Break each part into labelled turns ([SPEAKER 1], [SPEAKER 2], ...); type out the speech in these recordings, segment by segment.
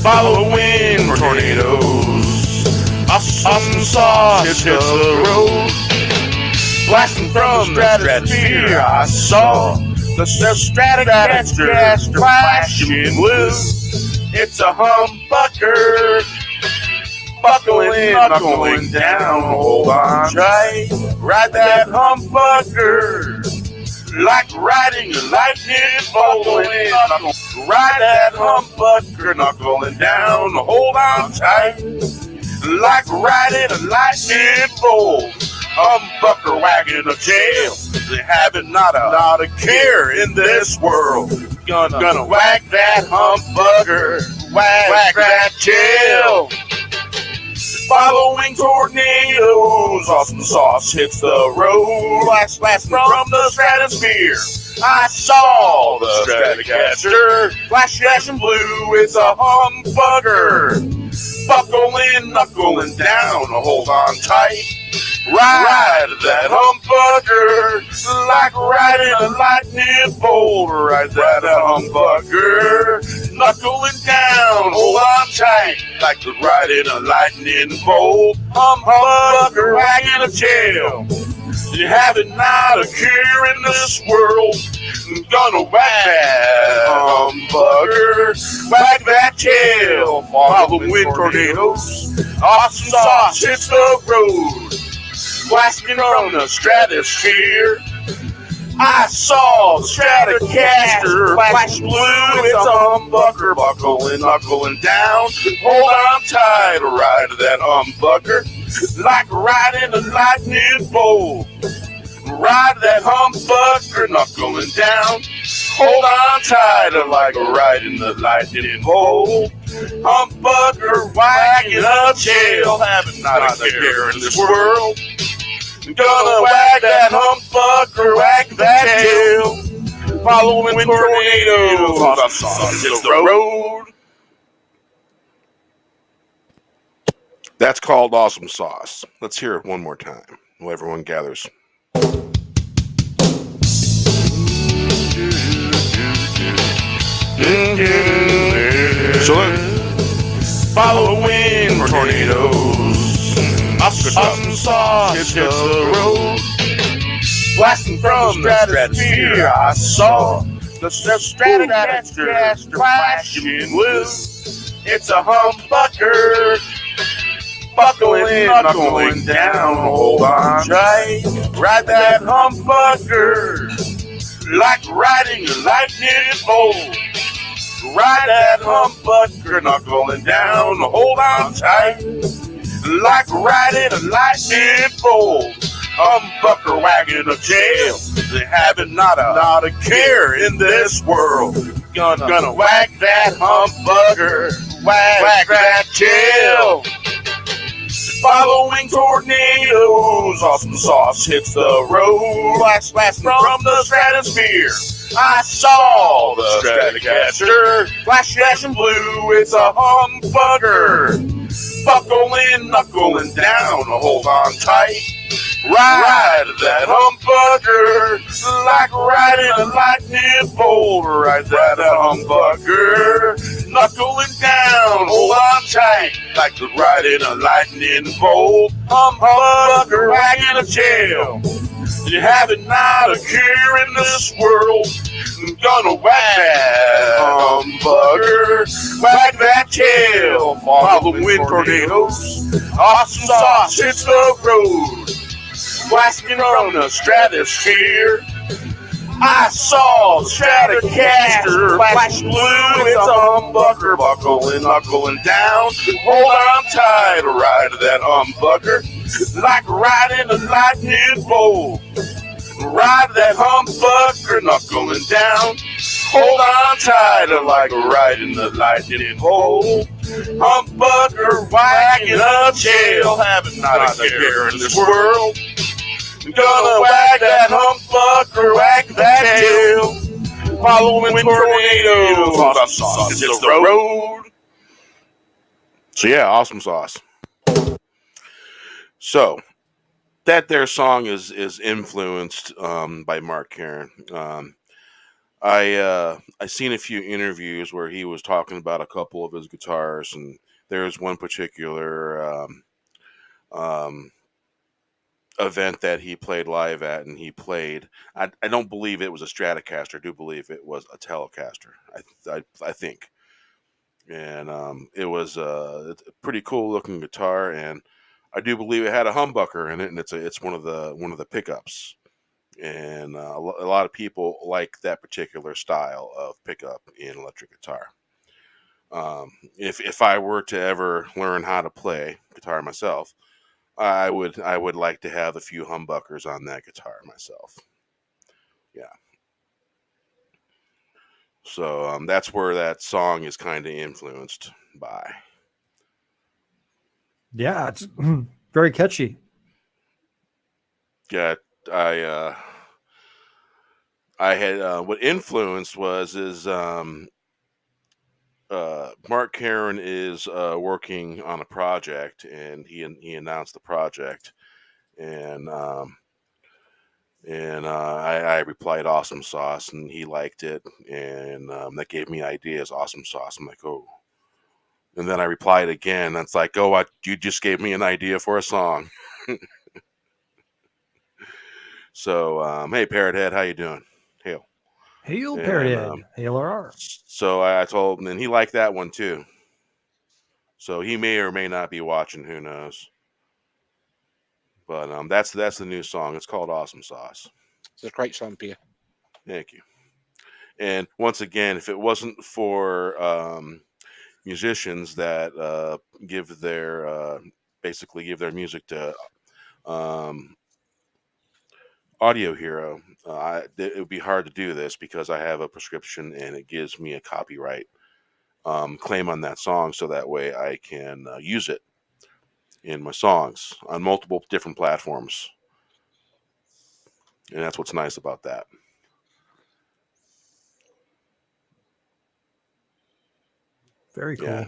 [SPEAKER 1] Following tornadoes, awesome sauce hits the road. Blasting from the stratosphere, I saw the Stratocaster flashing blue. It's a humbucker, buckling, knuckling down, hold on tight. Ride that humbucker, like riding a lightning bolt. Ride that humbucker, knuckling down, hold on tight. Like riding a lightning bolt. Humbucker wagging a tail. They having not a care in this world. Gonna wag that humbucker, wag that tail. Following tornadoes, awesome sauce hits the road. Blasting from the stratosphere, I saw the Stratocaster flashing blue. It's a humbucker, buckling, knuckling down, hold on tight. Ride that humbucker, like riding a lightning bolt. Ride that humbucker, knuckling down, hold on tight, like riding a lightning bolt. Humbucker wagging a tail. You having not a care in this world. Gonna wag that humbucker, wag that tail. Following tornadoes, awesome sauce hits the road. Blasting from the stratosphere, I saw the Stratocaster flash blue. It's a humbucker, buckling, knuckling down. Hold on tight, ride that humbucker, like riding a lightning bolt. Ride that humbucker, knuckling down. Hold on tight, like riding the lightning bolt. Humbucker wagging a tail, having not a care in this world. Gonna wag that humbucker, wag that tail. Following tornadoes, awesome sauce hits the road. That's called Awesome Sauce. Let's hear it one more time while everyone gathers. So following tornadoes, awesome sauce hits the road. Blasting from the stratosphere, I saw the Stratocaster flashing blue. It's a humbucker, buckling, knuckling down, hold on tight. Ride that humbucker, like riding a lightning bolt. Ride that humbucker, knuckling down, hold on tight. Like riding a lightning bolt. Humbucker wagging a tail. They having not a care in this world. Gonna wag that humbucker, wag that tail. Following tornadoes, awesome sauce hits the road. Blasting from the stratosphere, I saw the Stratocaster flashing blue. It's a humbucker, buckling, knuckling down, hold on tight. Ride that humbucker, like riding a lightning bolt. Ride that humbucker, knuckling down, hold on tight, like riding a lightning bolt. Humbucker wagging a tail. You having not a care in this world. Gonna wag that humbucker, wag that tail. Following tornadoes, awesome sauce hits the road. Blasting from the stratosphere, I saw the Stratocaster flash blue. It's a humbucker, buckling, knuckling down. Hold on tight, ride that humbucker, like riding a lightning bolt. Ride that humbucker, knuckling down. Hold on tight, like riding the lightning bolt. Humbucker wagging a tail, having not a care in this world. Gonna wag that humbucker, wag that tail. Following tornadoes, awesome sauce hits the road. So yeah, awesome sauce. So that their song is influenced by Mark Karan. I seen a few interviews where he was talking about a couple of his guitars, and there's one particular um, event that he played live at, and he played. I don't believe it was a Stratocaster. I do believe it was a Telecaster. I think, and it was it's a pretty cool looking guitar, and I do believe it had a humbucker in it, and it's one of the pickups, and a lot of people like that particular style of pickup in electric guitar. If I were to ever learn how to play guitar myself, I would like to have a few humbuckers on that guitar myself. Yeah. So that's where that song is kind of influenced by.
[SPEAKER 2] Yeah, it's very catchy.
[SPEAKER 1] Yeah, I I had what influence was is Mark Karan is working on a project, and he announced the project, and I replied awesome sauce, and he liked it, and that gave me ideas. Awesome sauce. I'm like, oh. And then I replied again. It's like, oh, you just gave me an idea for a song. So, hey, Parrot Head, how you doing? Hail.
[SPEAKER 2] Hail,
[SPEAKER 1] And
[SPEAKER 2] Parrothead. Hail RR.
[SPEAKER 1] so I told him, and he liked that one too. So he may or may not be watching. Who knows? But that's the new song. It's called Awesome Sauce.
[SPEAKER 3] It's a great song, Pierre.
[SPEAKER 1] Thank you. And once again, if it wasn't for musicians that give their basically give their music to um, Audio Hero, it would be hard to do this because I have a prescription and it gives me a copyright claim on that song, so that way I can use it in my songs on multiple different platforms, and that's what's nice about that.
[SPEAKER 2] Very cool.
[SPEAKER 1] Yeah,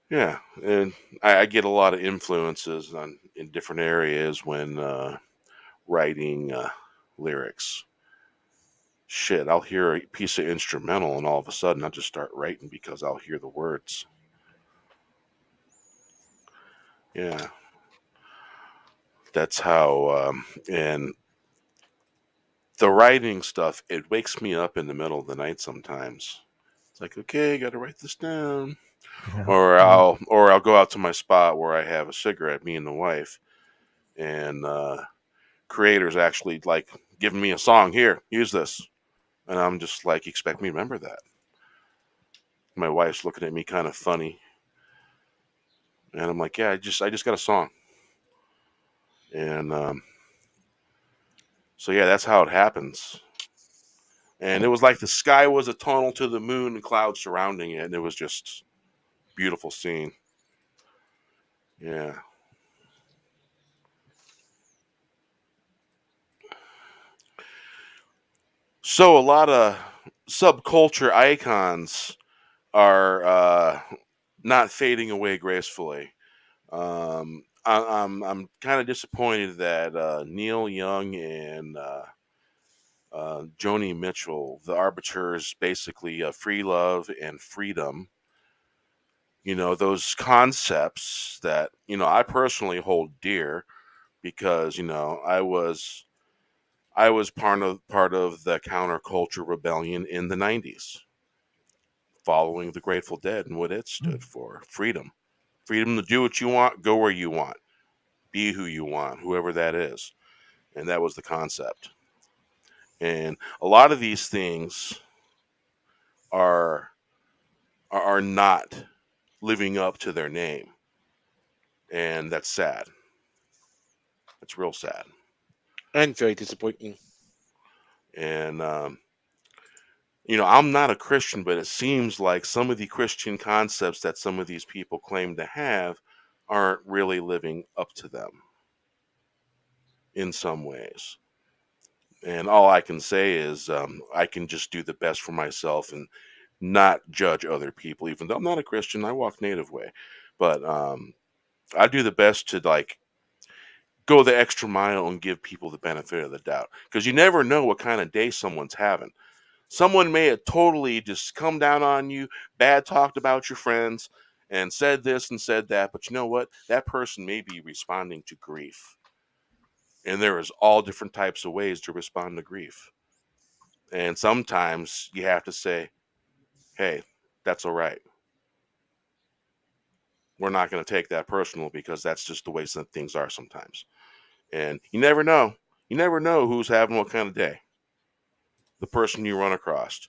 [SPEAKER 1] yeah, and I get a lot of influences in different areas when writing lyrics. Shit, I'll hear a piece of instrumental and all of a sudden I'll just start writing because I'll hear the words. Yeah, that's how. And the writing stuff, it wakes me up in the middle of the night sometimes. It's like, okay, I got to write this down,
[SPEAKER 2] Yeah.
[SPEAKER 1] or I'll go out to my spot where I have a cigarette, me and the wife, and creators actually like giving me a song here, use this, and I'm just like, you expect me to remember that? My wife's looking at me kind of funny, and I'm like, yeah, I just got a song, and so yeah, that's how it happens. And it was like the sky was a tunnel to the moon and clouds surrounding it, and it was just beautiful scene. Yeah. So a lot of subculture icons are not fading away gracefully. I'm kind of disappointed that Neil Young and Joni Mitchell, the arbiters, basically free love and freedom. You know, those concepts that I personally hold dear because I was part of the counterculture rebellion in the '90s, following the Grateful Dead and what it stood for: freedom, freedom to do what you want, go where you want, be who you want, whoever that is, and that was the concept. And a lot of these things are are not living up to their name, and that's sad. It's real sad.
[SPEAKER 3] And very disappointing.
[SPEAKER 1] And I'm not a Christian, but it seems like some of the Christian concepts that some of these people claim to have aren't really living up to them in some ways. And all I can say is I can just do the best for myself and not judge other people, even though I'm not a Christian. I walk native way, but I do the best to like go the extra mile and give people the benefit of the doubt, because you never know what kind of day someone's having. Someone may have totally just come down on you, bad talked about your friends, and said this and said that, but you know what? That person may be responding to grief. And there is all different types of ways to respond to grief. And sometimes you have to say, hey, that's all right. We're not going to take that personal, because that's just the way some things are sometimes. And you never know. You never know who's having what kind of day. The person you run across.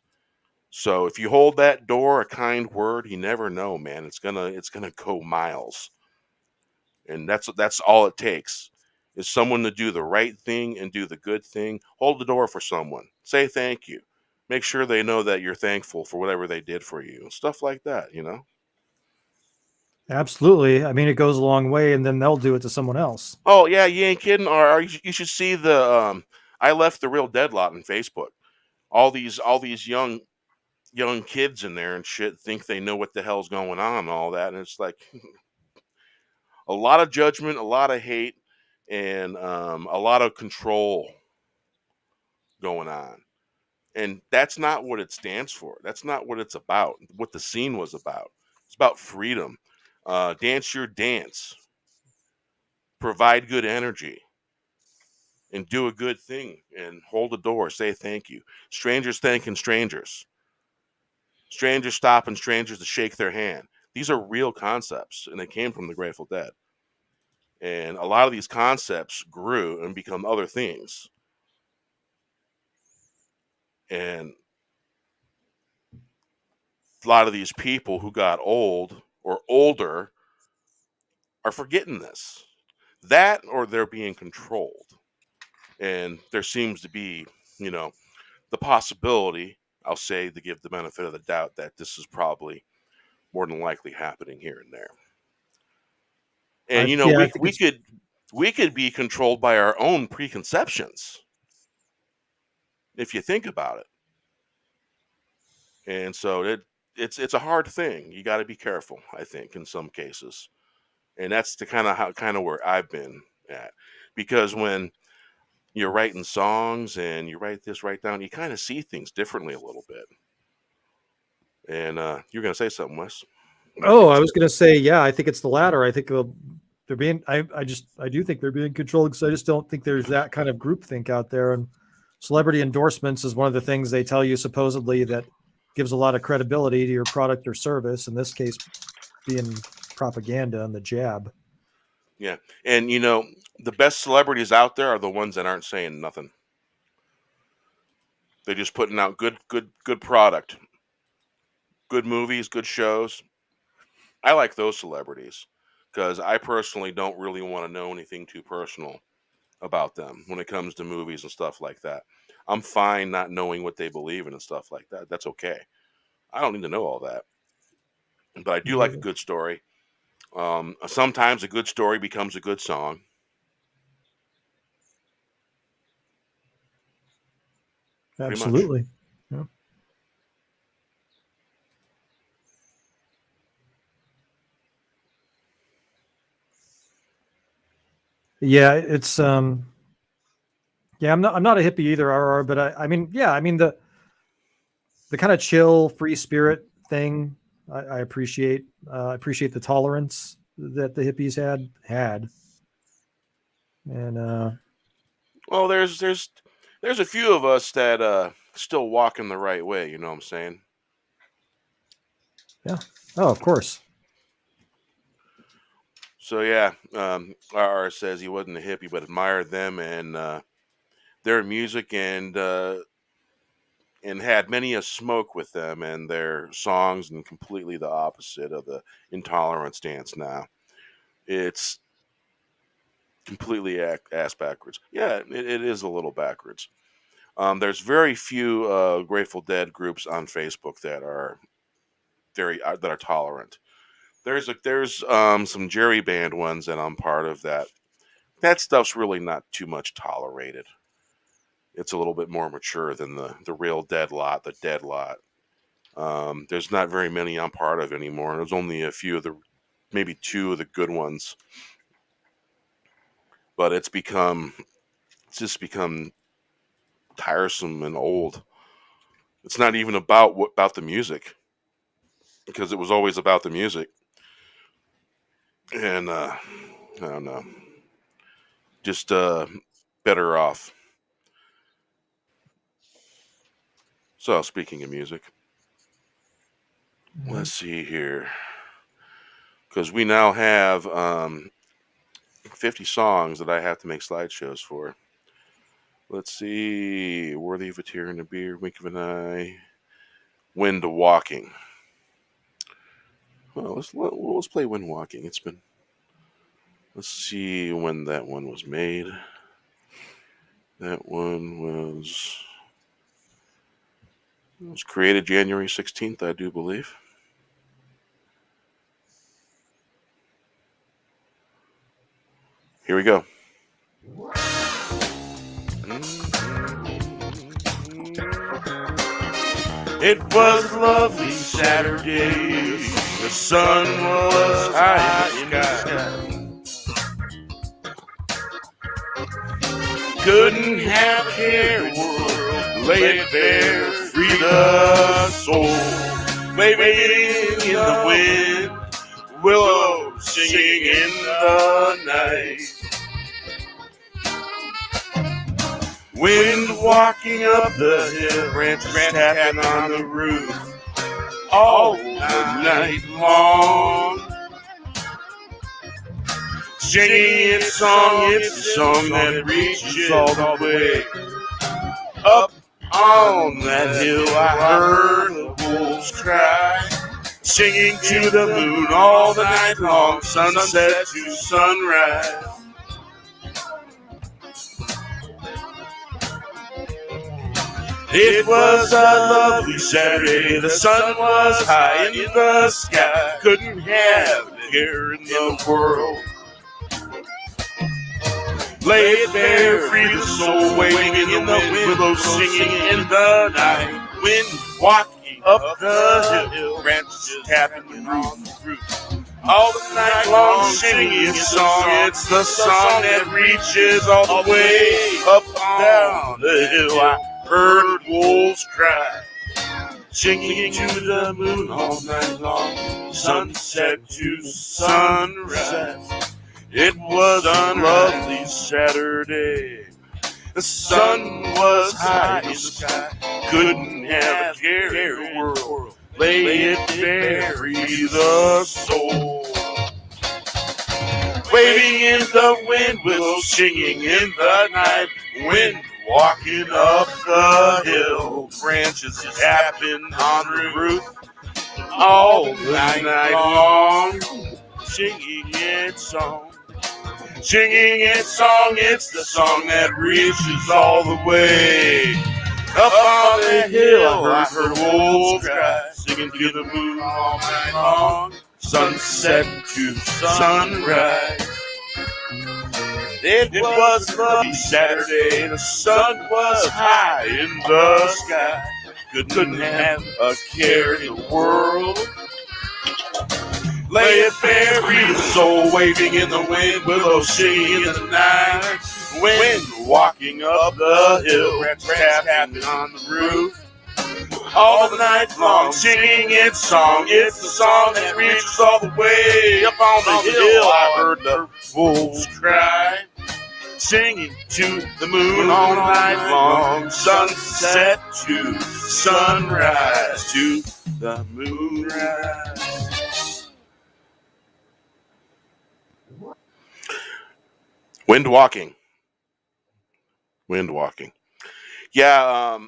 [SPEAKER 1] So if you hold that door, a kind word, you never know, man. It's gonna go miles. And that's all it takes, is someone to do the right thing and do the good thing. Hold the door for someone. Say thank you. Make sure they know that you're thankful for whatever they did for you and stuff like that, you know?
[SPEAKER 2] Absolutely. I mean, it goes a long way, and then they'll do it to someone else.
[SPEAKER 1] Oh yeah, you ain't kidding. Or you should see the I left the Real Dead lot on Facebook. All these young kids in there and shit think they know what the hell's going on and all that, and it's like a lot of judgment, a lot of hate, and a lot of control going on. And that's not what it stands for. That's not what it's about. What the scene was about. It's about freedom. Dance your dance. Provide good energy. And do a good thing. And hold the door. Say thank you. Strangers thanking strangers. Strangers stopping strangers to shake their hand. These are real concepts, and they came from the Grateful Dead. And a lot of these concepts grew and become other things. And a lot of these people who got old or older are forgetting this. That, or they're being controlled. And there seems to be, you know, the possibility, I'll say, to give the benefit of the doubt, that this is probably more than likely happening here and there. And
[SPEAKER 2] I think it's
[SPEAKER 1] we could be controlled by our own preconceptions, if you think about it. And so it's a hard thing. You got to be careful, I think, in some cases. And that's the kind of where I've been at, because when you're writing songs and you write this right down, you kind of see things differently a little bit. And you're gonna say something, Wes?
[SPEAKER 2] Oh, I was going to say, yeah, I think it's the latter. I think they're being, I do think they're being controlled, because I just don't think there's that kind of groupthink out there. And celebrity endorsements is one of the things they tell you supposedly that gives a lot of credibility to your product or service. In this case, being propaganda and the jab.
[SPEAKER 1] Yeah, and the best celebrities out there are the ones that aren't saying nothing. They're just putting out good product, good movies, good shows. I like those celebrities, because I personally don't really want to know anything too personal about them when it comes to movies and stuff like that. I'm fine not knowing what they believe in and stuff like that. That's okay. I don't need to know all that. But I do like a good story. Sometimes a good story becomes a good song. Pretty much.
[SPEAKER 2] Absolutely. Yeah. Yeah, it's yeah, I'm not a hippie either, RR, but I mean, yeah, I mean the kind of chill, free spirit thing, I appreciate. I appreciate the tolerance that the hippies had. And
[SPEAKER 1] Well, there's a few of us that still walking the right way. You know what I'm saying?
[SPEAKER 2] yeah. Oh, of course.
[SPEAKER 1] So yeah, RR says he wasn't a hippie, but admired them and their music, and had many a smoke with them and their songs, and completely the opposite of the intolerant stance now. It's completely ass backwards. Yeah, it is a little backwards. There's very few Grateful Dead groups on Facebook that are that are tolerant. There's some Jerry band ones that I'm part of, that stuff's really not too much tolerated. It's a little bit more mature than the Real Dead lot, the Dead lot. There's not very many I'm part of anymore. There's only a few of maybe two of the good ones. but it's just become tiresome and old. It's not even about the music, because it was always about the music. And I don't know, just better off. So speaking of music, let's see here, because we now have 50 songs that I have to make slideshows for. Let's see, Worthy of a Tear and a Beer, Wink of an Eye, Wind Walking. Well, let's play Wind Walking. Let's see when that one was made. That one was created January 16th, I do believe. Here we go. It was a lovely Saturday. The sun was high in the sky. Couldn't have a care in the world. Lay it bare, free the soul. Waving in the wind, willows singing in the night. Wind walking up the hill, branches tapping on the roof all night long. Singing its song, it's a song that reaches all the way. Up on that hill I heard the wolves cry, singing to the moon all the night long, sunset to sunrise. It was a lovely Saturday, the sun was high in the sky, couldn't have a care in the world. Lay it bare, free the soul, waving in the wind, willows singing in the night. Wind walking up the hill, branches tapping on the roof. All the night long singing its song, it's the song that reaches all the way up down the hill. I heard wolves cry, singing to the moon all night long, sunset to sunrise. It was a lovely Saturday. The sun was high in the sky, couldn't have a care in the world. Lay it bare, free the soul. Waving in the wind, willows singing in the night. Wind walking up the hill, branches tapping on the roof all night long, singing its song. Singing its song, it's the song that reaches all the way. Up on the hill, I heard wolves cry, singing to the moon all night long, sunset to sunrise. It was a lovely Saturday, the sun was high in the sky, couldn't have a care in the world. Lay it bare, free the soul, waving in the wind, willows singing in the night. Wind walking up the hill, branches tapping on the roof all the night long, singing its song. It's the song that reaches all the way up on the hill. I heard the wolves cry, singing to the moon all night long, sunset to sunrise, to the moonrise. Wind walking. Yeah,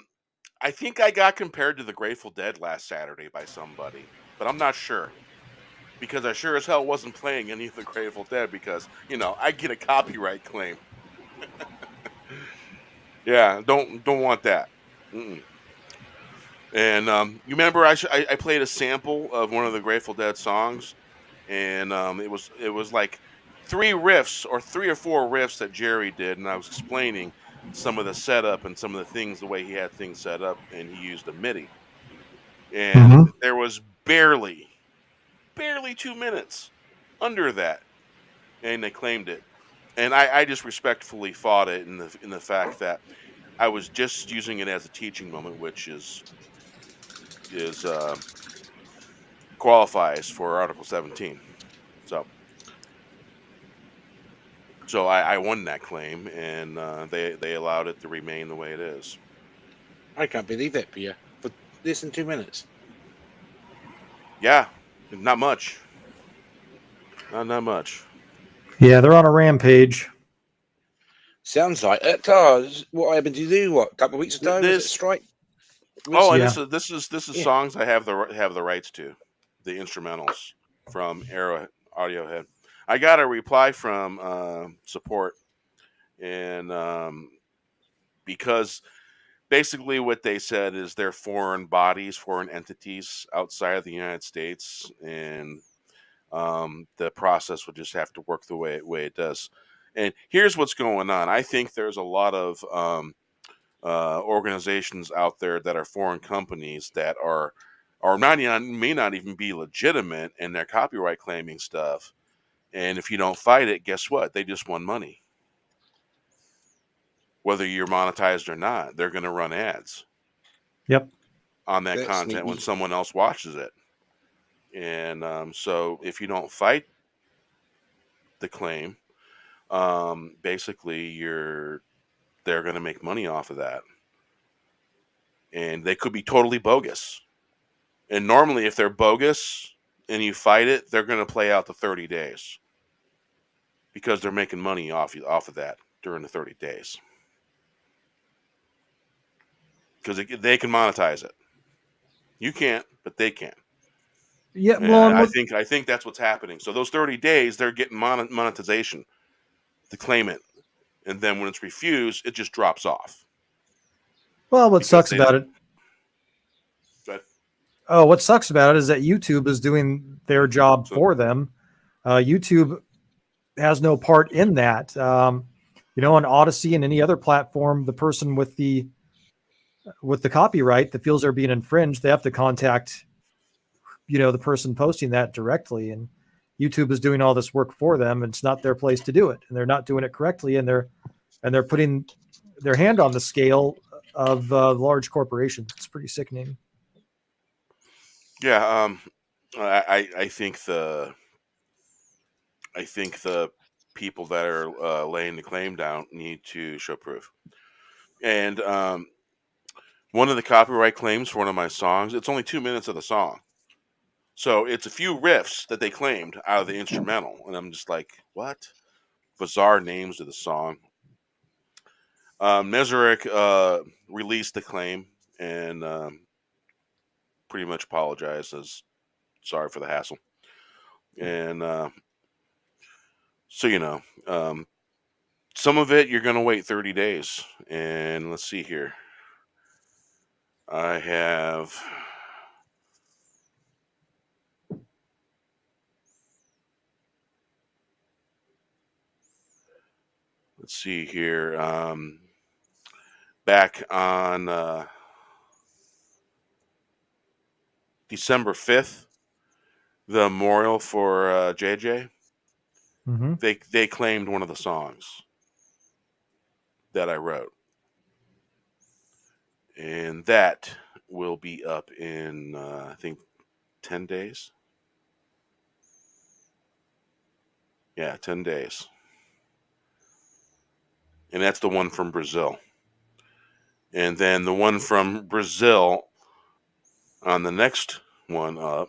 [SPEAKER 1] I think I got compared to the Grateful Dead last Saturday by somebody, but I'm not sure, because I sure as hell wasn't playing any of the Grateful Dead, because, I get a copyright claim. Yeah, don't want that. Mm-mm. And you remember I played a sample of one of the Grateful Dead songs, and it was like three or four riffs that Jerry did, and I was explaining some of the setup and some of the things, the way he had things set up, and he used a MIDI, and there was barely 2 minutes under that, and they claimed it. And I just respectfully fought it in the fact that I was just using it as a teaching moment, which is qualifies for Article 17. So I won that claim, and they allowed it to remain the way it is.
[SPEAKER 3] I can't believe it, Pia. For less than 2 minutes.
[SPEAKER 1] Yeah, not much. Not much.
[SPEAKER 2] Yeah, they're on a rampage.
[SPEAKER 3] Sounds like it. What happened to you? What, a couple of weeks ago? Was it a
[SPEAKER 1] This
[SPEAKER 3] strike?
[SPEAKER 1] oh, and
[SPEAKER 2] Yeah.
[SPEAKER 1] this is
[SPEAKER 3] Yeah.
[SPEAKER 1] songs I have the rights to, the instrumentals from Era Audiohead. I got a reply from support, and because basically what they said is they're foreign bodies, foreign entities outside of the United States, and the process would just have to work the way it does. And here's what's going on. I think there's a lot of organizations out there that are foreign companies that are not even, may not even be legitimate, and they're copyright claiming stuff. And if you don't fight it, guess what? They just won money. Whether you're monetized or not, they're going to run ads
[SPEAKER 2] Yep.
[SPEAKER 1] on that
[SPEAKER 3] That's
[SPEAKER 1] content when
[SPEAKER 3] sneaky.
[SPEAKER 1] someone else watches it. And so if you don't fight the claim, basically they're going to make money off of that, and they could be totally bogus. And normally, if they're bogus and you fight it, they're going to play out the 30 days because they're making money off of that during the 30 days because they can monetize it. You can't, but they can.
[SPEAKER 2] Yeah.
[SPEAKER 1] And
[SPEAKER 2] Well, and
[SPEAKER 1] I think that's what's happening. So those 30 days, they're getting monetization to claim it, and then when it's refused, it just drops off
[SPEAKER 2] what
[SPEAKER 1] because
[SPEAKER 2] sucks
[SPEAKER 1] they
[SPEAKER 2] about
[SPEAKER 1] don't.
[SPEAKER 2] it?
[SPEAKER 1] But,
[SPEAKER 2] What sucks about it is that YouTube is doing their job
[SPEAKER 1] so
[SPEAKER 2] for them. YouTube has no part in that. On Odyssey and any other platform, the person with the copyright that feels they're being infringed, they have to contact the person posting that directly, and YouTube is doing all this work for them. It's not their place to do it, and they're not doing it correctly, and they're putting their hand on the scale of large corporations. It's pretty sickening.
[SPEAKER 1] yeah, I think the people that are laying the claim down need to show proof. And one of the copyright claims for one of my songs, it's only 2 minutes of the song. So it's a few riffs that they claimed out of the instrumental. And I'm just like, what? Bizarre names to the song. Meserick released the claim and pretty much apologized as sorry for the hassle. And so, some of it you're going to wait 30 days. And let's see here. I have. Let's see here. Back on December 5th, the memorial for JJ,
[SPEAKER 2] Mm-hmm.
[SPEAKER 1] they claimed one of the songs that I wrote. And that will be up in, I think, 10 days. Yeah, 10 days. And that's the one from Brazil. And then the one from Brazil on the next one up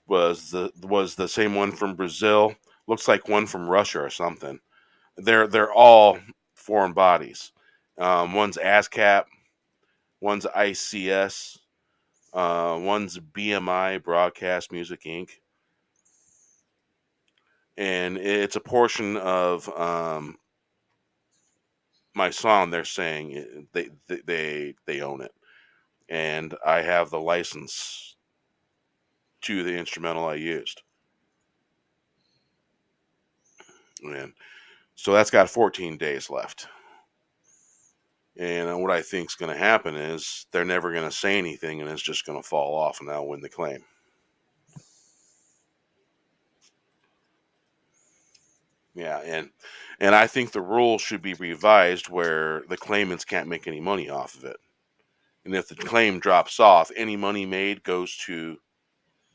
[SPEAKER 1] was the same one from Brazil. Looks like one from Russia or something. They're all foreign bodies. One's ASCAP, one's ICS, one's BMI, Broadcast Music Inc. And it's a portion of my song. They're saying they own it, and I have the license to the instrumental I used. And so that's got 14 days left. And what I think is going to happen is they're never going to say anything, and it's just going to fall off, and I'll win the claim. Yeah, and I think the rule should be revised where the claimants can't make any money off of it. And if the claim drops off, any money made goes to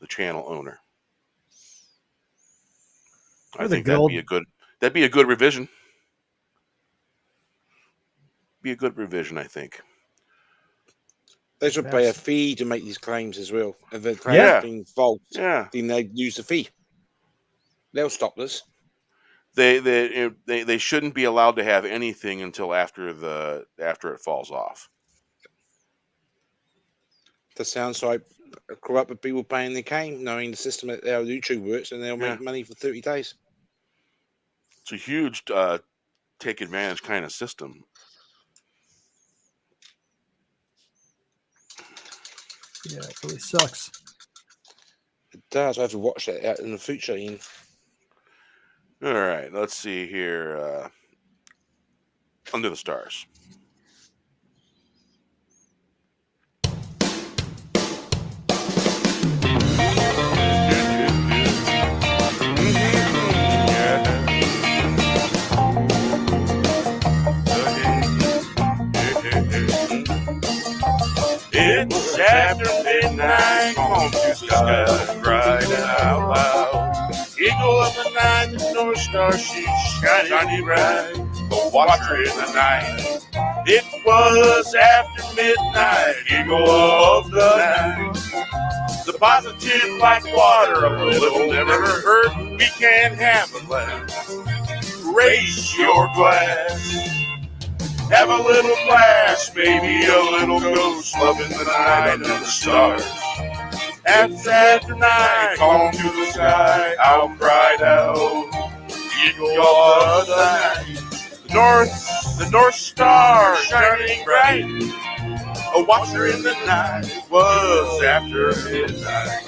[SPEAKER 1] the channel owner. I think that'd be a good revision. Be a good revision, I think.
[SPEAKER 3] They should pay a fee to make these claims as well. If the claim's
[SPEAKER 1] Yeah.
[SPEAKER 3] been false,
[SPEAKER 1] Yeah.
[SPEAKER 3] then they use the fee. They'll stop this.
[SPEAKER 1] They shouldn't be allowed to have anything until after it falls off.
[SPEAKER 3] That sounds like corrupt people paying the claim, knowing the system that our YouTube works, and they'll make money for 30 days.
[SPEAKER 1] It's a huge take advantage kind of system.
[SPEAKER 2] Yeah, it really sucks.
[SPEAKER 3] It does. I have to watch that out in the future, Ian.
[SPEAKER 1] All right, let's see here. Under the Stars. It's after midnight, come on to the sky, crying out loud. Eagle of the night, the North Star, she's shining bright. But watch her in the night. It was after midnight, eagle of the night. The positive like water, a little never hurt. We can't have a glass. Raise your glass. Have a little glass, maybe a little ghost, loving the night under the stars. After night, calling to the sky, I'll cry out. Eagle of the night. The North Star shining bright. A watcher in the night was after midnight.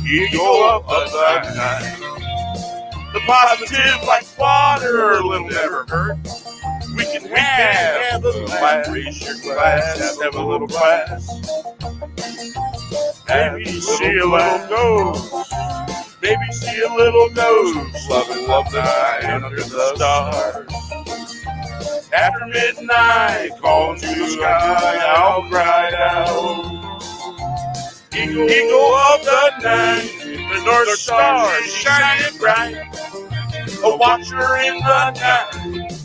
[SPEAKER 1] Eagle of the night. The positive like water, a little never hurt. We can have a little glass. Raise your glass, have a little glass. Maybe see a little ghost. Maybe see a little ghost. Loving love the night under the stars. After midnight, calling to the sky, I'll cry out. Eagle of the night, the North Star is shining bright. A watcher in the night.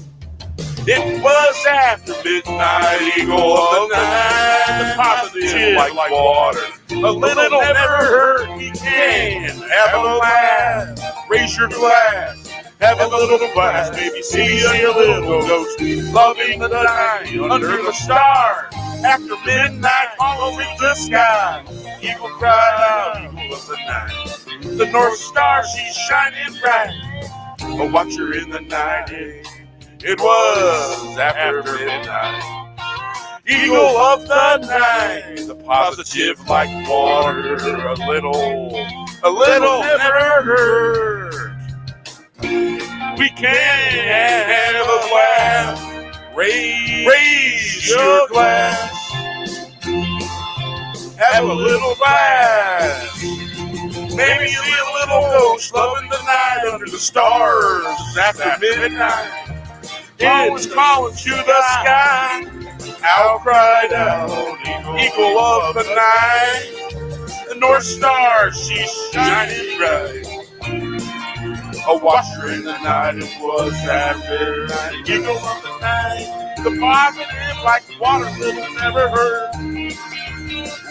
[SPEAKER 1] It was after midnight, eagle of the night. The positive like water, a little never hurt. We can have a glass, raise your glass. Have a little glass, maybe see a little ghost. Loving the night under the stars. After midnight, following the sky. Eagle cried out, eagle of the night. The North Star, she's shining bright. A watcher in the night. It was after midnight. Eagle of the night. The positive like water. A little never hurt. We can have a glass. Raise your glass. Have a little glass. Maybe see a little ghost loving the night under the stars. After midnight. It's calling to the sky. I'll cry out. Eagle of the night. The North Star, she's shining bright. A watcher in the night, it was after night. Eagle of the night, the positive like water, little never hurt.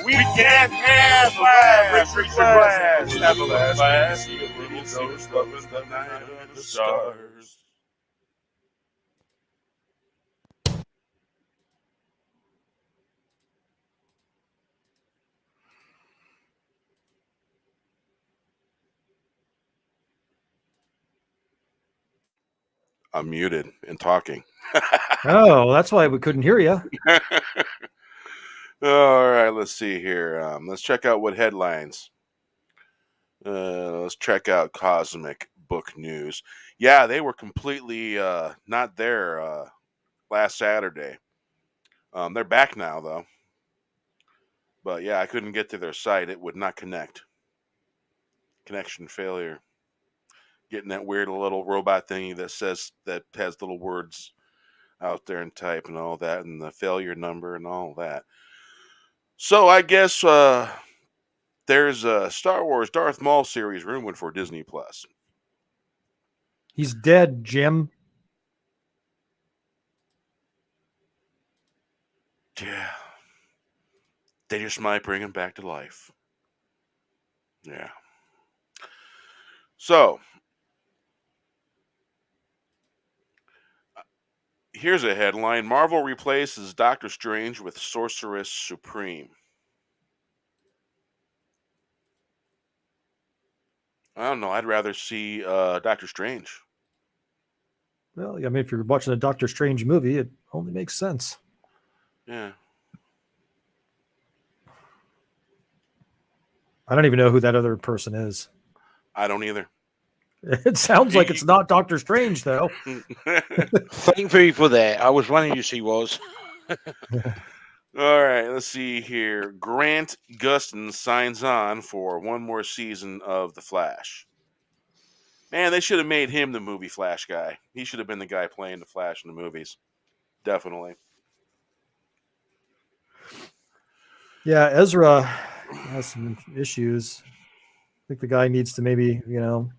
[SPEAKER 1] We can't have a glass, raise your glass, have a glass, see a little ghost loving the night under the stars. I'm muted and talking.
[SPEAKER 2] Oh, that's why we couldn't hear you.
[SPEAKER 1] All right, let's see here. Let's check out what headlines. Let's check out Cosmic Book News. Yeah, they were completely not there last Saturday. They're back now, though. But yeah, I couldn't get to their site. It would not connect. Connection failure. getting that weird little robot thingy that has little words out there and type and all that, and the failure number and all that. So I guess there's a Star Wars Darth Maul series rumored for Disney Plus.
[SPEAKER 2] He's dead, Jim.
[SPEAKER 1] Yeah. They just might bring him back to life. Yeah. So, here's a headline. Marvel replaces Doctor Strange with Sorceress Supreme. I don't know. I'd rather see Doctor Strange.
[SPEAKER 2] Well, I mean, if you're watching a Doctor Strange movie, it only makes sense.
[SPEAKER 1] Yeah.
[SPEAKER 2] I don't even know who that other person is.
[SPEAKER 1] I don't either.
[SPEAKER 2] It sounds like it's not Doctor Strange, though.
[SPEAKER 3] Thank you for that. I was wondering who she was.
[SPEAKER 1] All right, let's see here. Grant Gustin signs on for one more season of The Flash. Man, they should have made him the movie Flash guy. He should have been the guy playing the Flash in the movies. Definitely.
[SPEAKER 2] Yeah, Ezra has some issues. I think the guy needs to maybe, go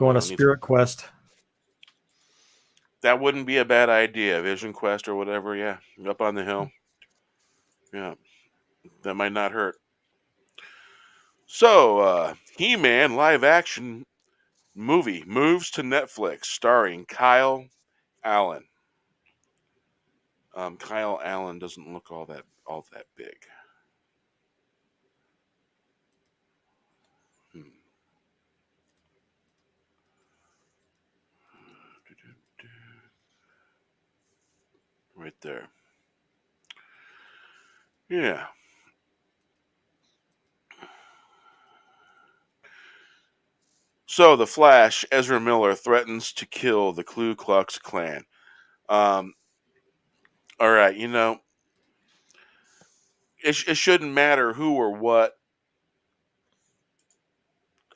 [SPEAKER 2] on a spirit quest.
[SPEAKER 1] That wouldn't be a bad idea. Vision Quest or whatever, yeah. Up on the hill. Yeah. That might not hurt. So, He-Man live action movie moves to Netflix starring Kyle Allen. Kyle Allen doesn't look all that big. Right there. Yeah. So the Flash, Ezra Miller threatens to kill the Ku Klux Klan. All right, it shouldn't matter who or what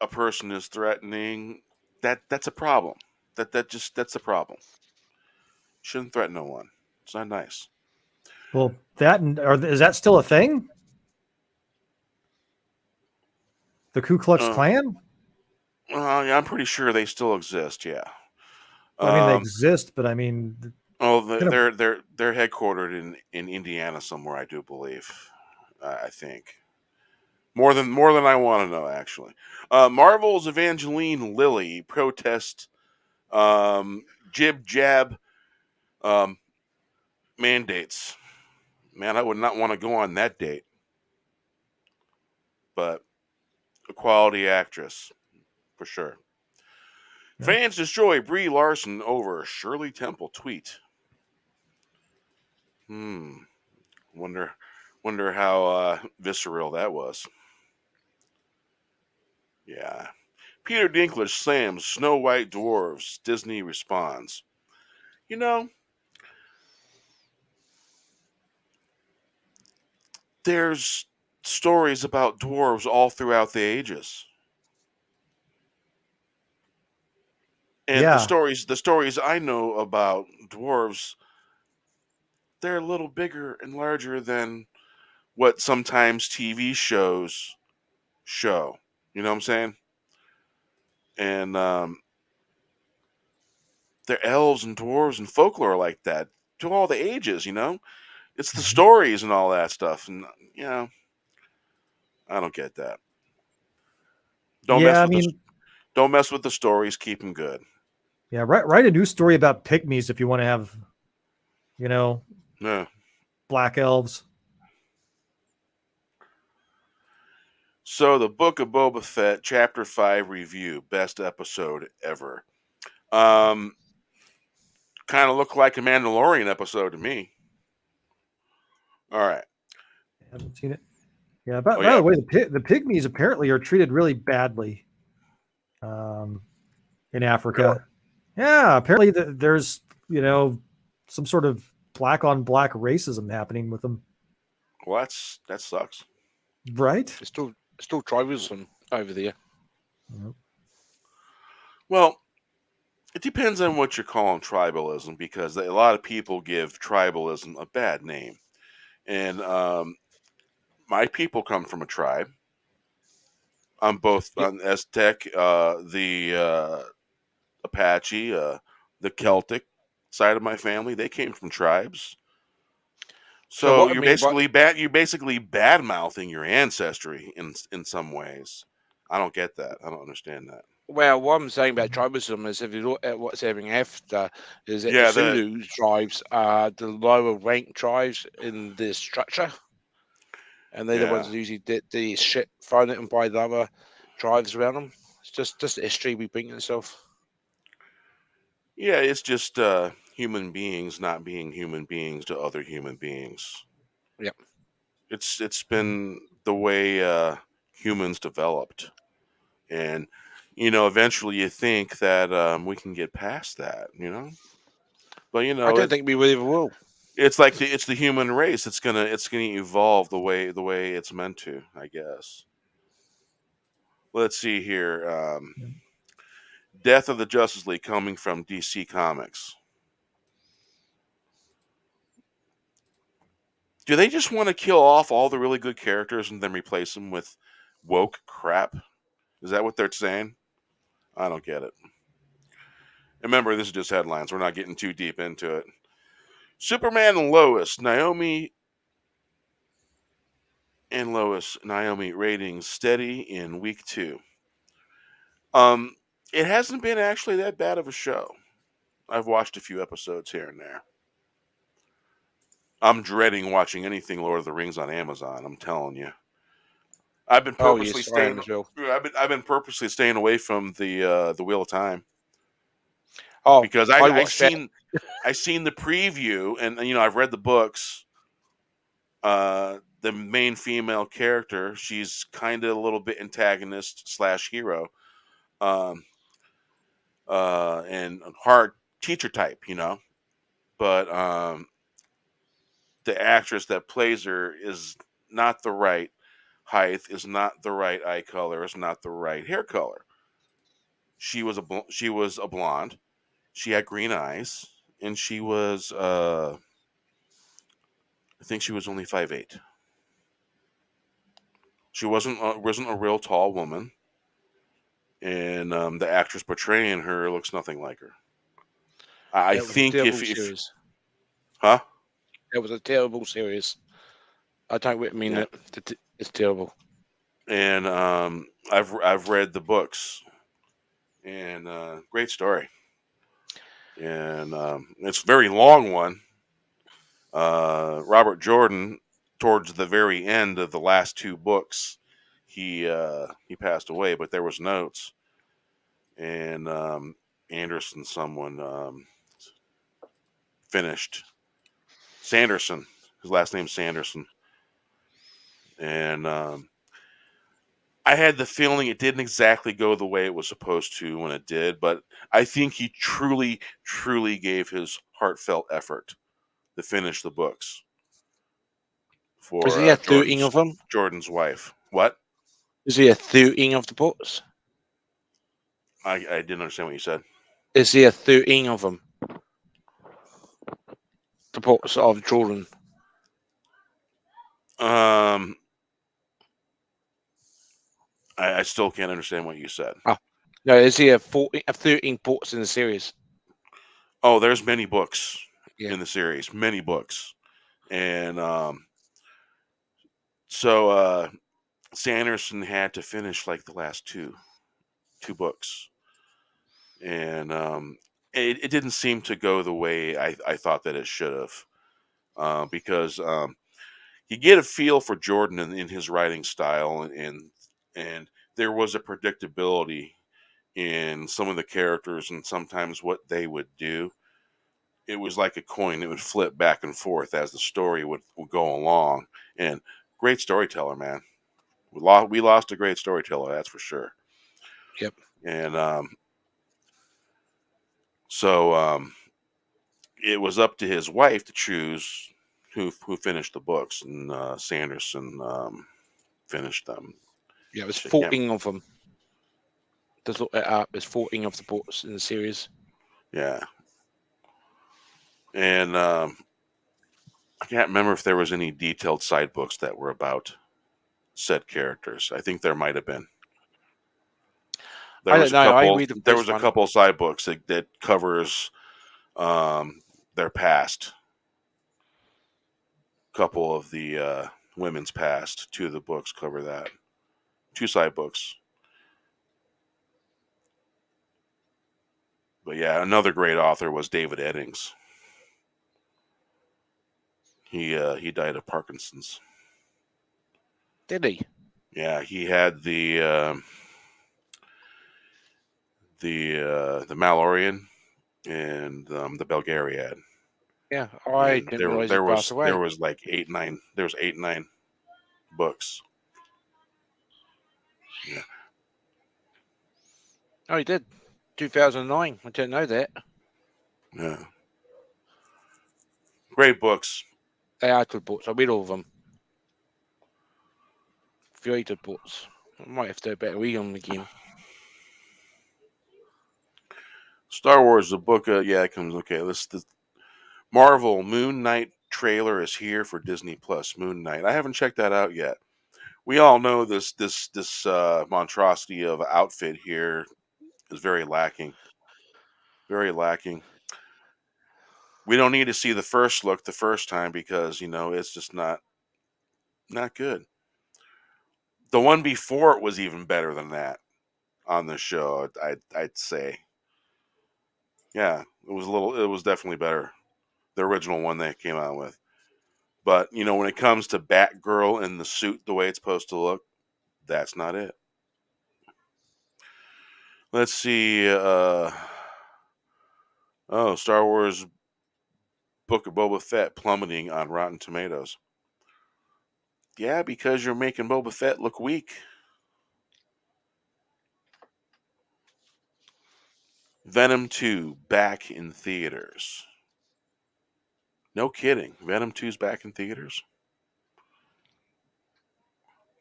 [SPEAKER 1] a person is threatening. That's a problem. That's a problem. Shouldn't threaten no one. It's not nice.
[SPEAKER 2] Well, is that still a thing? The Ku Klux Klan?
[SPEAKER 1] Yeah, I'm pretty sure they still exist. Yeah.
[SPEAKER 2] Well, I mean, they exist, but I mean,
[SPEAKER 1] they're headquartered in Indiana somewhere, I do believe. I think more than I want to know. Actually, Marvel's Evangeline Lilly protest jib jab mandates. Man, I would not want to go on that date. But a quality actress, for sure. Yeah. Fans destroy Brie Larson over Shirley Temple tweet. Wonder how visceral that was. Yeah. Peter Dinklage slams Snow White dwarves. Disney responds. There's stories about dwarves all throughout the ages. And the stories I know about dwarves, they're a little bigger and larger than what sometimes TV shows show. You know what I'm saying? And they're elves and dwarves and folklore like that to all the ages, It's the stories and all that stuff. And, I don't get that. Don't mess with the stories. Keep them good.
[SPEAKER 2] Yeah, write a new story about pygmies if you want to have, black elves.
[SPEAKER 1] So the Book of Boba Fett, Chapter 5 review, best episode ever. Kind of looked like a Mandalorian episode to me. All right.
[SPEAKER 2] I haven't seen it. Yeah, by the way, the pygmies apparently are treated really badly in Africa.
[SPEAKER 1] Really?
[SPEAKER 2] Yeah, apparently there's, some sort of black on black racism happening with them.
[SPEAKER 1] Well, that sucks.
[SPEAKER 2] Right?
[SPEAKER 3] It's still tribalism over there.
[SPEAKER 2] Yep.
[SPEAKER 1] Well, it depends on what you're calling tribalism, because a lot of people give tribalism a bad name. And my people come from a tribe. I'm both
[SPEAKER 3] Yep.
[SPEAKER 1] on Aztec, the Apache, the Celtic side of my family. They came from tribes.
[SPEAKER 3] So
[SPEAKER 1] So
[SPEAKER 3] what I
[SPEAKER 1] you're
[SPEAKER 3] mean by
[SPEAKER 1] basically bad mouthing your ancestry in some ways. I don't get that. I don't understand that.
[SPEAKER 3] well, what I'm saying about tribalism is if you look at what's happening after, is that the
[SPEAKER 1] Yeah, the
[SPEAKER 3] Zulu tribes are the lower ranked tribes in the structure, and they're the ones
[SPEAKER 1] yeah
[SPEAKER 3] that usually did the shit thrown at them by the other tribes around them. It's just the history we bring itself.
[SPEAKER 1] yeah. It's just human beings not being human beings to other human beings.
[SPEAKER 3] Yep.
[SPEAKER 1] It's been the way humans developed, and eventually you think that we can get past that, but
[SPEAKER 3] I don't think we will ever will.
[SPEAKER 1] it's like it's the human race. It's gonna evolve the way it's meant to, I guess. Let's see here. Death of the Justice League coming from DC Comics. Do they just want to kill off all the really good characters and then replace them with woke crap? Is that what they're saying? I don't get it. Remember, this is just headlines. We're not getting too deep into it. Superman and Naomi ratings steady in week 2. Um, it hasn't been actually that bad of a show. I've watched a few episodes here and there. I'm dreading watching anything Lord of the Rings on Amazon. I'm telling you. I've been
[SPEAKER 3] Oh
[SPEAKER 1] purposely
[SPEAKER 3] yes, I am
[SPEAKER 1] staying.
[SPEAKER 3] as well.
[SPEAKER 1] I've been purposely staying away from the Wheel of Time,
[SPEAKER 3] Oh,
[SPEAKER 1] because
[SPEAKER 3] I
[SPEAKER 1] I
[SPEAKER 3] watched that.
[SPEAKER 1] seen the preview, and I've read the books. The main female character, she's kind of a little bit antagonist slash hero, um, and hard teacher type, But the actress that plays her is not the right height, is not the right eye color, is not the right hair color. She was a blonde. She had green eyes, and she was I think she was only 5'8". She wasn't a real tall woman, and the actress portraying her looks nothing like her. I
[SPEAKER 3] That was a
[SPEAKER 1] think
[SPEAKER 3] terrible
[SPEAKER 1] if
[SPEAKER 3] series.
[SPEAKER 1] huh
[SPEAKER 3] That was a terrible series. I don't mean
[SPEAKER 1] yeah,
[SPEAKER 3] it. It's terrible.
[SPEAKER 1] and I've read the books, and great story, and it's a very long one. Robert Jordan, towards the very end of the last 2 books, he passed away, but there was notes, and Anderson, someone finished. Sanderson, his last name's Sanderson, and I had the feeling it didn't exactly go the way it was supposed to when it did, but I think he truly, truly gave his heartfelt effort to finish the books
[SPEAKER 3] Is
[SPEAKER 1] for
[SPEAKER 3] he a thirteen of them?
[SPEAKER 1] Jordan's wife. What?
[SPEAKER 3] Is he a thirteen of the books?
[SPEAKER 1] I didn't understand what you said.
[SPEAKER 3] Is he a 13 of them? The books of Jordan.
[SPEAKER 1] Um, I still can't understand what you said.
[SPEAKER 3] Oh, no, is he a 13 books in the series?
[SPEAKER 1] Oh, there's many books
[SPEAKER 3] Yeah.
[SPEAKER 1] in the series, many books, and so Sanderson had to finish like the last two books, and it didn't seem to go the way I thought that it should have, because you get a feel for Jordan in his writing style, and there was a predictability in some of the characters and sometimes what they would do. It was like a coin; it would flip back and forth as the story would go along. And great storyteller, man. We lost a great storyteller, that's for sure.
[SPEAKER 3] Yep.
[SPEAKER 1] And so it was up to his wife to choose who finished the books, and Sanderson finished them.
[SPEAKER 3] Yeah, it was
[SPEAKER 1] I can't.
[SPEAKER 3] 14 of them. Just look it up. There's 14 of the books in the series.
[SPEAKER 1] Yeah. And I can't remember if there was any detailed side books that were about said characters. I think there might have been.
[SPEAKER 3] I don't know. I read the
[SPEAKER 1] There
[SPEAKER 3] first
[SPEAKER 1] was a
[SPEAKER 3] one.
[SPEAKER 1] couple side books that covers their past. Couple of the women's past. 2 of the books cover that. 2 side books. But yeah, another great author was David Eddings. He died of Parkinson's.
[SPEAKER 3] Did he?
[SPEAKER 1] Yeah, he had the Malloreon and the Belgariad.
[SPEAKER 3] Yeah, I didn't realize he passed away.
[SPEAKER 1] There was like 8-9 books. Yeah.
[SPEAKER 3] Oh, he did. 2009. I didn't know that.
[SPEAKER 1] Yeah. Great books.
[SPEAKER 3] They are good books. I read all of them. Very good books. I might have to do a better read on them again.
[SPEAKER 1] Star Wars, the book. It comes. Okay, the Marvel Moon Knight trailer is here for Disney Plus. Moon Knight. I haven't checked that out yet. We all know this monstrosity of outfit here is very lacking. Very lacking. We don't need to see the first look the first time because it's just not good. The one before it was even better than that on the show. I'd say. Yeah, it was definitely better. The original one they came out with. But when it comes to Batgirl in the suit the way it's supposed to look, that's not it. Let's see. Star Wars Book of Boba Fett plummeting on Rotten Tomatoes. Yeah, because you're making Boba Fett look weak. Venom 2 back in theaters. No kidding. Venom 2's back in theaters.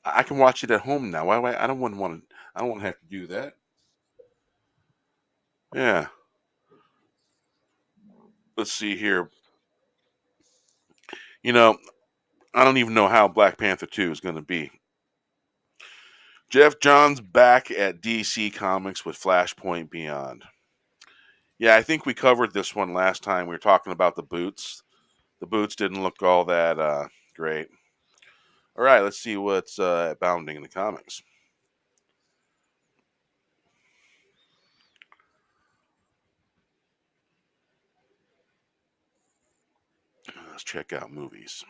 [SPEAKER 1] I can watch it at home now. Why? I don't want to. I don't want to have to do that. Yeah. Let's see here. I don't even know how Black Panther 2 is going to be. Jeff Johns back at DC Comics with Flashpoint Beyond. Yeah, I think we covered this one last time. We were talking about the boots. The boots didn't look all that great. All right, let's see what's abounding in the comics. Let's check out movies.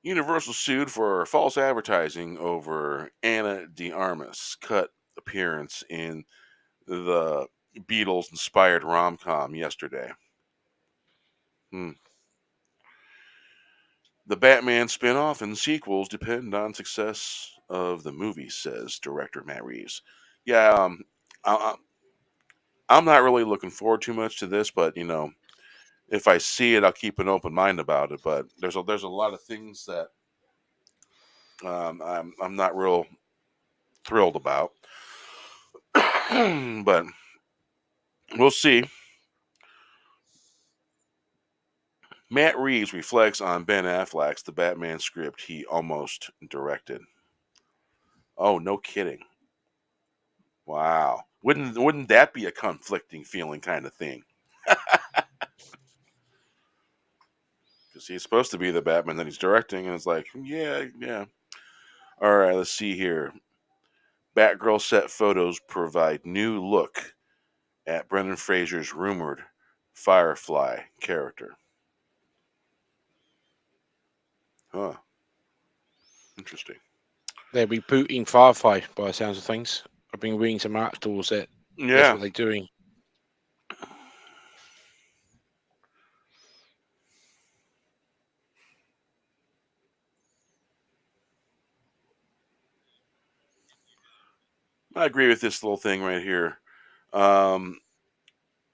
[SPEAKER 1] Universal sued for false advertising over Anna de Armas' cut appearance in the Beatles-inspired rom-com yesterday. The Batman spin-off and sequels depend on success of the movie, says director Matt Reeves. Yeah, I'm not really looking forward too much to this, but if I see it, I'll keep an open mind about it. But there's a lot of things that I'm not real thrilled about. But we'll see. Matt Reeves reflects on Ben Affleck's The Batman script he almost directed. Oh, no kidding. Wow. Wouldn't that be a conflicting feeling kind of thing? Because he's supposed to be the Batman that he's directing, and it's like, yeah. All right, let's see here. Batgirl set photos provide new look at Brendan Fraser's rumored Firefly character. Huh. Interesting.
[SPEAKER 3] They're rebooting Firefly by the sounds of things. I've been reading some articles that that's what they're doing.
[SPEAKER 1] I agree with this little thing right here.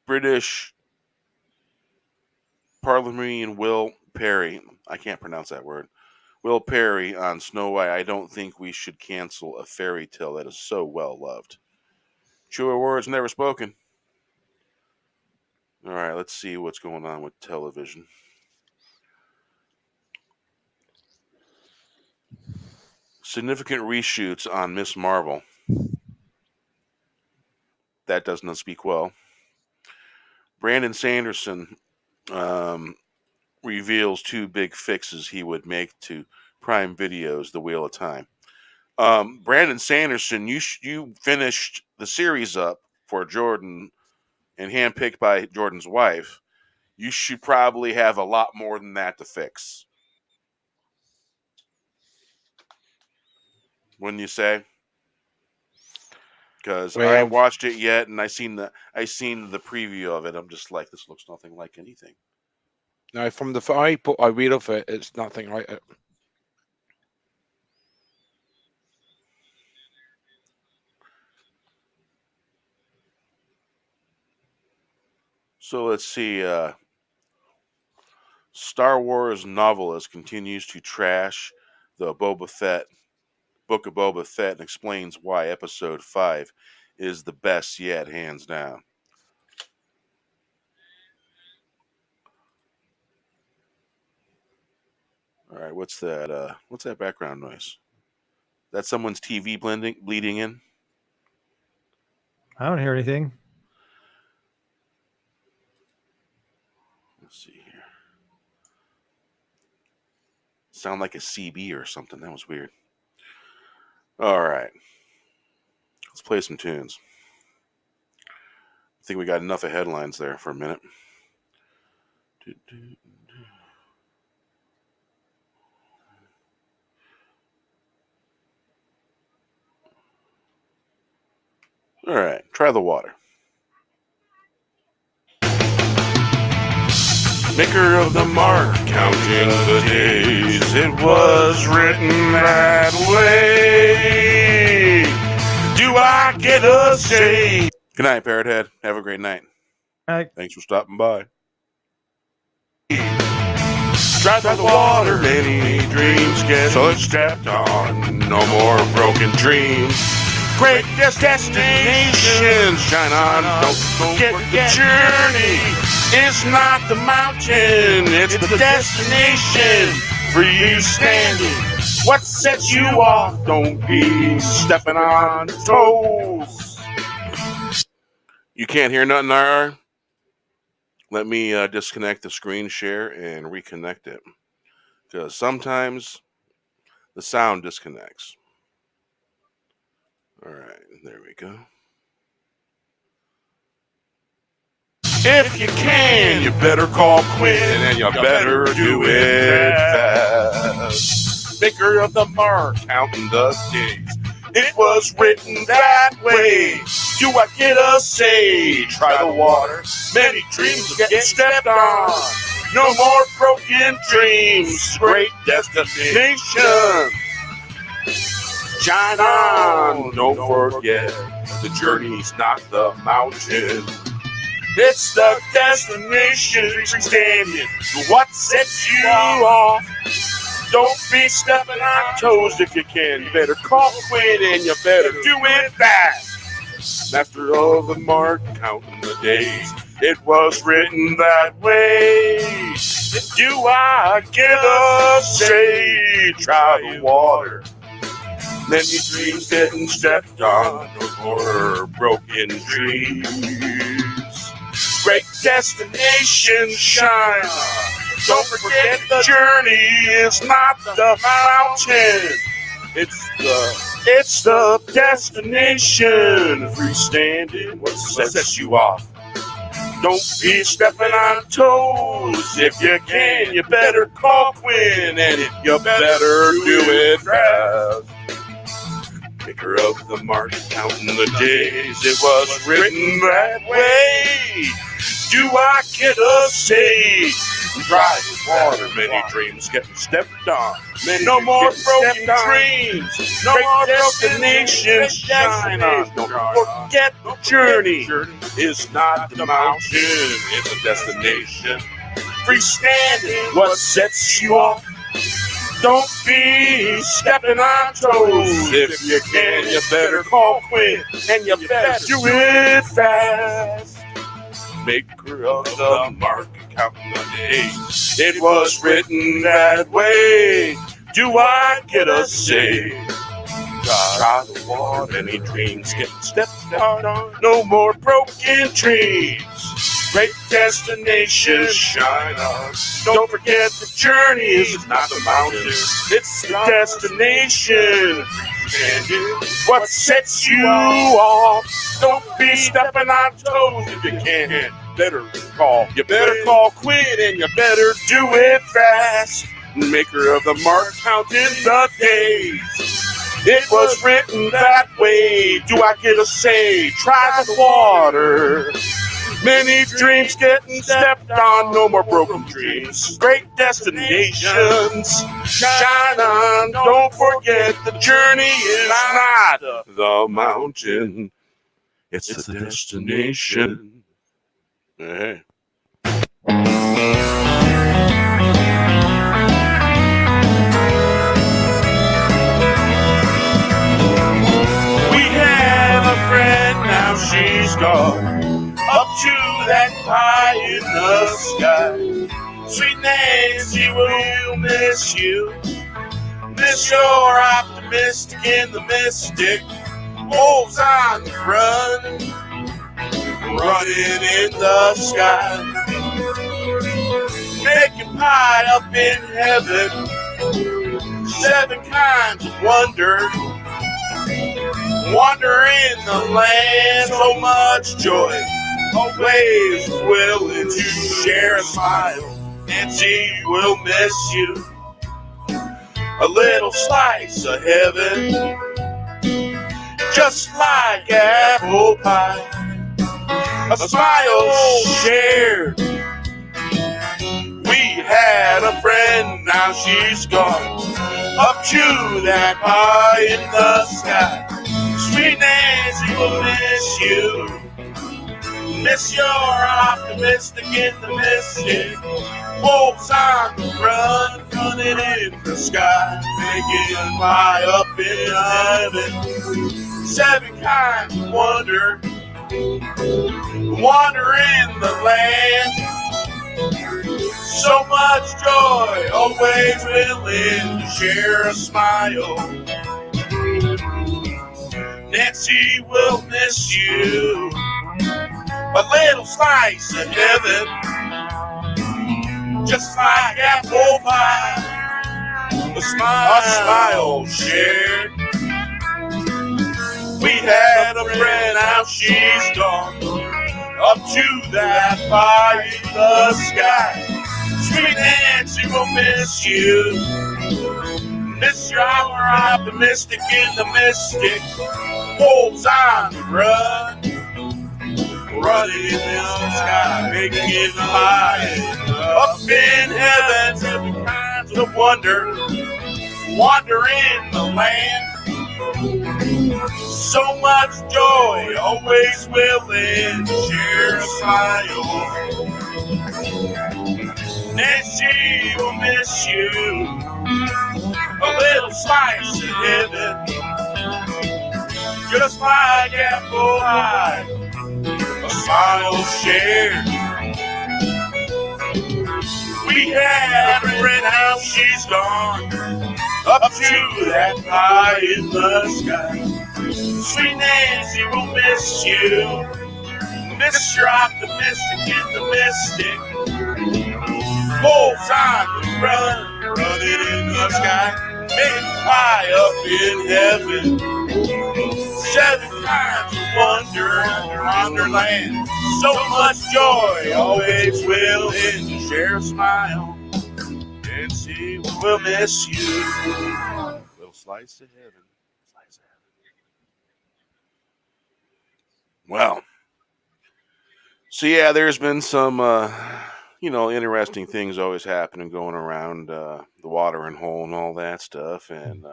[SPEAKER 1] British Parliamentarian Will Perry, I can't pronounce that word, Will Perry on Snow White. I don't think we should cancel a fairy tale that is so well loved. Truer words never spoken. All right, let's see what's going on with television. Significant reshoots on Miss Marvel. That does not speak well. Brandon Sanderson reveals 2 big fixes he would make to Prime Video's The Wheel of Time. Brandon Sanderson, you finished the series up for Jordan and handpicked by Jordan's wife. You should probably have a lot more than that to fix. Wouldn't you say? Because I haven't watched it yet, and I seen the preview of it. I'm just like, this looks nothing like anything.
[SPEAKER 3] No, from the I read of it, it's nothing like it.
[SPEAKER 1] So let's see. Star Wars novelist continues to trash the Book of Boba Fett and explains why Episode 5 is the best yet, hands down. All right, what's that? What's that background noise? That someone's TV bleeding in?
[SPEAKER 2] I don't hear anything.
[SPEAKER 1] Let's see here. Sound like a CB or something. That was weird. All right. Let's play some tunes. I think we got enough of headlines there for a minute. All right. Try the water. Maker of the mark, counting the days, it was written that way. Do I get a say? Good night, Parrot Head. Have a great night.
[SPEAKER 2] Hi.
[SPEAKER 1] Thanks for stopping by. Drive by the water, many dreams get stepped on. No more broken dreams. Great destinations, shine on. Don't forget the journey. It's not the mountain, it's the destination. For you standing, what sets you off? Don't be stepping on toes. You can't hear nothing, RR? Let me disconnect the screen share and reconnect it. Because sometimes the sound disconnects. All right, there we go. If you can, you better call Quinn, and you better do it fast. Maker of the mark, counting the days. It was written that way. Do I get a say? Try the water. Many dreams get stepped on. No more broken dreams. Great destination. Shine on. Don't forget, the journey's not the mountain. It's the destination. Standing. What sets you off? Don't be stepping on toes if you can. You better call Quinn and you better do it fast. Master of the mark, counting the days. It was written that way. Do I get a say? Try the water. Many dreams getting stepped on. No more broken dreams. Great destination, shine on. Don't forget the journey is not the mountain. It's the destination. Freestanding, what sets you off? Don't be stepping on toes. If you can, you better call Quinn, and you better do it fast. Picker of the mark, counting the days. It was written that way. Do I get a say? Dry as water, many dreams getting stepped on. No more broken dreams. No more destinations shine on. Don't forget the journey is not the mountain, it's a destination. Freestanding, what sets you off? Don't be stepping on toes. If you can, you better call Quinn, and you better do it fast. Maker of the mark, counting the days. It was written that way. Do I get a say? God of war, many dreams getting stepped on. No more broken trees. Great destination, shine on. Don't forget the journey is not the mountain, it's the destination. And what sets you off? Don't be stepping on toes if you can. You better call Quinn, and you better do it fast. Maker of the mark, counting the days. It was written that way. Do I get a say? Try the water. Many dreams getting stepped on. No more broken dreams. Great destinations. Shine on. Don't forget the journey is not the mountain. It's the destination. Hey. Now she's gone up to that high in the sky. Sweet Nancy, we'll miss you. Miss your optimistic in the mystic. Wolves on the run, running in the sky. Making pie up in heaven. 7 kinds of wonder. Wander in the land, so much joy, always willing to share a smile. Nancy will miss you. A little slice of heaven, just like apple pie. A smile shared. We had a friend, now she's gone up to that high in the sky. Sweet Nancy will miss you. Miss your optimistic in the mystic. Wolves on the run, running in the sky. Making high up in heaven. 7 kinds of wonder. Wander in the land. So much joy, always willing to share a smile. Nancy will miss you. A little slice of heaven, just like apple pie. A smile shared. We had a friend, now she's gone up to that high in the sky. Sweet Nancy will miss you. Miss your optimistic in the mystic. Wolves on the run, running in the sky, making it high. Up in heaven, 7 kinds of wonder, wander in the land. So much joy, always willing to share a smile. Nancy will miss you. A little slice of heaven, just like apple pie. A smile shared. We had a friend, now she's gone up to that high in the sky. Sweet Nancy will miss you. Miss your optimistic in the mystic. Wolves on the run, running in the sky. Make high up in heaven. 7 kinds of wonder in wonderland. So much joy, always willing to share a smile. Nancy will miss you. Little slice of heaven. Well, so yeah, there's been some, interesting things always happening going around the watering hole and all that stuff. And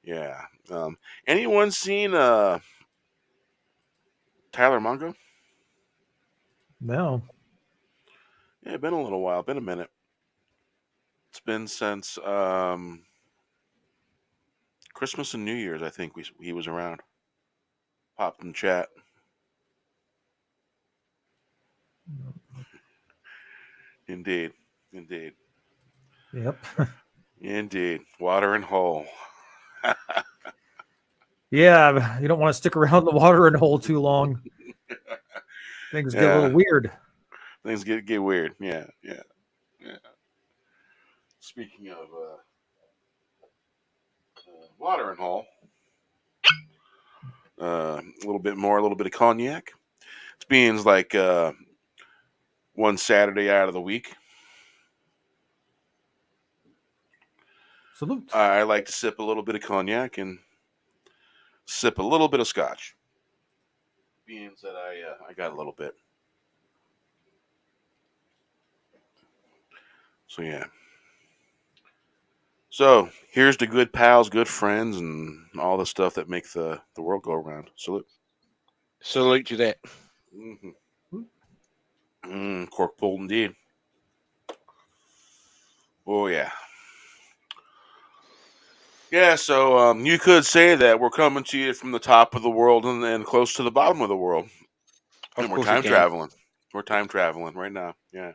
[SPEAKER 1] yeah, anyone seen Tyler Mungo?
[SPEAKER 2] No.
[SPEAKER 1] Yeah, been a little while, been a minute. been since Christmas and New Year's. I think he was around. Popped in the chat. Indeed.
[SPEAKER 2] Yep.
[SPEAKER 1] Indeed. Water and hole.
[SPEAKER 2] Yeah, you don't want to stick around the watering hole too long. Things get a little weird.
[SPEAKER 1] Things get weird. Yeah. Speaking of watering hole, a little bit of cognac. It's being like one Saturday out of the week.
[SPEAKER 2] Salute.
[SPEAKER 1] I like to sip a little bit of cognac and sip a little bit of scotch. Being that I got a little bit. So yeah. So here's to good pals, good friends, and all the stuff that make the world go around. Salute.
[SPEAKER 3] Salute to that.
[SPEAKER 1] Cork pulled indeed. Oh yeah. Yeah, so you could say that we're coming to you from the top of the world and close to the bottom of the world. And we're time traveling. We're time traveling right now. Yeah.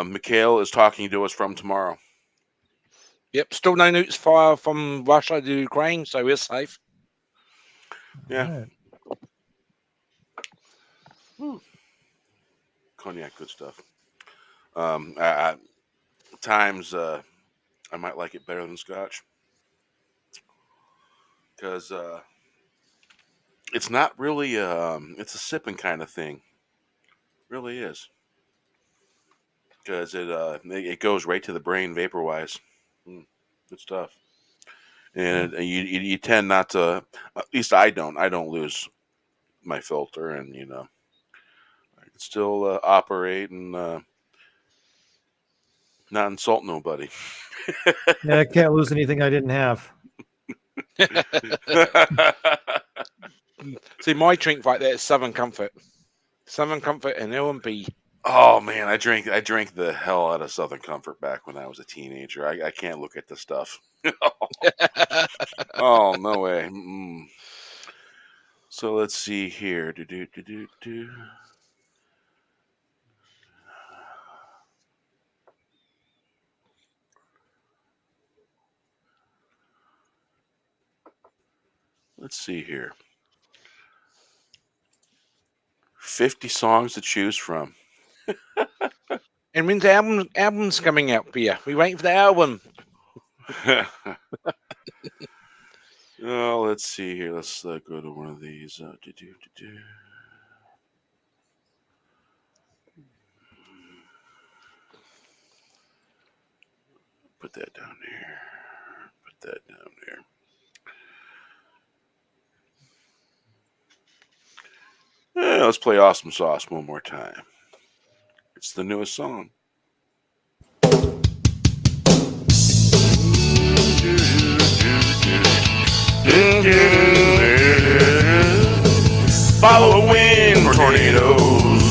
[SPEAKER 1] Mikhail is talking to us from tomorrow.
[SPEAKER 3] Yep, still no news fire from Russia to Ukraine, so we're safe.
[SPEAKER 1] Yeah. Right. Cognac, good stuff. Times I might like it better than scotch because it's not really it's a sipping kind of thing. It really is. Because it goes right to the brain vapor-wise. Good stuff. And you tend not to, at least I don't lose my filter, and I can still operate and not insult nobody.
[SPEAKER 2] Yeah, I can't lose anything I didn't have.
[SPEAKER 3] See, my drink right there is Southern Comfort. Southern Comfort and L&B.
[SPEAKER 1] Oh man, I drank the hell out of Southern Comfort back when I was a teenager. I can't look at the stuff. Oh no way. So let's see here. Let's see here. 50 songs to choose from.
[SPEAKER 3] And when's the album's coming out for you? We waiting for the album.
[SPEAKER 1] Oh, let's see here. Let's go to one of these. Put that down there. Put that down there. Yeah, let's play Awesome Sauce one more time. It's the newest song. Follow the wind, tornadoes.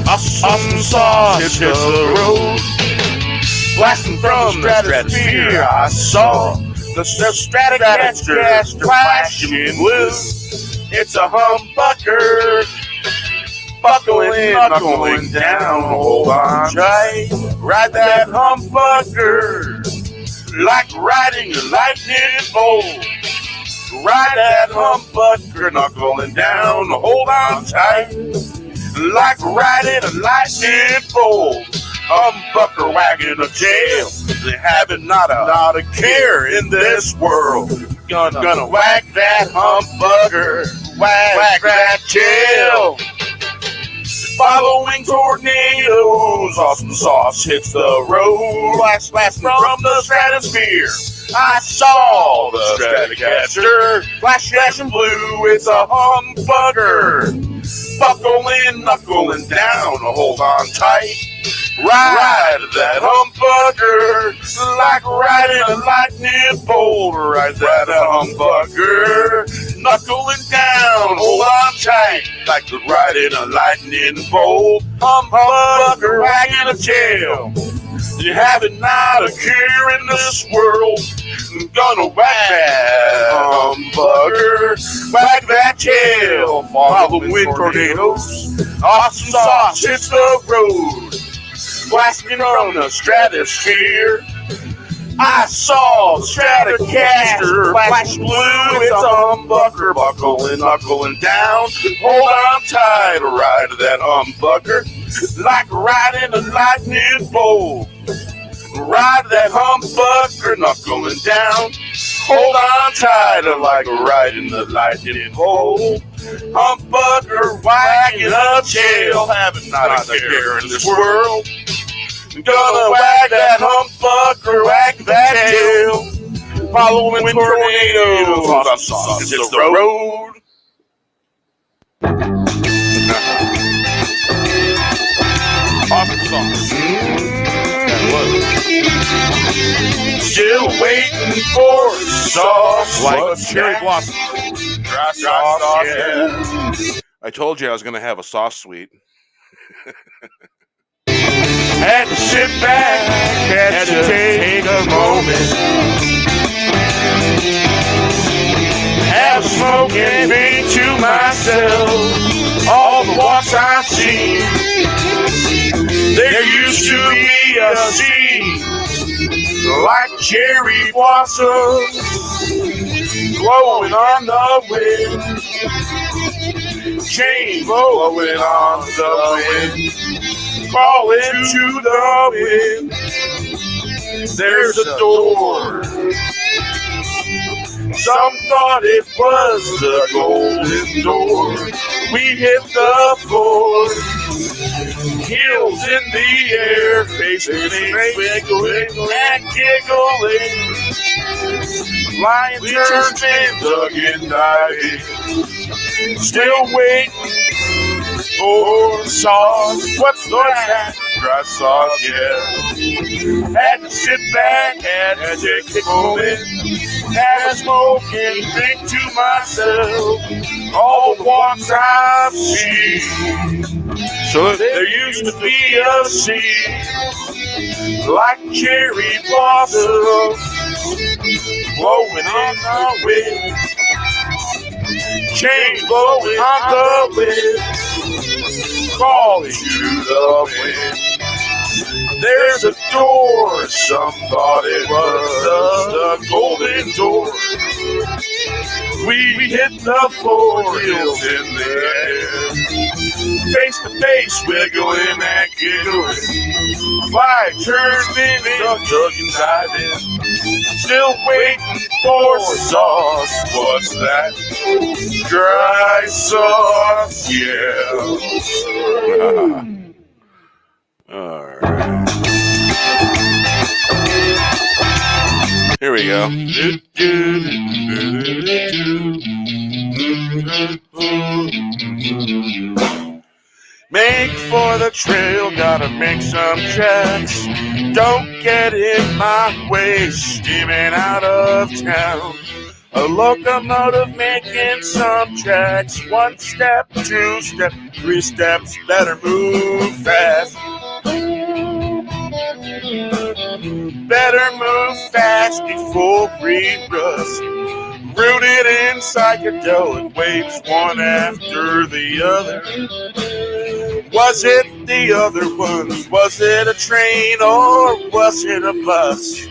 [SPEAKER 1] Awesome Sauce hits the road. Blasting from the stratosphere, I saw the Strat flashing blue. It's a humbucker, buckling, knuckling down, hold on tight. Ride that humbucker like riding a lightning bolt. Ride that humbucker, knuckling down, hold on tight. Like riding a lightning bolt. Humbucker wagging a tail. They having not a care in this world. Gonna wag that humbucker, wag that tail. Following tornadoes, Awesome Sauce hits the road. Blasting from the stratosphere, I saw the Stratocaster. Flashing blue, it's a humbucker. Buckling, knuckling down, hold on tight. Ride that humbucker like riding a lightning bolt. Ride that humbucker, knuckling down. down, hold on tight, like you're riding a lightning bolt. Humbucker wagging a tail. You haven't not a care in this world. I'm gonna whack that humbucker, whack that tail. Following tornadoes, awesome sauce hits the road. Blasting from the stratosphere, I saw Stratocaster flash blue. It's a humbucker, buckling, knuckling down. Hold on tight, ride that humbucker, like riding a lightning bolt. Ride that humbucker, knuckling down. Hold on tight, like riding the lightning bolt. Humbucker, wagging a tail, having not a care in this world. Gonna wag that humbucker, wag that tail. Following tornadoes, awesome sauce hits the road. Awesome sauce. Still waiting for sauce.
[SPEAKER 4] Like cherry blossom.
[SPEAKER 1] Dry sauce, yeah.
[SPEAKER 4] I told you I was going to have a sauce suite.
[SPEAKER 1] Had to sit back, had to take a moment. Have a smoke and think to myself, all the walks I've seen. There used to be a sea, like cherry blossoms, blowing on the wind. Chain blowing on the wind. Crawling to the wind. There's a door. Some thought it was the golden door. We hit the floor. Heels in the air, faces wiggling and giggling. Flying turns and dugging diving. Still waiting for sauce. What's that? Dry sauce, yeah. Had to sit back, had to take a moment. Had a smoke and think to myself, all the walks I've seen. So there used to be a sea, like cherry blossoms, blowing on the wind. Chains blowing on the wind. Calling to the wind. There's a door, some thought it was the golden door. We hit the floor, heels in the air. Face to face, wiggling and giggling. Fly, turn, spinning, dugging, diving. Still waiting for sauce. What's that? Dry sauce, yeah.
[SPEAKER 4] All right. Here we go.
[SPEAKER 1] Make for the trail, gotta make some tracks. Don't get in my way, steaming out of town. A locomotive making some tracks. 1 step, 2 step, 3 steps, better move fast. Better move fast before we rust. Rooted in psychedelic waves, one after the other. Was it the other ones? Was it a train or was it a bus?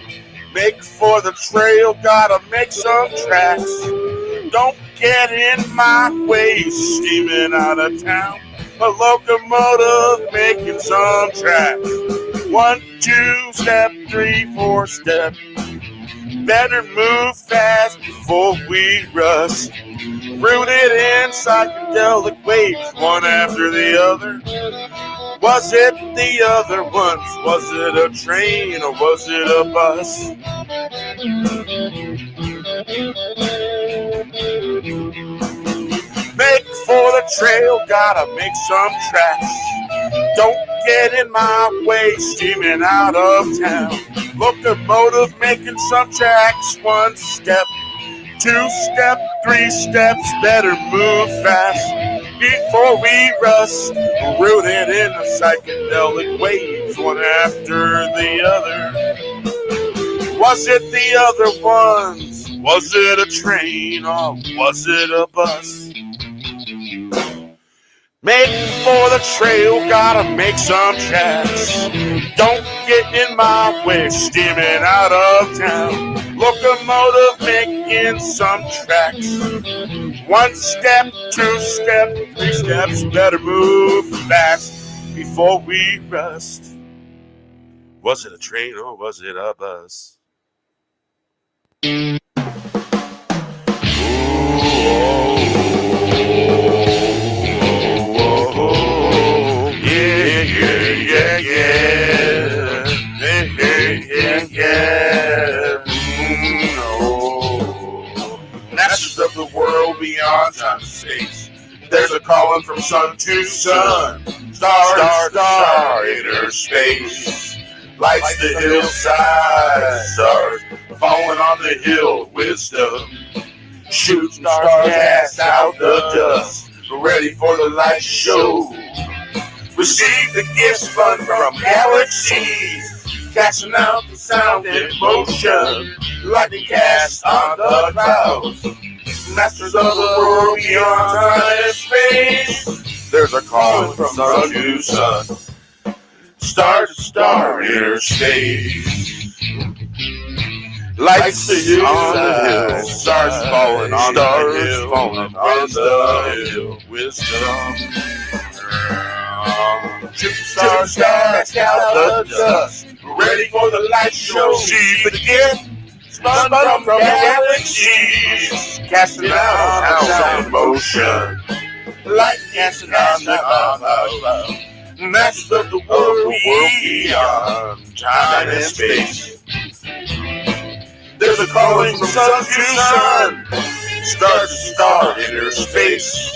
[SPEAKER 1] Make for the trail, gotta make some tracks. Don't get in my way, steaming out of town. A locomotive making some tracks. 1, 2 step, 3, 4 step. Better move fast before we rust. Rooted in psychedelic waves, one after the other. Was it the other ones? Was it a train or was it a bus? Make for the trail, gotta make some tracks. Don't get in my way, steaming out of town. Locomotive making some tracks. 1 step, 2-step, 3 steps, better move fast before we rust. Rooted in the psychedelic waves, one after the other. Was it the other ones? Was it a train or was it a bus? Making for the trail, gotta make some tracks. Don't get in my way, steaming out of town. Locomotive making some tracks. 1 step, 2 step, 3 steps, better move fast before we rust. Was it a train or was it a bus? Masters of the world beyond time and space. There's a calling from sun to sun. Star to star, inner space. Lights the hillside, stars falling on the hill of wisdom. Shooting stars cast out the dust, ready for the light show. Receive the gifts spun from galaxies, casting out the sound and motion, lightning cast on the clouds. Masters of the world beyond time and space. There's a calling from sun to sun, star to star, inner space. Lights the hills on the hill, stars falling on the hill, falling on the hill. Wisdom. Shooting stars cast out the dust, ready for the light show. See the gift spun from galaxies, casting out sound motion, light casting out the clouds. Masters of the world beyond time and space. There's a calling from sun to sun, star to star, inner space.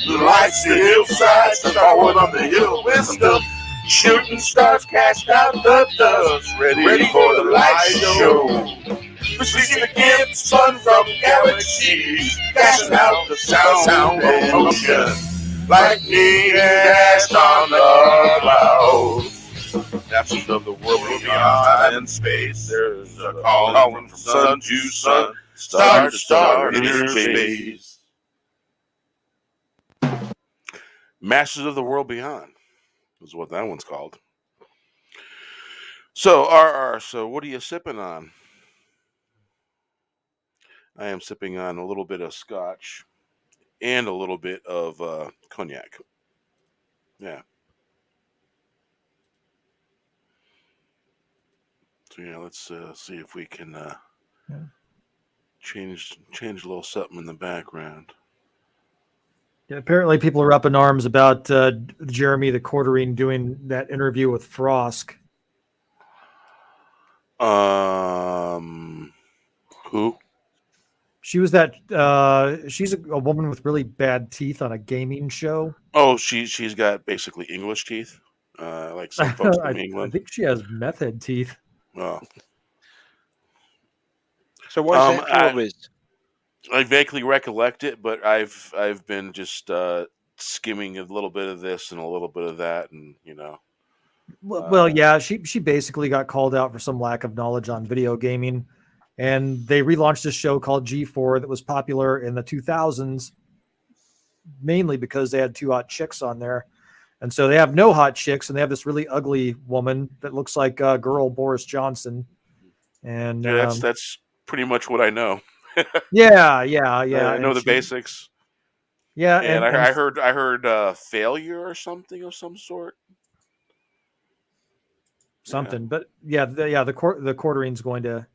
[SPEAKER 1] Lights the hillsides, falling on the hill of wisdom. Shooting stars cast out the dust, ready for the light show. Receiving the gift spun from galaxies, casting out the sound and motion. Lightning cast on the clouds. Masters of the world beyond time and space. There's a calling from sun to sun, star to star, inner space.
[SPEAKER 4] Masters of the World Beyond is what that one's called. So, RR, so what are you sipping on? I am sipping on a little bit of scotch and a little bit of cognac. Yeah. So yeah, let's see if we can change a little something in the background.
[SPEAKER 2] Yeah, apparently people are up in arms about Jeremy the Quarterine doing that interview with Frosk.
[SPEAKER 4] Who?
[SPEAKER 2] She was that she's a woman with really bad teeth on a gaming show.
[SPEAKER 4] Oh, she's got basically English teeth, like some folks from England.
[SPEAKER 2] I think she has meth head teeth.
[SPEAKER 4] Oh.
[SPEAKER 5] So what is that for?
[SPEAKER 4] I vaguely recollect it, but I've been just skimming a little bit of this and a little bit of that, and
[SPEAKER 2] Well, yeah, she basically got called out for some lack of knowledge on video gaming, and they relaunched this show called G4 that was popular in the 2000s, mainly because they had 2 hot chicks on there, and so they have no hot chicks, and they have this really ugly woman that looks like girl Boris Johnson, and
[SPEAKER 4] yeah, that's pretty much what I know.
[SPEAKER 2] yeah.
[SPEAKER 4] I know the basics.
[SPEAKER 2] Yeah,
[SPEAKER 4] and I heard failure or something of some sort.
[SPEAKER 2] Something, yeah. But the Quarterine's going to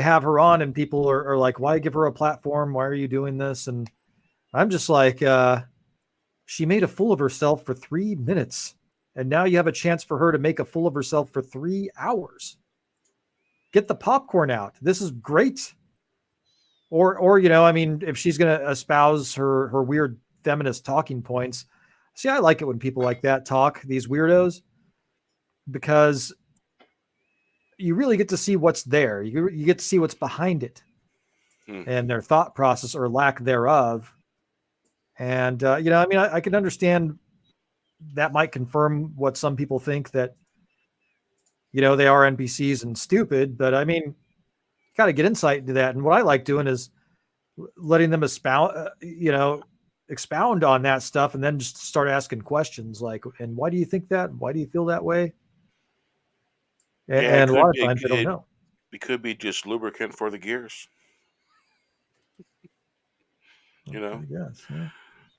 [SPEAKER 2] have her on, and people are like, why give her a platform? Why are you doing this? And I'm just like, she made a fool of herself for 3 minutes, and now you have a chance for her to make a fool of herself for 3 hours. Get the popcorn out. This is great. Or I mean, if she's going to espouse her weird feminist talking points, see, I like it when people like that talk, these weirdos, because you really get to see what's there. You get to see what's behind it. and their thought process or lack thereof. And, I can understand that might confirm what some people think that, they are NPCs and stupid, but I mean, got to get insight into that. And what I like doing is letting them expound on that stuff, and then just start asking questions like, and why do you think that? Why do you feel that way? And a lot of times they don't know.
[SPEAKER 4] It could be just lubricant for the gears.
[SPEAKER 2] I guess, yeah.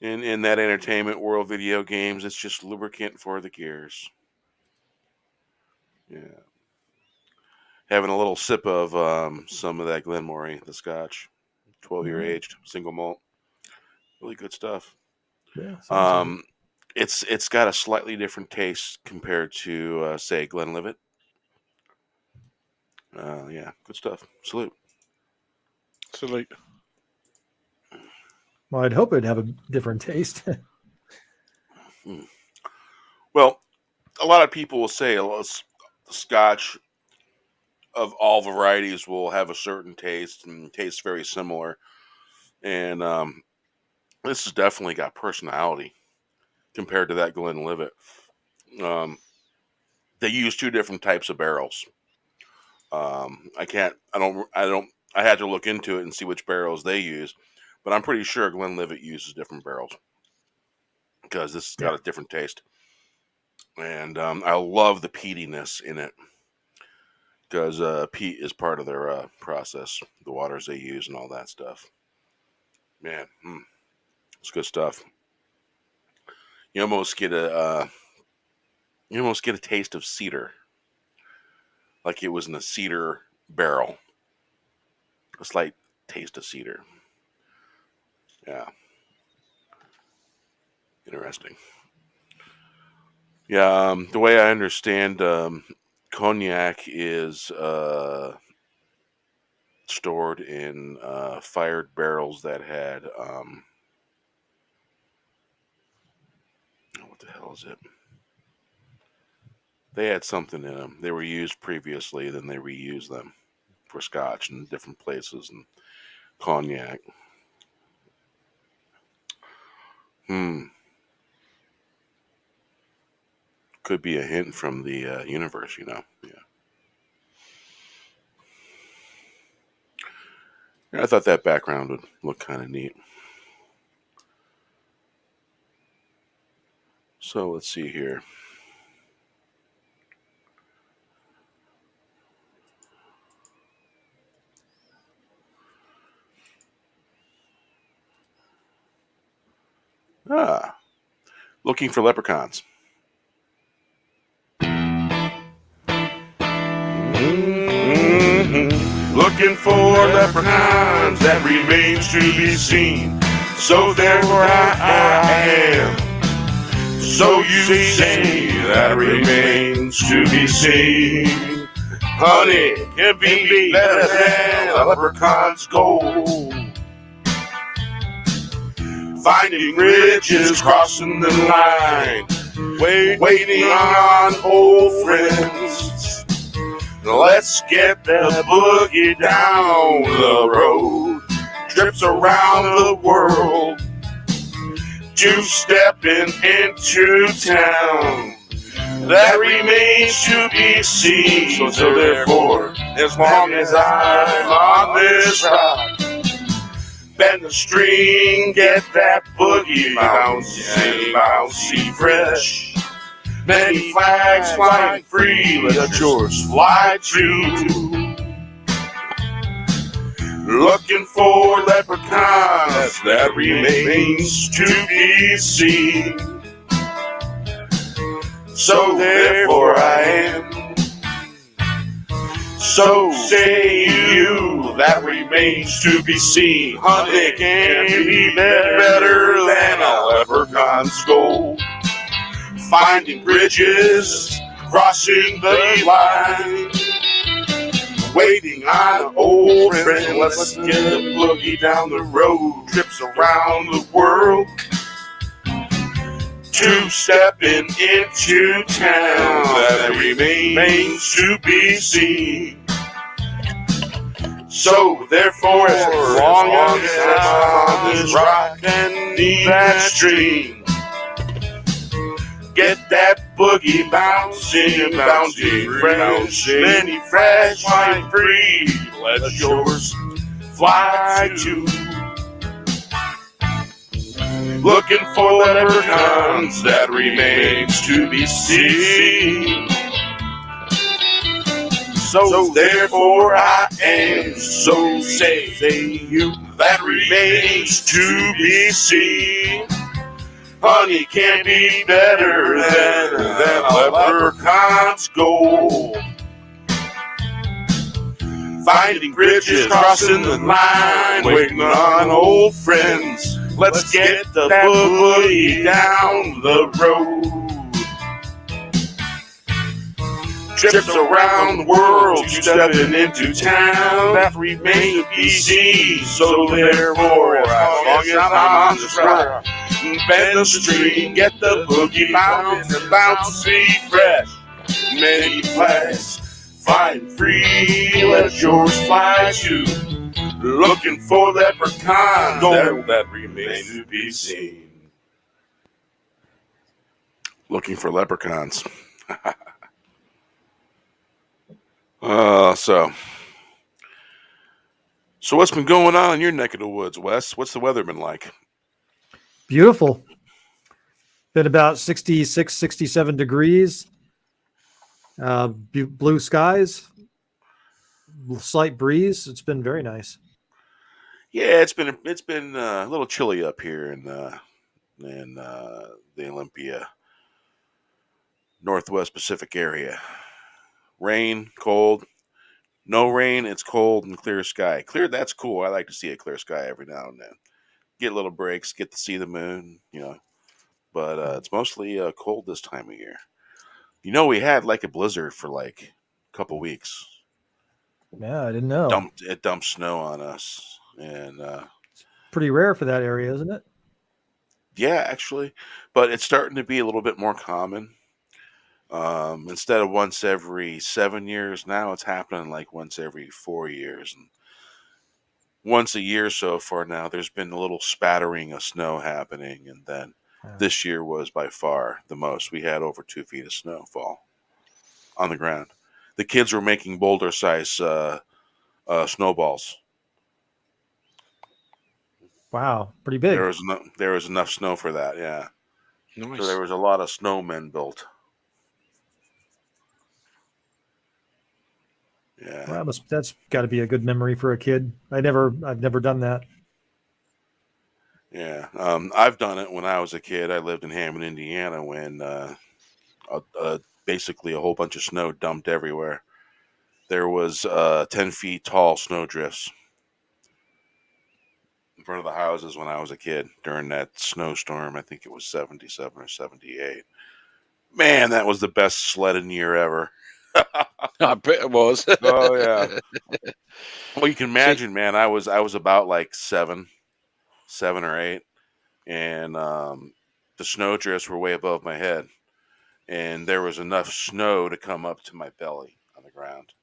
[SPEAKER 4] In that entertainment world, video games, it's just lubricant for the gears. Yeah. Having a little sip of some of that Glenmorangie, the Scotch, 12-year aged, single malt, really good stuff.
[SPEAKER 2] Yeah.
[SPEAKER 4] It's got a slightly different taste compared to say Glenlivet. Yeah, good stuff. Salute.
[SPEAKER 2] Well, I'd hope it'd have a different taste.
[SPEAKER 4] Well, a lot of people will say Scotch of all varieties will have a certain taste and tastes very similar. And this has definitely got personality compared to that Glenlivet. They use two different types of barrels. I had to look into it and see which barrels they use, but I'm pretty sure Glenlivet uses different barrels because this has got a different taste. And I love the peatiness in it because peat is part of their process, the waters they use and all that stuff. Man, it's good stuff. You almost get a taste of cedar, like it was in a cedar barrel. A slight taste of cedar. Yeah. Interesting. Yeah, the way I understand cognac is stored in fired barrels that had what the hell is it? They had something in them. They were used previously, then they reused them for Scotch in different places and cognac. Could be a hint from the universe, Yeah. I thought that background would look kind of neat. So let's see here. Looking for leprechauns.
[SPEAKER 1] Looking for leprechauns that remains to be seen. So therefore I am. So you say that remains to be seen. Honey can be better than a leprechaun's gold. Finding riches, crossing the line, waiting on old friends. Let's get the boogie down the road, trips around the world, two-stepping into town. That remains to be seen. So therefore, as long as I'm on this rock, bend the string, get that boogie bouncy, fresh. Many flags flying free, let yours fly too. Looking for leprechauns that remains to be seen. So therefore I am. So say you, that remains to be seen. Honey can be better than a leprechaun's gold. Finding bridges, crossing the line, waiting on an old friend. Let's get the boogie down the road, trips around the world, two-stepping into town. That remains to be seen. So therefore, as long as I'm on this rock and need that stream, get that boogie bouncing, many fresh, fine, free. Let yours fly too. Looking for leprechauns, that remains to be seen. So therefore I am, so say you, that remains to be seen. Honey can't be better than a leprechaun's gold. Finding bridges, crossing the line, waiting on old friends. Let's get the boogie down the road. Trips around the world, you stepping into town, that remains to be seen. So therefore, as long as I'm on this rock, bend the stream, get the boogie bouncy fresh. Many flags, flying free, let yours fly too. Looking for leprechauns, that remains to be seen.
[SPEAKER 4] Looking for leprechauns. So what's been going on in your neck of the woods, Wes? What's the weather been like?
[SPEAKER 2] Beautiful. Been about 66, 67 degrees. Blue skies. Slight breeze. It's been very nice.
[SPEAKER 4] Yeah, it's been a little chilly up here in the Olympia, Northwest Pacific area. Rain, cold. No rain, it's cold and clear sky. Clear, that's cool. I like to see a clear sky every now and then. Get little breaks, get to see the moon, But it's mostly cold this time of year. We had like a blizzard for like a couple weeks.
[SPEAKER 2] Yeah, I didn't know.
[SPEAKER 4] It dumped snow on us, and
[SPEAKER 2] pretty rare for that area, isn't it?
[SPEAKER 4] yeah, actually, but it's starting to be a little bit more common. Instead of once every 7 years, now it's happening like once every 4 years, and once a year so far now. There's been a little spattering of snow happening, and then this year was by far the most. We had over 2 feet of snowfall on the ground. The kids were making boulder-sized snowballs.
[SPEAKER 2] Wow, pretty big.
[SPEAKER 4] There was enough snow for that. Yeah,
[SPEAKER 3] Nice.
[SPEAKER 4] so there was a lot of snowmen built. Yeah,
[SPEAKER 2] Well, that's got to be a good memory for a kid. I've never done that.
[SPEAKER 4] Yeah, I've done it when I was a kid. I lived in Hammond, Indiana, when basically a whole bunch of snow dumped everywhere. There was 10 feet tall snow drifts in front of the houses when I was a kid during that snowstorm. I think it was 77 or 78. Man, that was the best sledding year ever.
[SPEAKER 3] I bet it was.
[SPEAKER 4] Oh yeah. Well, you can imagine, man. I was about like 7 or 8, and the snow drifts were way above my head, and there was enough snow to come up to my belly on the ground.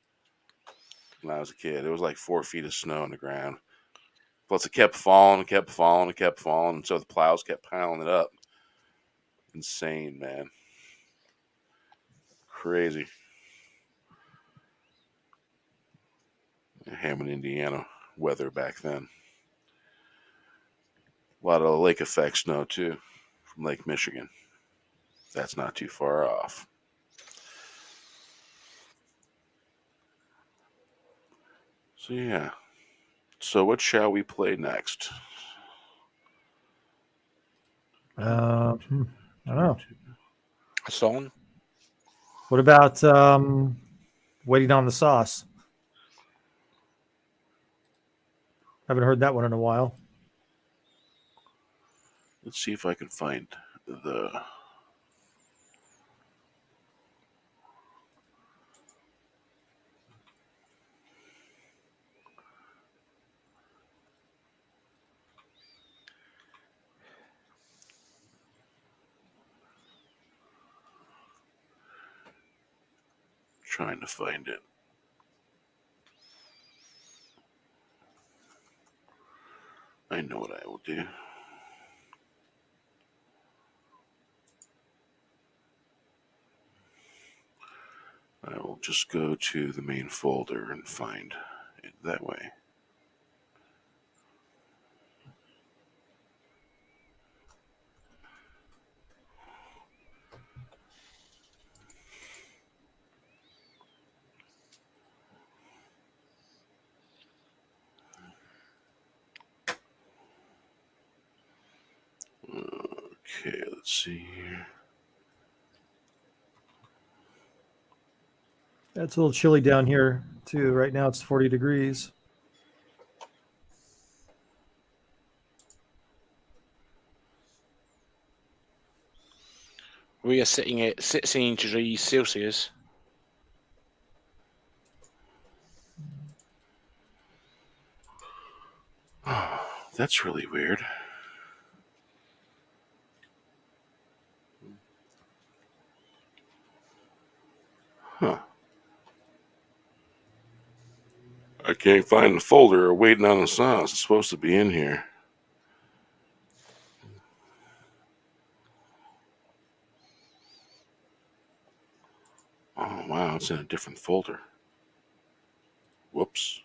[SPEAKER 4] When I was a kid, it was like 4 feet of snow on the ground. Plus, it kept falling and kept falling and kept falling, and so the plows kept piling it up. Insane, man. Crazy. Hammond, Indiana weather back then. A lot of lake effect snow too, from Lake Michigan. That's not too far off. So yeah. So what shall we play next?
[SPEAKER 2] I don't know.
[SPEAKER 3] A song?
[SPEAKER 2] What about Waiting on the Sauce? Haven't heard that one in a while.
[SPEAKER 4] Let's see if I can find the... Trying to find it. know what I will do. I will just go to the main folder and find it that way. Okay, let's see here.
[SPEAKER 2] It's a little chilly down here too. Right now it's 40 degrees.
[SPEAKER 5] We are sitting at 16 degrees Celsius.
[SPEAKER 4] Oh, that's really weird. Huh. I can't find the folder or waiting on the sauce. It's supposed to be in here. Oh, wow, it's in a different folder. Whoops.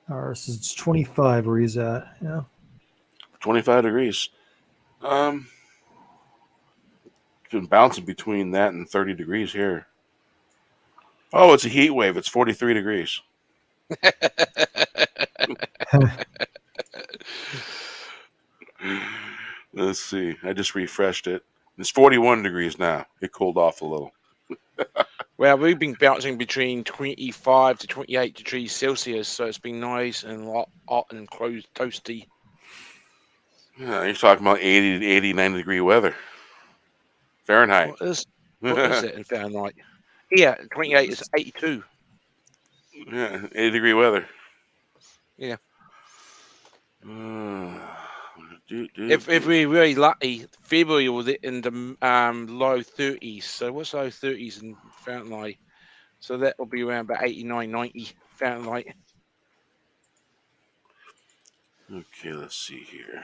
[SPEAKER 2] Ours is 25 where he's at. Yeah.
[SPEAKER 4] 25 degrees. It's been bouncing between that and 30 degrees here. Oh, it's a heat wave. It's 43 degrees. Let's see. I just refreshed it. It's 41 degrees now. It cooled off a little.
[SPEAKER 5] Well, we've been bouncing between 25 to 28 degrees Celsius, so it's been nice and hot and toasty.
[SPEAKER 4] Yeah, you're talking about 80 to 89 degree weather. Fahrenheit.
[SPEAKER 5] What is it in Fahrenheit? Yeah, 28 is 82.
[SPEAKER 4] Yeah, 80-degree weather.
[SPEAKER 5] Yeah.
[SPEAKER 4] If
[SPEAKER 5] If we're really lucky, February was in the low 30s. So what's low 30s in Fahrenheit? So that will be around about 89, 90 Fahrenheit.
[SPEAKER 4] Okay, let's see here.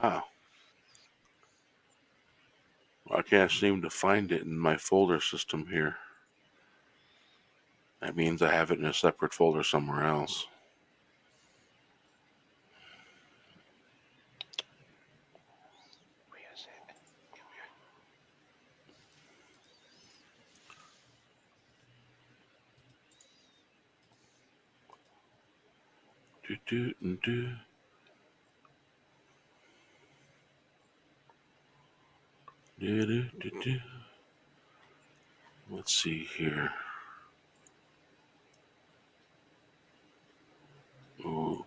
[SPEAKER 4] Oh. I can't seem to find it in my folder system here. That means I have it in a separate folder somewhere else.
[SPEAKER 5] Where is
[SPEAKER 4] Do. Let's see here. Ooh.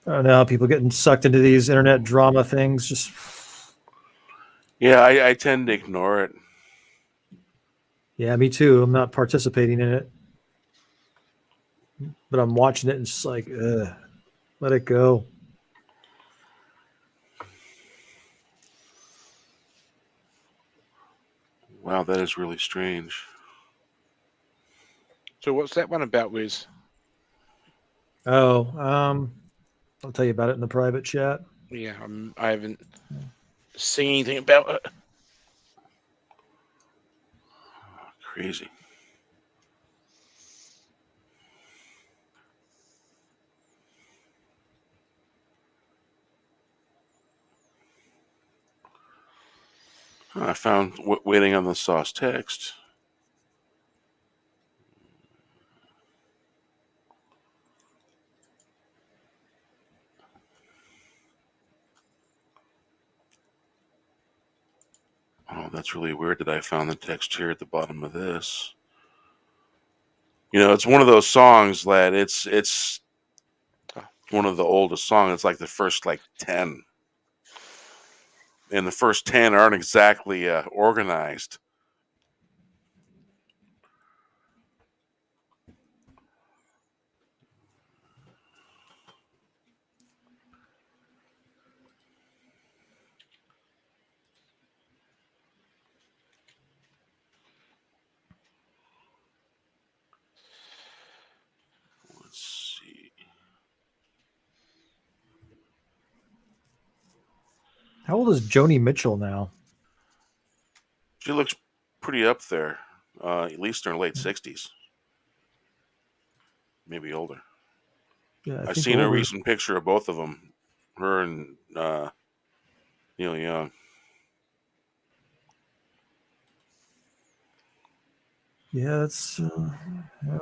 [SPEAKER 2] I don't know. People getting sucked into these internet drama things. Just
[SPEAKER 4] Yeah, I tend to ignore it.
[SPEAKER 2] yeah, me too. I'm not participating in it, but I'm watching it and it's just like, let it go.
[SPEAKER 4] Wow, that is really strange.
[SPEAKER 5] So what's that one about, Wiz?
[SPEAKER 2] Oh, I'll tell you about it in the private chat.
[SPEAKER 5] Yeah, I haven't seen anything about it.
[SPEAKER 4] Crazy. I found waiting on the sauce text. Oh, that's really weird that I found the text here at the bottom of this. You know, it's one of those songs that it's one of the oldest songs. It's like the first 10. And the first 10 aren't exactly organized.
[SPEAKER 2] How old is Joni Mitchell now?
[SPEAKER 4] She looks pretty up there. At least in her late 60s. Maybe older.
[SPEAKER 2] Yeah,
[SPEAKER 4] I've seen a recent picture of both of them. Her and Neil Young.
[SPEAKER 2] Yeah, that's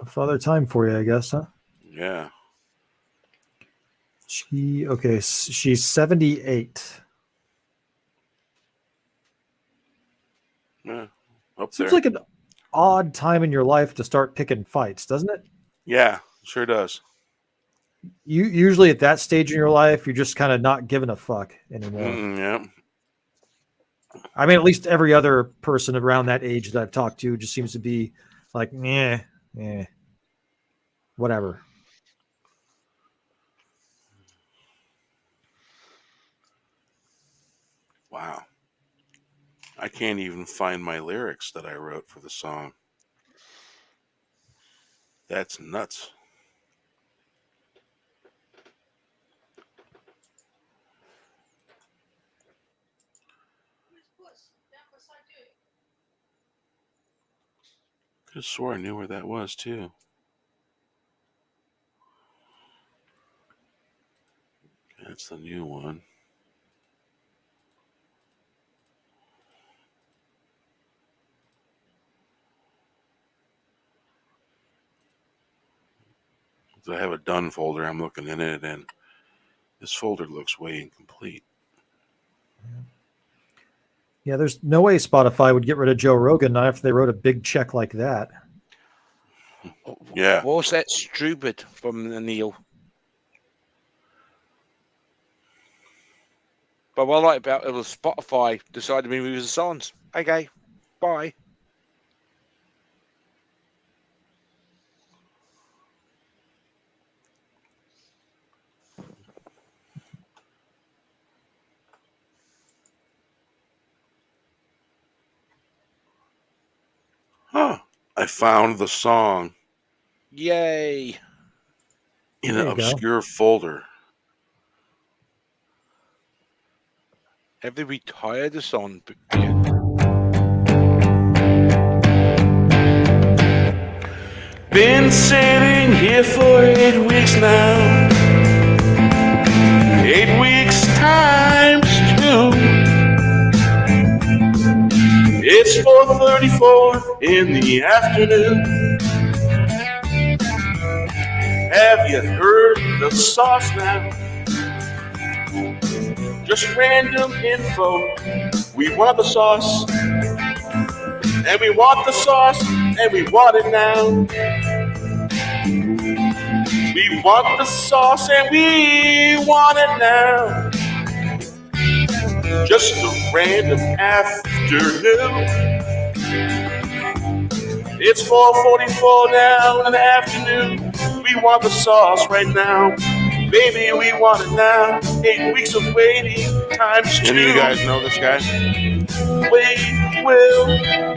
[SPEAKER 2] Father Time for you, I guess, huh?
[SPEAKER 4] Yeah.
[SPEAKER 2] She's 78.
[SPEAKER 4] Yeah. Up
[SPEAKER 2] Seems
[SPEAKER 4] there.
[SPEAKER 2] like an odd time in your life to start picking fights, doesn't it?
[SPEAKER 4] Yeah, sure does.
[SPEAKER 2] You usually at that stage in your life, you're just kind of not giving a fuck anymore.
[SPEAKER 4] Yeah.
[SPEAKER 2] I mean, at least every other person around that age that I've talked to just seems to be like, whatever.
[SPEAKER 4] Wow. I can't even find my lyrics that I wrote for the song. That's nuts. Could have swore I knew where that was too. That's the new one. So I have a done folder. I'm looking in it, and this folder looks way incomplete.
[SPEAKER 2] Yeah, there's no way Spotify would get rid of Joe Rogan not after they wrote a big check like that.
[SPEAKER 4] Yeah.
[SPEAKER 5] What was that stupid from the Neil? But what I like about it was Spotify decided to remove the songs. Okay, bye.
[SPEAKER 4] Huh. I found the song
[SPEAKER 5] Yay.
[SPEAKER 4] in an obscure folder.
[SPEAKER 5] Have they retired the song?
[SPEAKER 4] Been sitting here for 8 weeks now. 8 weeks times 2. It's 4:34 in the afternoon. Have you heard the sauce now? Just random info. We want the sauce. And we want the sauce. And we want it now. We want the sauce and we want it now. Just a random afternoon. It's 4:44 now in the afternoon. We want the sauce right now. Baby, we want it now. 8 weeks of waiting times 2. Any of you guys know this guy? Wait, will.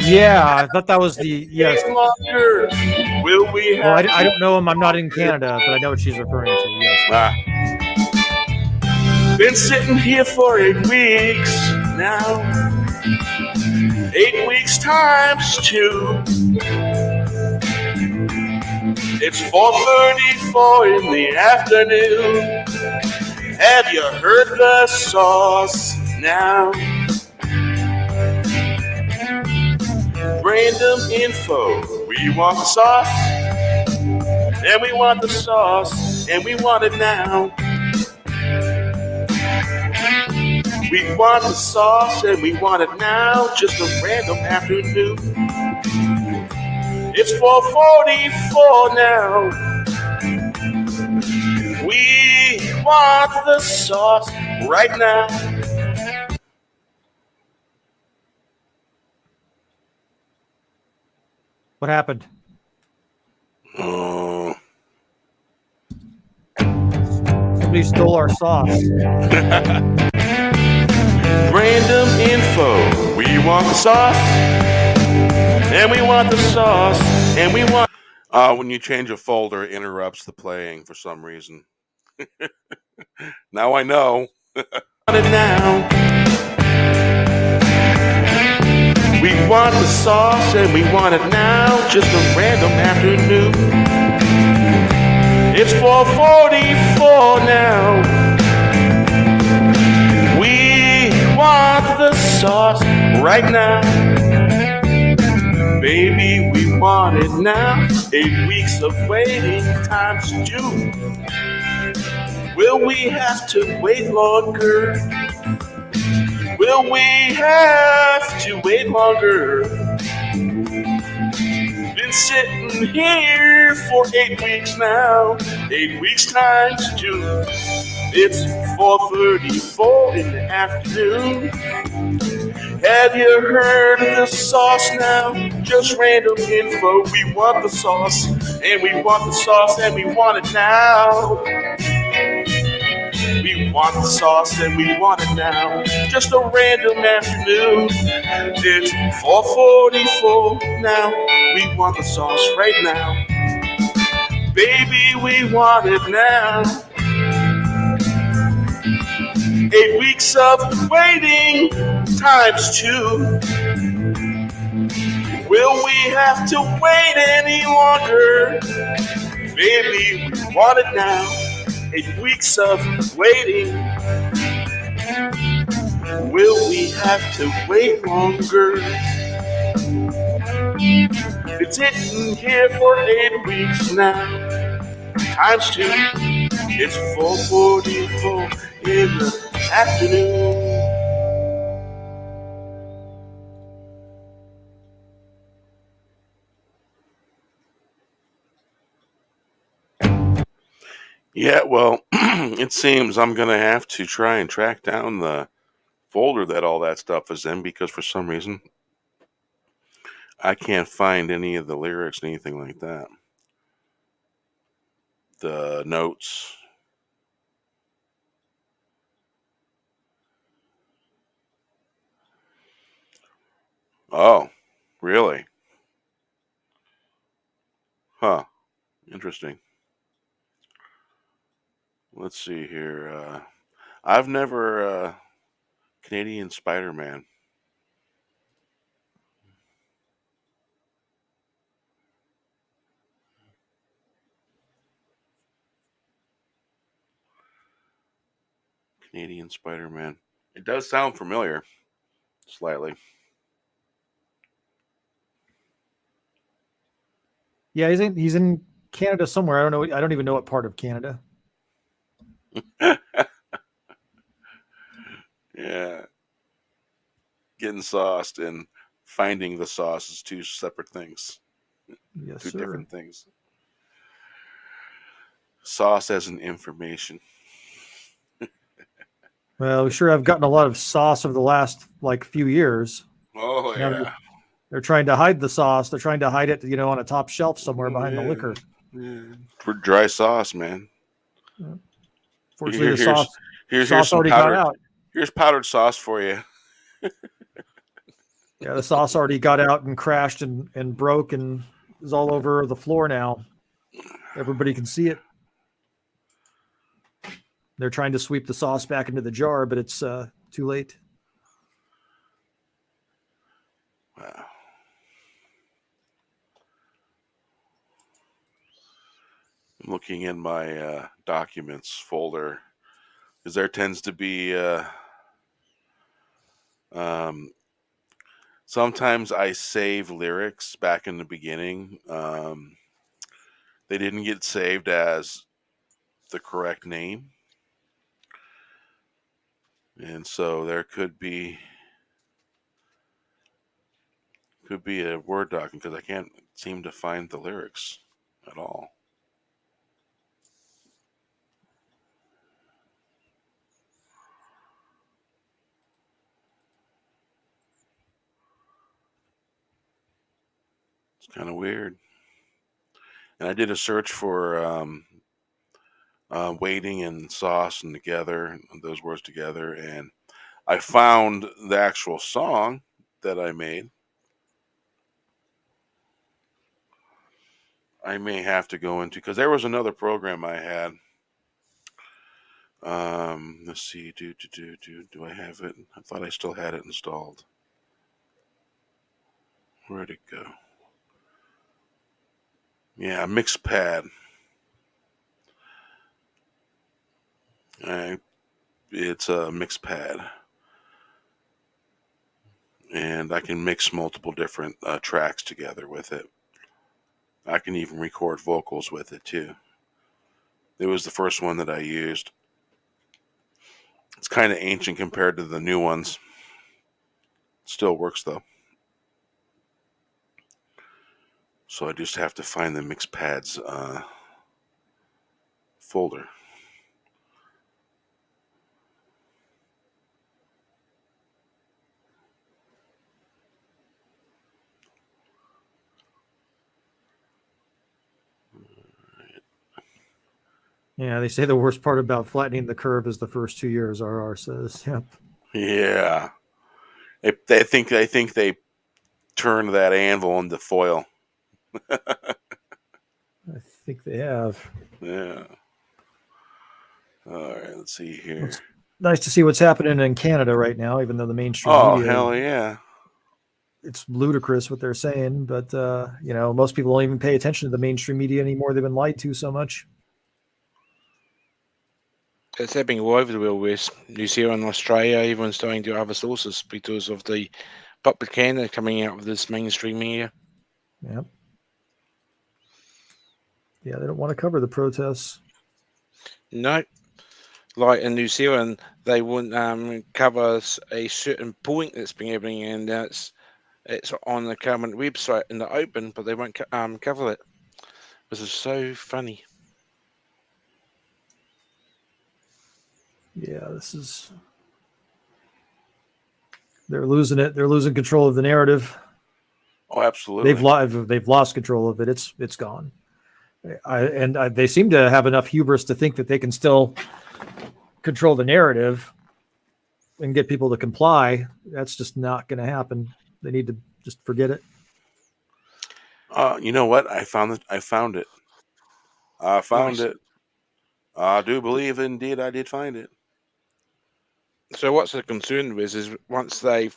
[SPEAKER 2] Yeah, I thought that was the yes.
[SPEAKER 4] Longer. Will we have?
[SPEAKER 2] Well, I don't know him. I'm not in Canada, but I know what she's referring to. Yes.
[SPEAKER 4] Been sitting here for 8 weeks now. 8 weeks times 2. It's 4:34 in the afternoon. Have you heard the sauce now? Random info. We want the sauce. And we want the sauce. And we want it now. We want the sauce and we want it now. Just a random afternoon. It's 4:44 now. We want the sauce right now.
[SPEAKER 2] What happened? Somebody stole our sauce.
[SPEAKER 4] Random info. We want the sauce. And we want the sauce. And we want... when you change a folder, it interrupts the playing for some reason. Now I know. Now.
[SPEAKER 1] We want the sauce and we want it now. Just a random afternoon. It's 4:44 now. We want the sauce right now. Baby, we want it now. 8 weeks of waiting times 2. Will we have to wait longer? Will we have to wait longer? Been sitting here for 8 weeks now. 8 weeks times 2. It's 4:34 in the afternoon. Have you heard of the sauce now? Just random info. We want the sauce, and we want the sauce, and we want it now. We want the sauce, and we want it now. Just a random afternoon. It's 4:44 now. We want the sauce right now. Baby, we want it now. 8 weeks of waiting times 2. Will we have to wait any longer? Baby, we want it now. 8 weeks of waiting. Will we have to wait longer? It's sitting here for 8 weeks now. Times 2. It's 4:44 in the afternoon.
[SPEAKER 4] Yeah, well, it seems I'm going to have to try and track down the folder that all that stuff is in, because for some reason I can't find any of the lyrics, anything like that. The notes. Oh, really? Huh. Interesting. Let's see here. I've never Canadian Spider-Man. Canadian Spider-Man. It does sound familiar, slightly.
[SPEAKER 2] Yeah, he's in Canada somewhere. I don't know. I don't even know what part of Canada.
[SPEAKER 4] Yeah. Getting sauced and finding the sauce is two separate things.
[SPEAKER 2] Yes,
[SPEAKER 4] Two
[SPEAKER 2] sir.
[SPEAKER 4] different things. Sauce as an information.
[SPEAKER 2] Well, we sure have gotten a lot of sauce over the last few years.
[SPEAKER 4] Oh,
[SPEAKER 2] Now
[SPEAKER 4] yeah.
[SPEAKER 2] they're trying to hide the sauce. They're trying to hide it, on a top shelf somewhere behind the liquor.
[SPEAKER 4] Yeah. For dry sauce, man.
[SPEAKER 2] Fortunately, the
[SPEAKER 4] Here's
[SPEAKER 2] sauce
[SPEAKER 4] some
[SPEAKER 2] already
[SPEAKER 4] powdered,
[SPEAKER 2] got out.
[SPEAKER 4] Here's powdered sauce for you.
[SPEAKER 2] Yeah, the sauce already got out and crashed and broke and is all over the floor now. Everybody can see it. They're trying to sweep the sauce back into the jar, but it's too late.
[SPEAKER 4] Wow. I'm looking in my documents folder, because there tends to be sometimes I save lyrics back in the beginning. They didn't get saved as the correct name, and so there could be a Word document, because I can't seem to find the lyrics at all. It's kind of weird. And I did a search for waiting and sauce and together, those words together, and I found the actual song that I made. I may have to go into, because there was another program I had. Let's see. Do I have it? I thought I still had it installed. Where'd it go? Yeah, mix pad. It's a mix pad. And I can mix multiple different tracks together with it. I can even record vocals with it too. It was the first one that I used. It's kind of ancient compared to the new ones. Still works though. So I just have to find the mix pads folder.
[SPEAKER 2] Yeah, they say the worst part about flattening the curve is the first 2 years. RR says, "Yep."
[SPEAKER 4] Yeah, they think they turned that anvil into foil.
[SPEAKER 2] I think they have.
[SPEAKER 4] Yeah. All right, let's see here.
[SPEAKER 2] It's nice to see what's happening in Canada right now, even though the mainstream media.
[SPEAKER 4] Hell yeah.
[SPEAKER 2] It's ludicrous what they're saying, but most people don't even pay attention to the mainstream media anymore. They've been lied to so much.
[SPEAKER 5] It's happening all over the world, West. New Zealand, Australia, everyone's starting to other sources because of the propaganda coming out of this mainstream media.
[SPEAKER 2] Yep. Yeah, they don't want to cover the protests.
[SPEAKER 5] No. Like in New Zealand, they wouldn't cover a certain point that's been happening, and it's on the government website in the open, but they won't cover it. This is so funny.
[SPEAKER 2] Yeah, they're losing it. They're losing control of the narrative.
[SPEAKER 4] Oh, absolutely.
[SPEAKER 2] They've lost control of it. It's gone. They seem to have enough hubris to think that they can still control the narrative and get people to comply. That's just not going to happen. They need to just forget it.
[SPEAKER 4] You know what? I found it. I found it. I do believe indeed I did find it.
[SPEAKER 5] So what's the concern with is once they've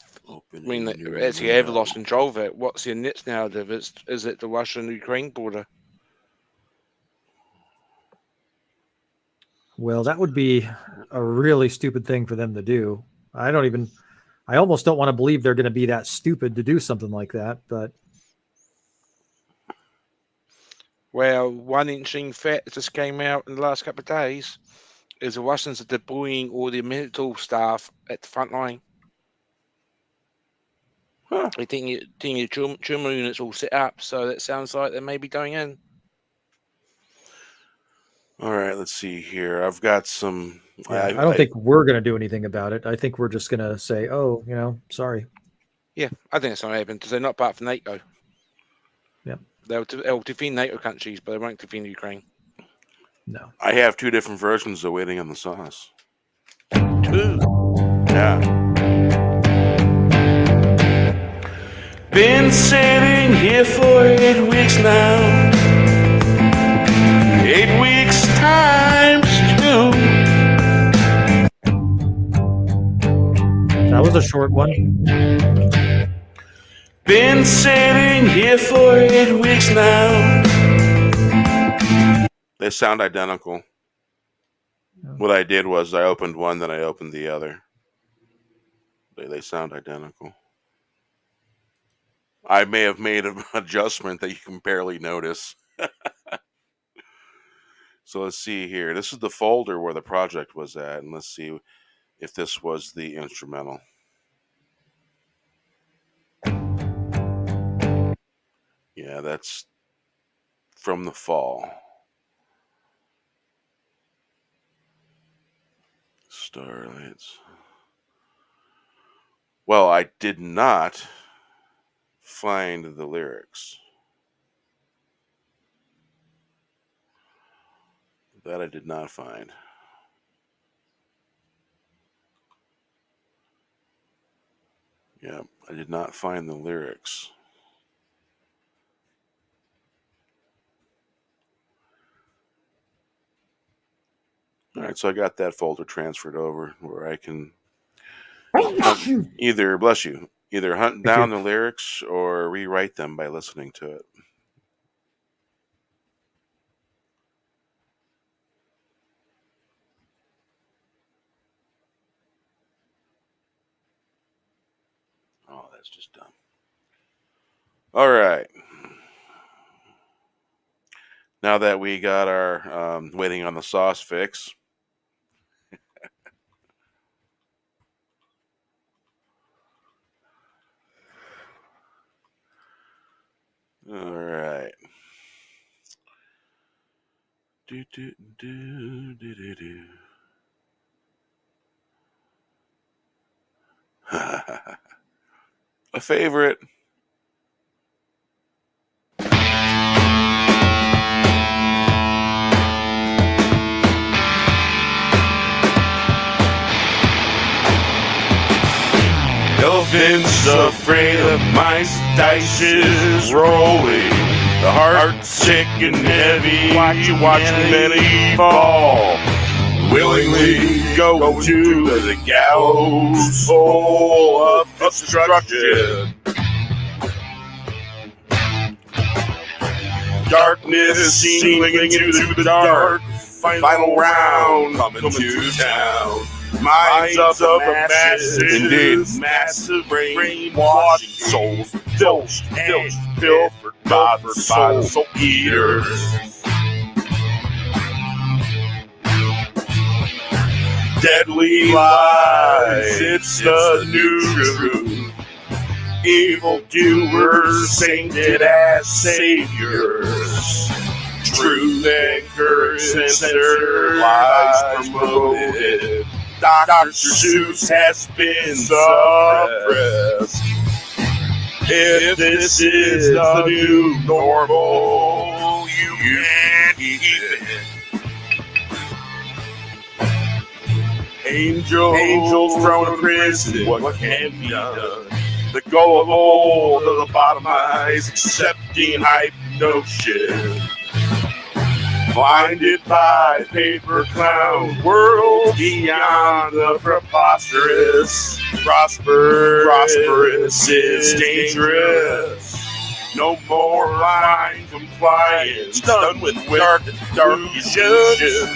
[SPEAKER 5] actually have lost control of it, what's the next narrative? Is it the Russian-Ukraine border?
[SPEAKER 2] Well, that would be a really stupid thing for them to do. I almost don't want to believe they're going to be that stupid to do something like that, but.
[SPEAKER 5] Well, one interesting fact that just came out in the last couple of days is the Russians are deploying all their military staff at the front line.
[SPEAKER 4] Huh.
[SPEAKER 5] I think your German units all set up, so that sounds like they may be going in.
[SPEAKER 4] All right, let's see here. I've got some.
[SPEAKER 2] Yeah, I don't think we're going to do anything about it. I think we're just going to say, "Oh, sorry."
[SPEAKER 5] Yeah, I think it's not happening because they're not part of NATO.
[SPEAKER 2] Yep.
[SPEAKER 5] They'll defend NATO countries, but they won't defend Ukraine.
[SPEAKER 2] No.
[SPEAKER 4] I have 2 different versions of Waiting on the Sauce.
[SPEAKER 5] 2?
[SPEAKER 4] Yeah. Been sitting here for 8 weeks now. 8 weeks times 2.
[SPEAKER 2] That was a short one.
[SPEAKER 4] Been sitting here for 8 weeks now. They sound identical.
[SPEAKER 2] Oh.
[SPEAKER 4] What I did was I opened one, then I opened the other. They sound identical. I may have made an adjustment that you can barely notice. So let's see here. This is the folder where the project was at, and let's see if this was the instrumental. Yeah, that's from the fall. Starlights. Well, I did not find the lyrics. That I did not find. Yeah, I did not find the lyrics. All right, so I got that folder transferred over where I can either, bless you, Either hunt down the lyrics or rewrite them by listening to it. Oh, that's just dumb. All right. Now that we got our waiting on the sauce fix, all right. A favorite. Elephants afraid of mice, dice is rolling. The heart sick and heavy, watching many fall. Willingly go to the gallows full of destruction. Darkness singing into the dark. Final round coming to town. Minds of the masses, indeed, massive brainwashing souls, filched, pilfered by the soul eaters. Deadly lies, it's the new truth. Evil doers sainted as saviors. Truth and curse censored, lies promoted. Dr. Seuss has been suppressed. If this is the new normal, you can't keep it. Angels thrown in prison, what can be done? The gullible to the bottomized, accepting hypnosis. Blinded by paper clown, worlds beyond the preposterous. Prosperous is dangerous. No more blind compliance, done with dark illusion.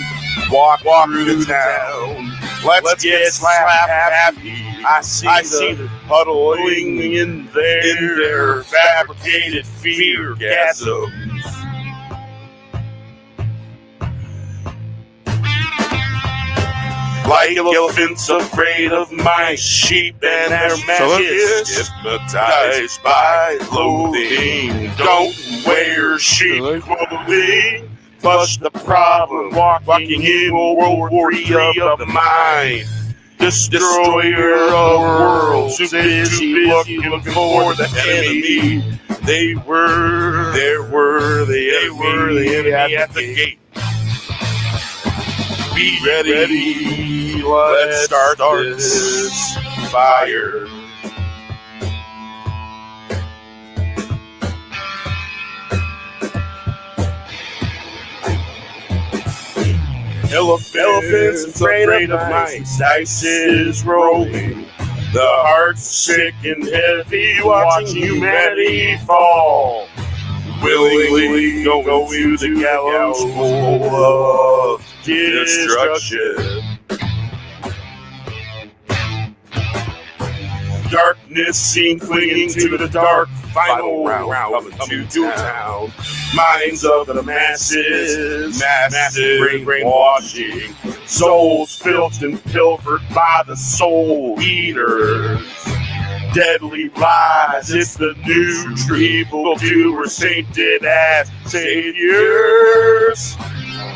[SPEAKER 4] Walk through the town. Let's get slap happy. I see the huddling in their fabricated fear gasms. Like elephants afraid of mice, sheep and their matches, hypnotized by loathing. Don't wear sheep clothing. Bust the problem, walking in World War III of the mind. Destroyer of worlds, too busy looking for the enemy. They were the enemy at the gate. Be ready, let's start this fire. Elephants afraid of mice, dice is rolling. The heart's sick and heavy, watching humanity fall. Willingly go to the gallows full of destruction. Darkness seen clinging to the dark. Final round coming to town. Minds of the masses, massive brainwashing. Souls filched and pilfered by the soul eaters. Deadly lies, it's the new truth. Evil doers sainted as saviors.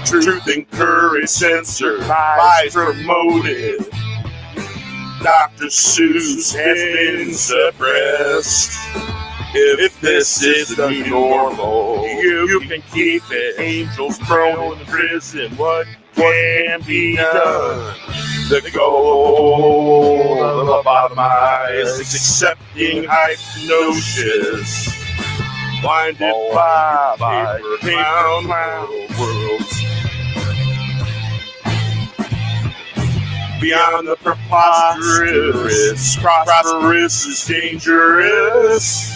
[SPEAKER 4] Truth and courage censored, lies promoted. Dr. Seuss has been suppressed. If this is the new normal, you can keep it. Angels thrown in prison, what can be done? The goal of the bottomized, accepting hypnosis. Blinded by paper clown worlds.
[SPEAKER 1] beyond the preposterous. Prosperous is dangerous.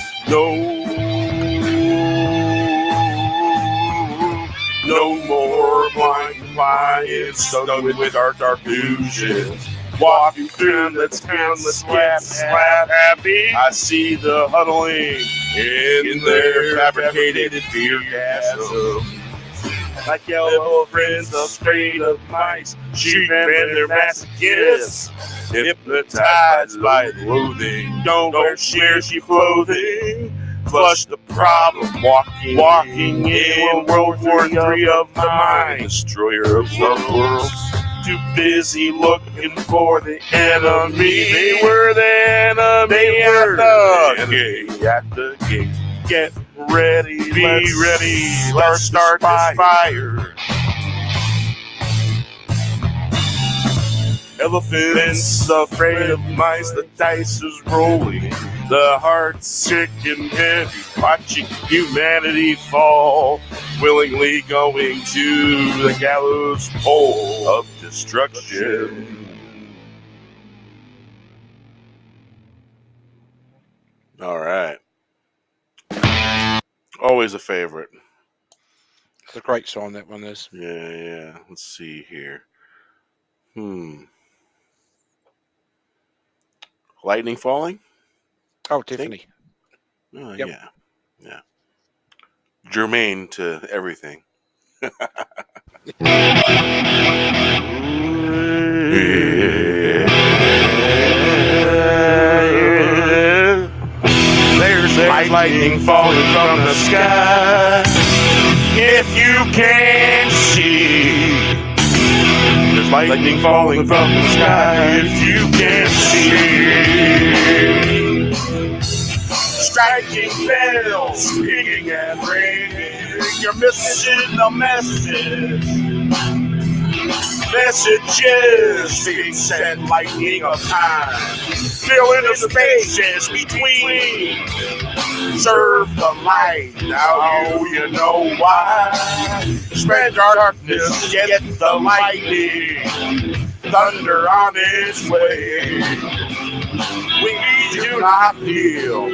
[SPEAKER 1] No more blind compliance, stuck with dark illusions. Walking through the town, let's get happy. I see the huddling in their fabricated fear gasm. Like yellow friends afraid of mice, sheep and their masochists. Hypnotized by loathing, don't wear sheep clothing. Flush the problem, walking in World War III of the mind. Destroyer of love worlds. Too busy looking for the enemy. They were the enemy at the gate. Get ready, be ready. Let's start this fire. Elephants afraid of mice, the dice is rolling. The heart's sick and heavy, watching humanity fall. Willingly going to the gallows pole of destruction.
[SPEAKER 4] All right. Always a favorite.
[SPEAKER 5] It's a great song, that one is.
[SPEAKER 4] Yeah. Let's see here. Lightning falling?
[SPEAKER 5] Oh, Tiffany.
[SPEAKER 4] Oh,
[SPEAKER 5] Yep.
[SPEAKER 4] Yeah. Germane to everything.
[SPEAKER 1] There's lightning falling from the sky. If you can see, there's lightning falling from the sky. If you can see, striking bells, ringing and ringing. You're missing the message. Messages being sent, lightning of time, filling the spaces between. Serve the light, now you know why. Spread darkness, get the lightning. Thunder on its way. We do not kneel.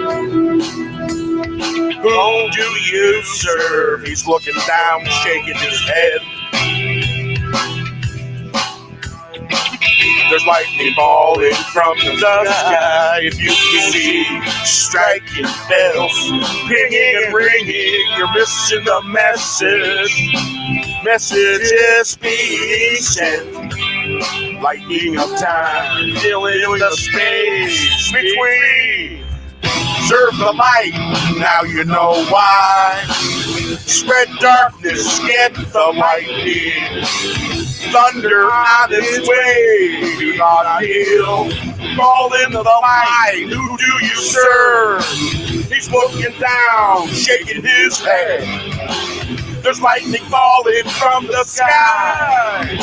[SPEAKER 1] Who do you serve? He's looking down, shaking his head. There's lightning falling from the sky. If you can see, striking bells, pinging and ringing. You're missing the message. Messages being sent. Lightning of time, filling the space between. Serve the light, now you know why. Spread darkness, get the lightning. Thunder on its way, do not kneel. Fall into the light, who do you serve? He's looking down, shaking his head. There's lightning falling from the sky.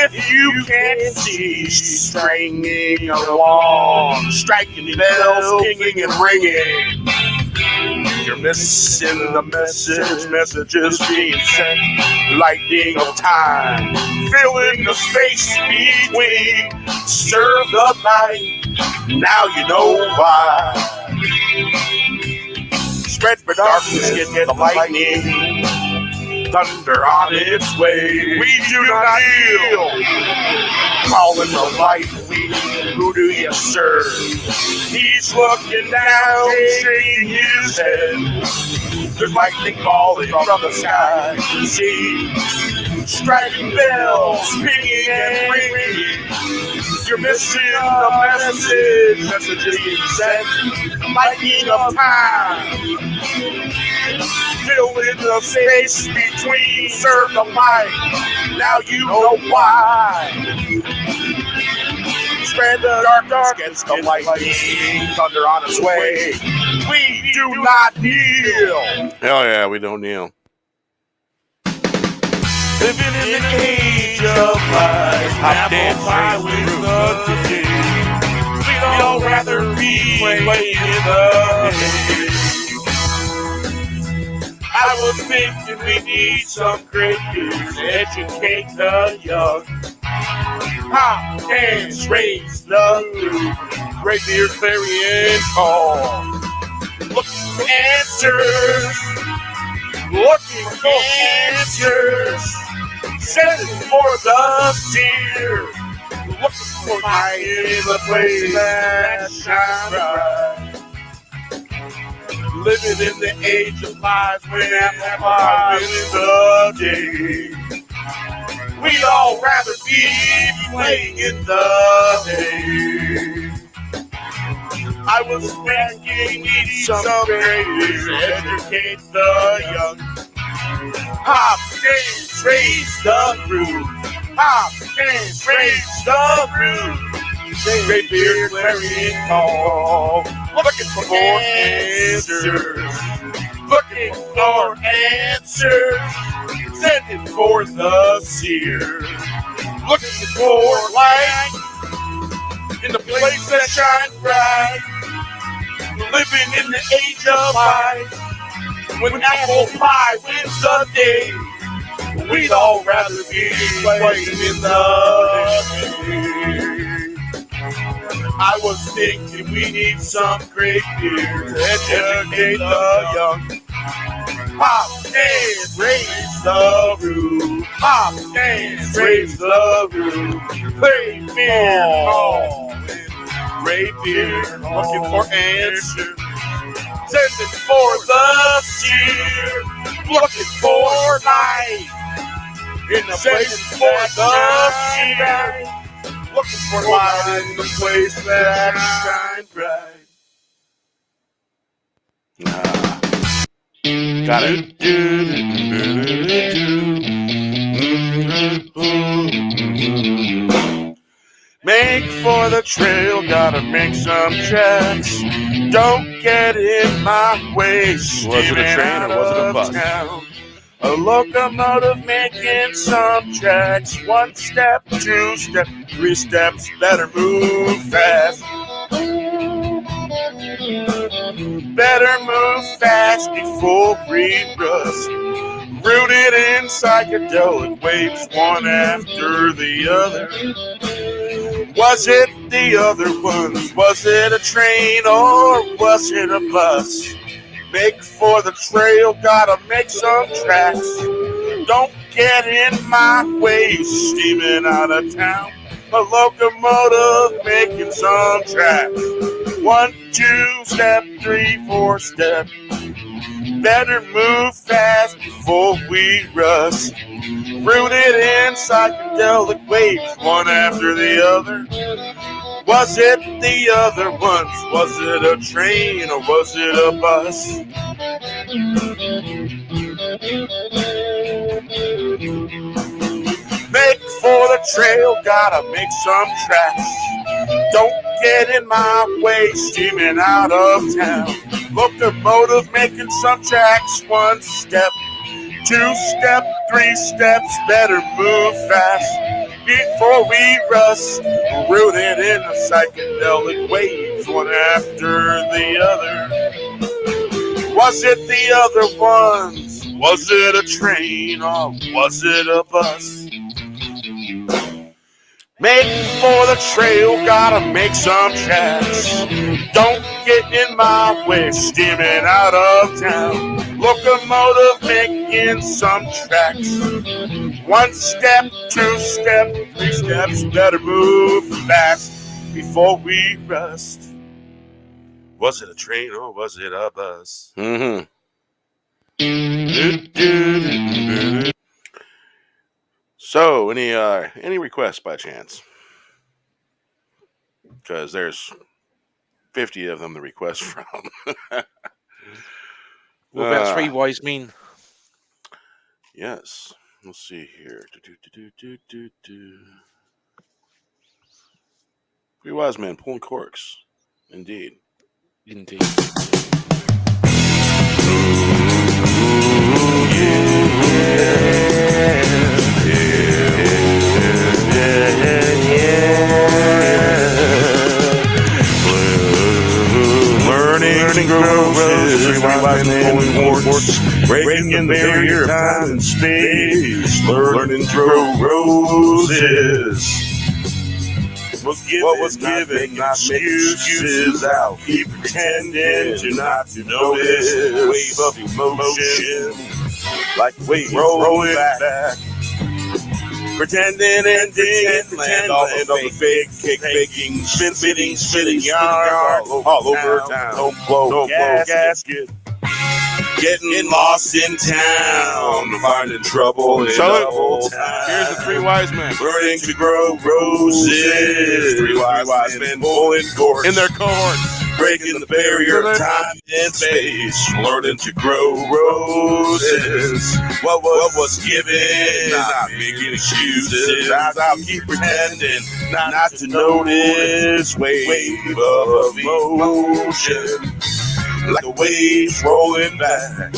[SPEAKER 1] If you can't see, stringing along, striking bells, pinging and ringing. You're missing the message, messages being sent. Lightning of time, filling the space between. Serve the light, now you know why. Spread for darkness, get the lightning. Thunder on its way. We do not kneel. Calling the light, who do you serve? He's looking down, shaking his head. There's lightning falling from the sky. See, striking bells, pinging and ringing. You're missing the message. Messages being sent. Lightning of time. Filling the space between, serve the light. Now you know why. Spread the darkness against the lightning. Thunder on its way. We do not kneel.
[SPEAKER 4] Hell yeah, we don't kneel.
[SPEAKER 1] Living in the age of lies, apple pie with the day. We'd all rather be playing in the hay. I was thinking we need some great news, educate the young. Hopkins raised the roof. Great beard clarion call. Looking for answers. Looking for answers. Sending for the seer. Looking for light in the place that shines bright. Living in the age of lies when after 5 is the day. We'd all rather be playing in the day. I was thinking we need some creators to educate the young. Hopkins raised the roof. Hopkins raised the roof. Great beard clarion call. Looking for more answers. Looking for answers. Sending for the seer. Looking for light in the place that shines bright. Living in the age of light. When apple pie wins the day, we'd all rather be playing in the day. I was thinking we need some great beer to educate the young. Hopkins raised the roof. Hopkins raised the roof. Great beer calling. Great beer looking for answers. Sending for the seer. Looking for light in the place for the seer. Looking for light in the place that shines bright.
[SPEAKER 4] Got it.
[SPEAKER 1] Make for the trail, gotta make some tracks. Don't get in my way.
[SPEAKER 4] Was it a train or was it a bus?
[SPEAKER 1] Town. A locomotive making some tracks. 1 step, 2 step, 3 steps. Better move fast. Better move fast before we rust. Rooted in psychedelic waves, one after the other. Was it the other ones? Was it a train or was it a bus? Make for the trail, gotta make some tracks. Don't get in my way, steaming out of town. A locomotive making some tracks. 1, 2 step, 3, 4 step. Better move fast before we rust. Rooted in psychedelic waves, one after the other. Was it the other ones? Was it a train or was it a bus? Make for the trail, gotta make some tracks. Don't get in my way, steaming out of town. Locomotive making some tracks. 1 step, 2 step, 3 steps. Better move fast before we rust. Rooted in the psychedelic waves, one after the other. Was it the other ones? Was it a train or was it a bus? Make for the trail, gotta make some tracks. Don't get in my way, steaming out of town. Locomotive making some tracks. 1 step, 2 step, 3 steps. Better move fast before we rust. Was it a train or was it a bus?
[SPEAKER 4] Mm-hmm. So, any requests by chance? Because there's 50 of them to request from.
[SPEAKER 5] What about 3 wise men?
[SPEAKER 4] Yes. Let's see here. 3 wise men pulling corks. Indeed.
[SPEAKER 5] Indeed.
[SPEAKER 1] Learning grows, 3 wise men pulling corks, breaking the barrier of time and space. Learning throw roses. was given, not excuses out. Keep pretending to not to notice. Wave of emotion, like a wave rolling back. Pretending and pretend all the fake, faking, spinning yarn all over town. Don't blow gasket. Getting lost in town, finding trouble in double town.
[SPEAKER 4] Here's the three wise men.
[SPEAKER 1] Learning to grow roses. Three wise men pulling cords
[SPEAKER 4] In their cohorts.
[SPEAKER 1] breaking the barrier of time and space. Learning to grow roses. What was given? Not making excuses. I'll keep pretending not to notice. Wave of emotion, like the waves rolling back.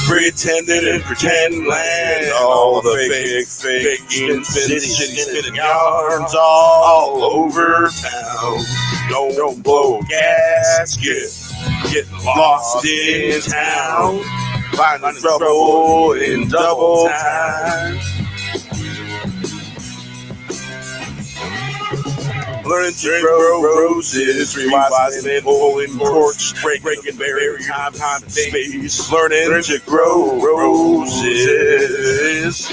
[SPEAKER 1] Pretending and pretend land. All the fake, spinning yarns all over town. Don't blow a gasket. Getting lost in town. Finding trouble in double time. Learning to grow roses, three wise men pulling corks, breaking barrier, time and space. Learning to grow roses.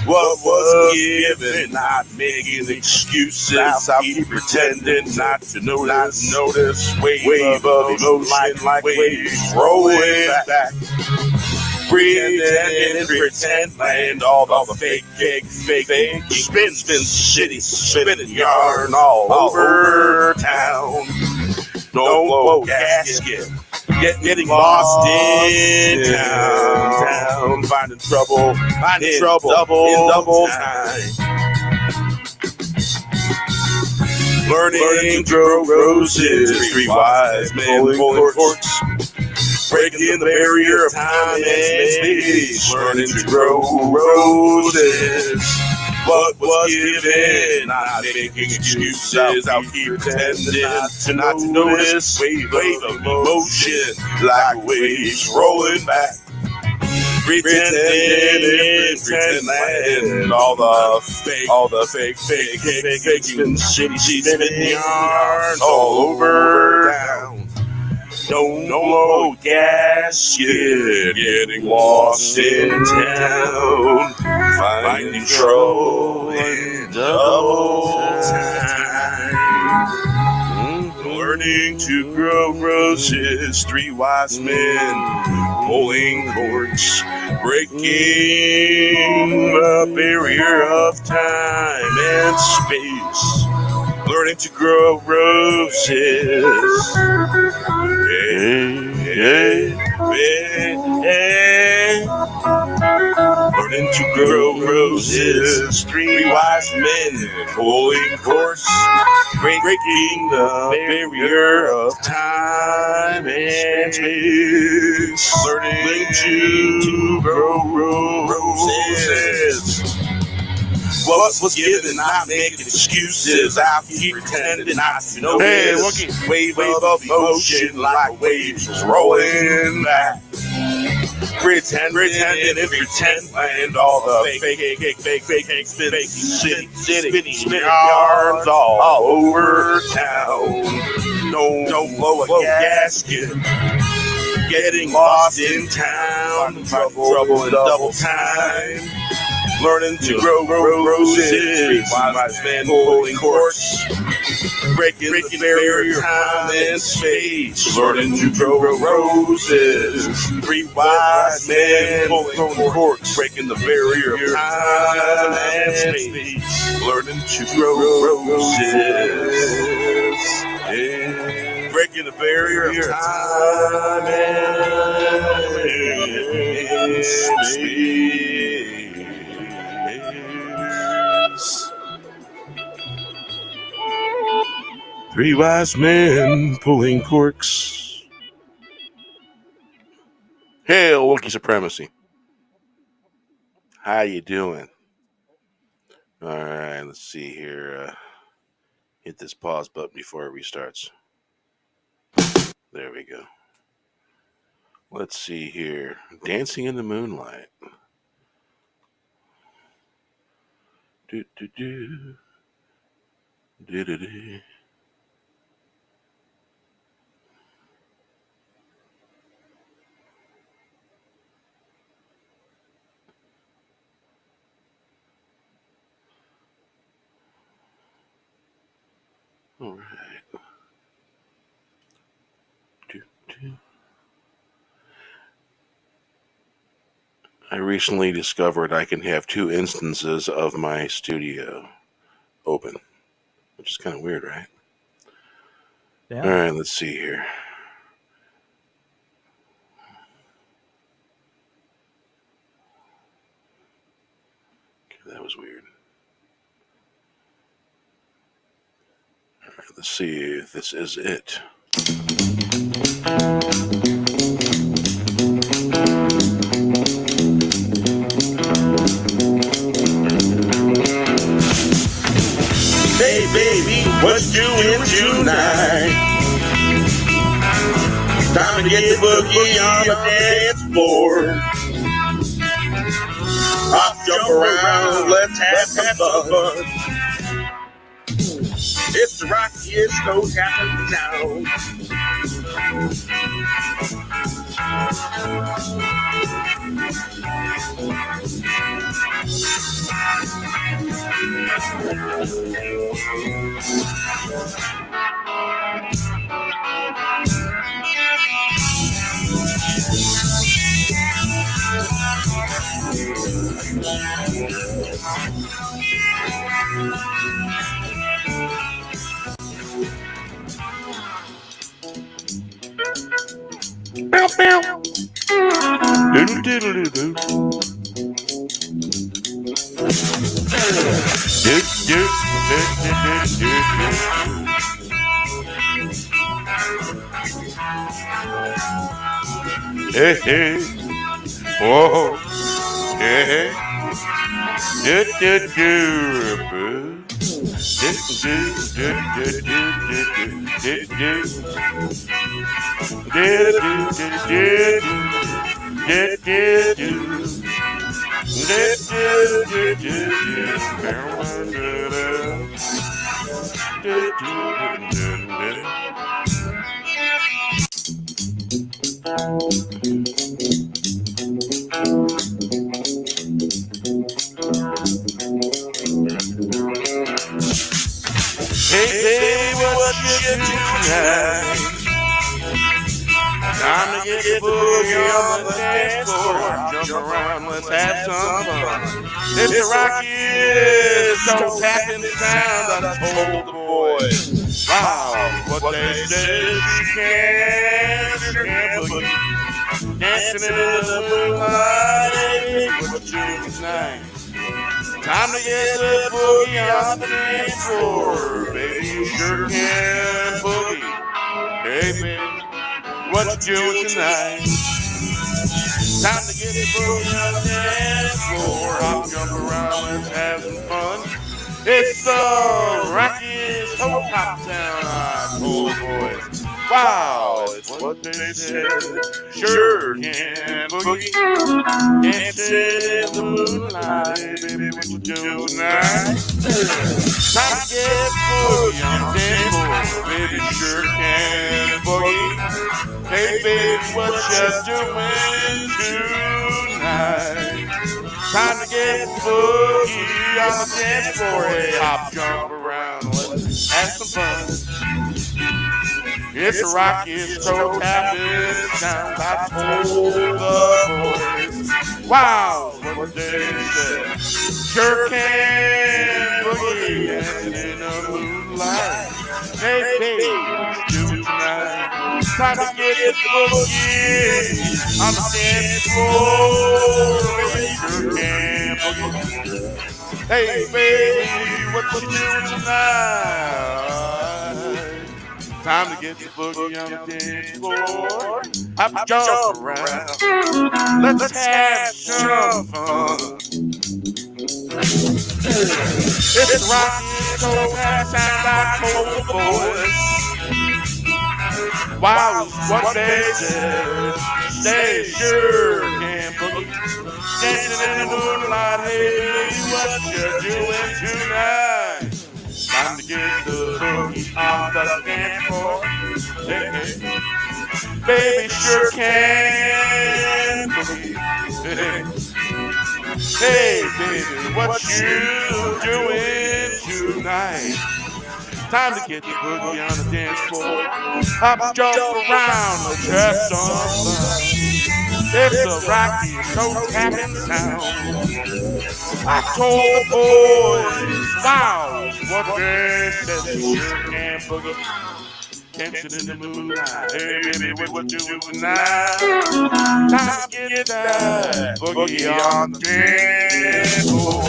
[SPEAKER 1] What was given, not making excuses. I'll keep pretending not to notice. Wave of emotion, like waves rolling back. Pretend and pretend land. All the fake, spinning yarn all over town. Don't blow gasket. Getting lost in town. Finding trouble in double time. Learning to grow roses. Three wise men pulling corks. Breaking the barrier of time and space. Learning to grow roses. What was given? Not making excuses. I'll keep pretending not to notice. Wave of emotion, like waves rolling back. Pretending and pretend all the fake, spinning yarns all over town. Don't blow gasket, getting lost in town, finding trouble in double time. Learning to grow roses, three wise men pulling corks, breaking the barrier of time and space. Learning to grow roses. Hey. Learning to grow roses. Three wise men pulling corks, breaking the barrier of time and space. Learning to grow roses. What was given, not making excuses. I'll keep pretending not to notice.
[SPEAKER 4] Hey, Wookie.
[SPEAKER 1] Wave of emotion, like waves rolling back. Pretending and pretend land. All the fake, spinning yarns all over town. Don't blow a gasket. Getting lost in town. Trouble in double time. Learning to grow roses. Wise men pulling corks. Breaking the barrier of time and space. Learning to grow roses. Three wise men pulling corks. Breaking the barrier of time and space. Learning to grow roses. Yeah. Breaking the barrier of time and space. Three wise men pulling corks.
[SPEAKER 4] Hail, Wookiee Supremacy. How you doing? All right, let's see here. Hit this pause button before it restarts. There we go. Let's see here. Dancing in the Moonlight. Do, do, do. Do, do, do. All right. Do, do. I recently discovered I can have 2 instances of my studio open, which is kind of weird, right?
[SPEAKER 2] Yeah.
[SPEAKER 4] All right, let's see here. Okay, that was weird. All right, let's see if this is it.
[SPEAKER 1] Hey baby, what you doing tonight? Time to get the boogie on the dance floor. Hop, jump around, let's have some fun. It's the rockiest no tapping town.
[SPEAKER 4] Bow, bow. Doodle, doodle, doodle. Do, do, do, do, do, do. Hey, hey. Whoa. Hey, hey. Do, do, do, boo. Do, do, do, do, do, do, do, do. Hey, baby, what you do tonight? Time to get the boogie on the dance floor. Jump around, let's have some fun. It's the rockiest, so tapping sound. I told the boys, wow, what they said you can boogie. Dancing in the moonlight, hey, what you do tonight? Time to get the boogie on the dance floor. Baby, you sure can boogie. Hey, baby. What you doing tonight? Time to get the boogie on the dance floor. Hop, jump around, let's have some fun. It's the rockiest whole top town. I told the boys, wow, it's what they said. Sure can boogie. Dancing in the moonlight, baby, what you doing tonight? Time to get the boogie on the dance floor. Baby, sure can boogie. Hey baby, what you doing tonight? Time to get the boogie on the dance floor. Hey, hop, jump around, let's have some fun. It's the rockiest toe tapping sound. I told the boys, wow, what they said. Sure can boogie dancing in the moonlight. Hey baby, what you doing tonight? Time to get the boogie on the dance floor. Baby, sure can boogie. Hey baby, what you doing tonight? Time to get the boogie on the dance floor. Hop, jump around. Let's have some fun. It's rockin' so fast, sound I told the boys. Wow, what they said. They sure can boogie. dancing in the moonlight. Hey, baby, what you doing tonight? Time to get the boogie on the dance floor. Hey, hey. Baby sure can boogie. Hey, hey, baby, what you doing tonight? Time to get the boogie on the dance floor. Hop, jump around, let's have some fun. It's a rocky, toe-tapping sound. I told the boys, wow, what they said. They sure can boogie. Dancing in the moonlight. Hey, baby, what you doing tonight? Time to get that boogie on the dance floor.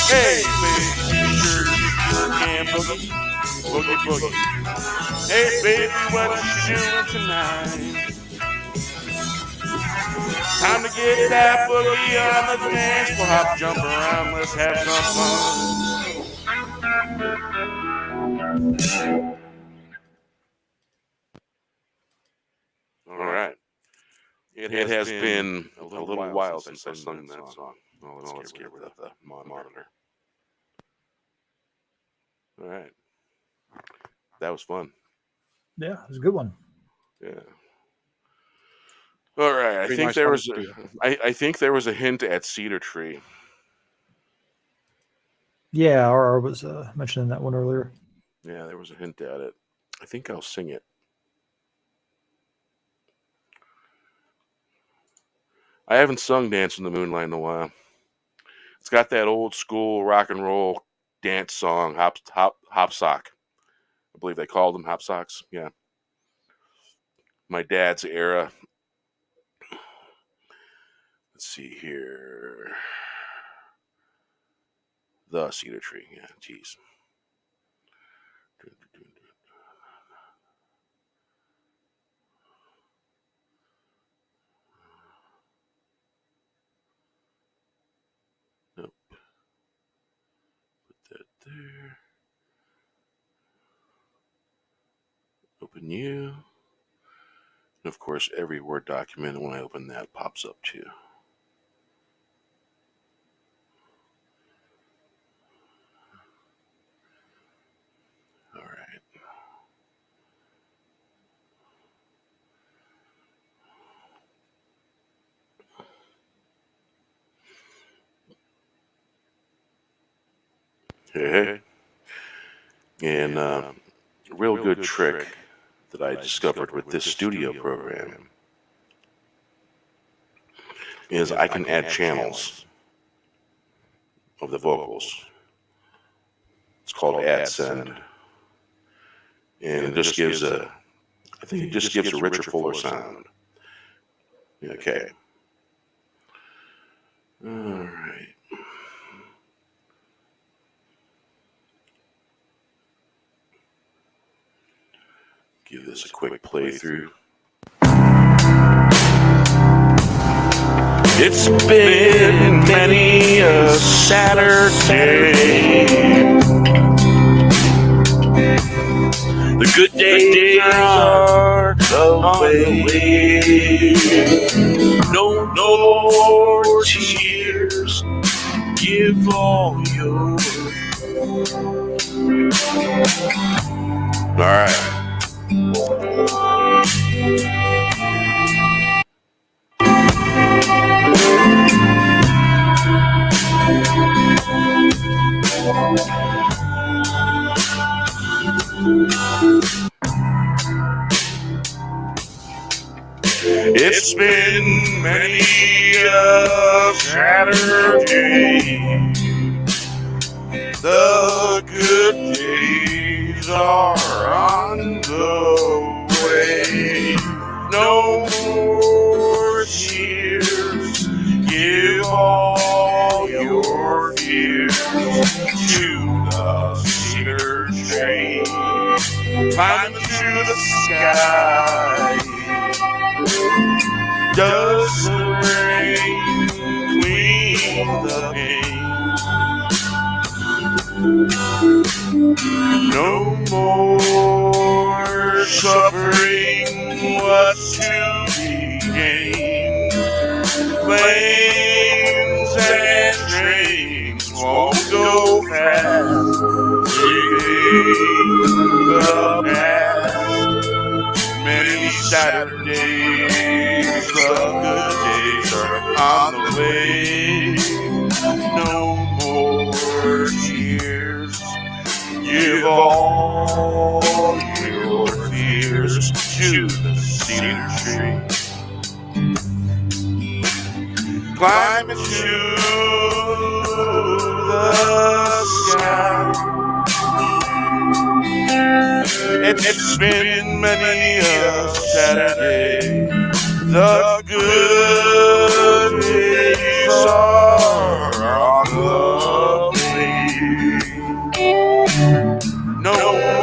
[SPEAKER 4] Hey, baby, sure can boogie. Boogie, boogie. Hey, baby, what you doing tonight? Time to get that boogie on the dance floor. Hop, jump around, let's have some fun. All right. It has been a little while since I sung that song. Well, let's get rid of the monitor. All right. That was fun.
[SPEAKER 2] Yeah, it was a good one.
[SPEAKER 4] Yeah. All right. I think there was a hint at Cedar Tree.
[SPEAKER 2] Yeah, or was mentioning that one earlier.
[SPEAKER 4] Yeah, there was a hint at it. I think I'll sing it. I haven't sung Dance in the Moonlight in a while. It's got that old school rock and roll dance song, Hop Sock. I believe they called them Hop Socks. Yeah. My dad's era. Let's see here. The Cedar Tree. Yeah, jeez. Nope. Put that there. Open you. And of course, every Word document, when I open that, pops up too. All right. Hey. And a real good trick that I discovered with this studio program is I can add channels of the vocals. It's called Add Send. And it just gives a richer, fuller sound. Okay. All right. Give this a quick playthrough. It's been many a Saturday. The good days are away. No more tears. Give all your. All right. It's been many a Saturday. The good days are on the way. No more tears. Give all your fears to the cedar tree. Climb to the sky. Does the rain clean the pain? No more suffering, what's to be gained?
[SPEAKER 1] won't go fast. Leaving the past. Many Saturdays, the good days are on the way. No more tears. Give all your fears to the cedar tree. Climb into the sky. It's been many a Saturday. The good days are on the way. No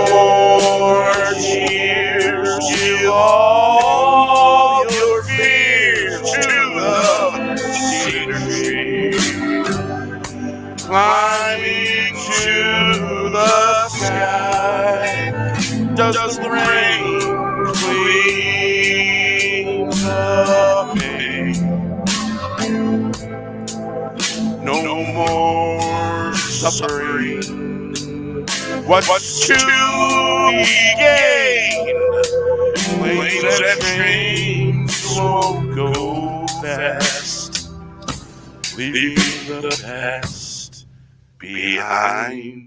[SPEAKER 1] more tears. Give all your fears to the cedar tree. Climbing to the sky. Does the rain clean the pain? No more suffering. What's to be gained? Planes and trains won't go fast, leaving the past behind.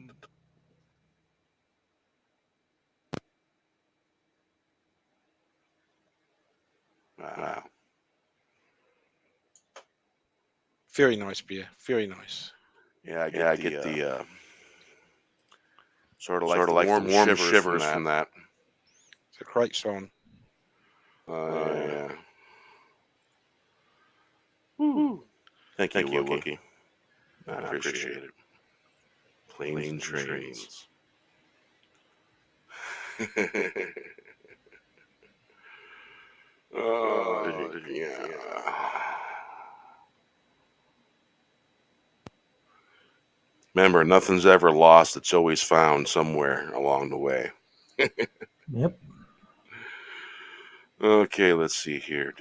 [SPEAKER 1] Wow.
[SPEAKER 5] Very nice beer. Very nice.
[SPEAKER 4] Yeah, I get the sort of like the warm shivers from that.
[SPEAKER 5] It's a great song.
[SPEAKER 4] Yeah. Woo. Thank you, Wookie. I appreciate it. Planes and trains. Yeah. Remember, nothing's ever lost. It's always found somewhere along the way.
[SPEAKER 2] Yep.
[SPEAKER 4] Okay, let's see here.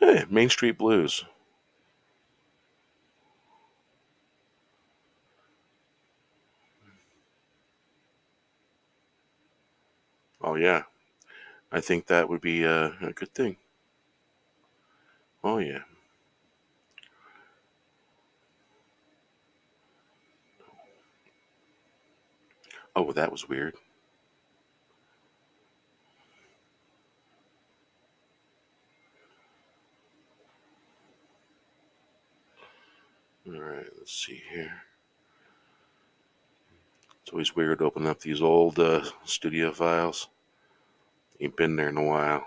[SPEAKER 4] Hey, Main Street Blues. Oh, yeah. I think that would be a good thing. Oh, yeah. Oh, that was weird. All right, let's see here. It's always weird to open up these old studio files. Ain't been there in a while.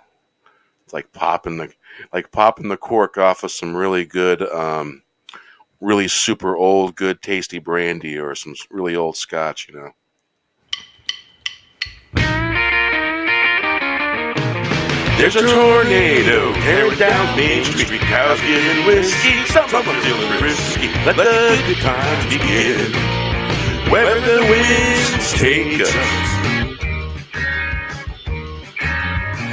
[SPEAKER 4] It's like popping the cork off of some really good, really super old, good, tasty brandy or some really old scotch, you know. There's a tornado tearing down Main Street. Cows giving whiskey, someone feeling risky. Let the good times begin. Wherever the winds take us.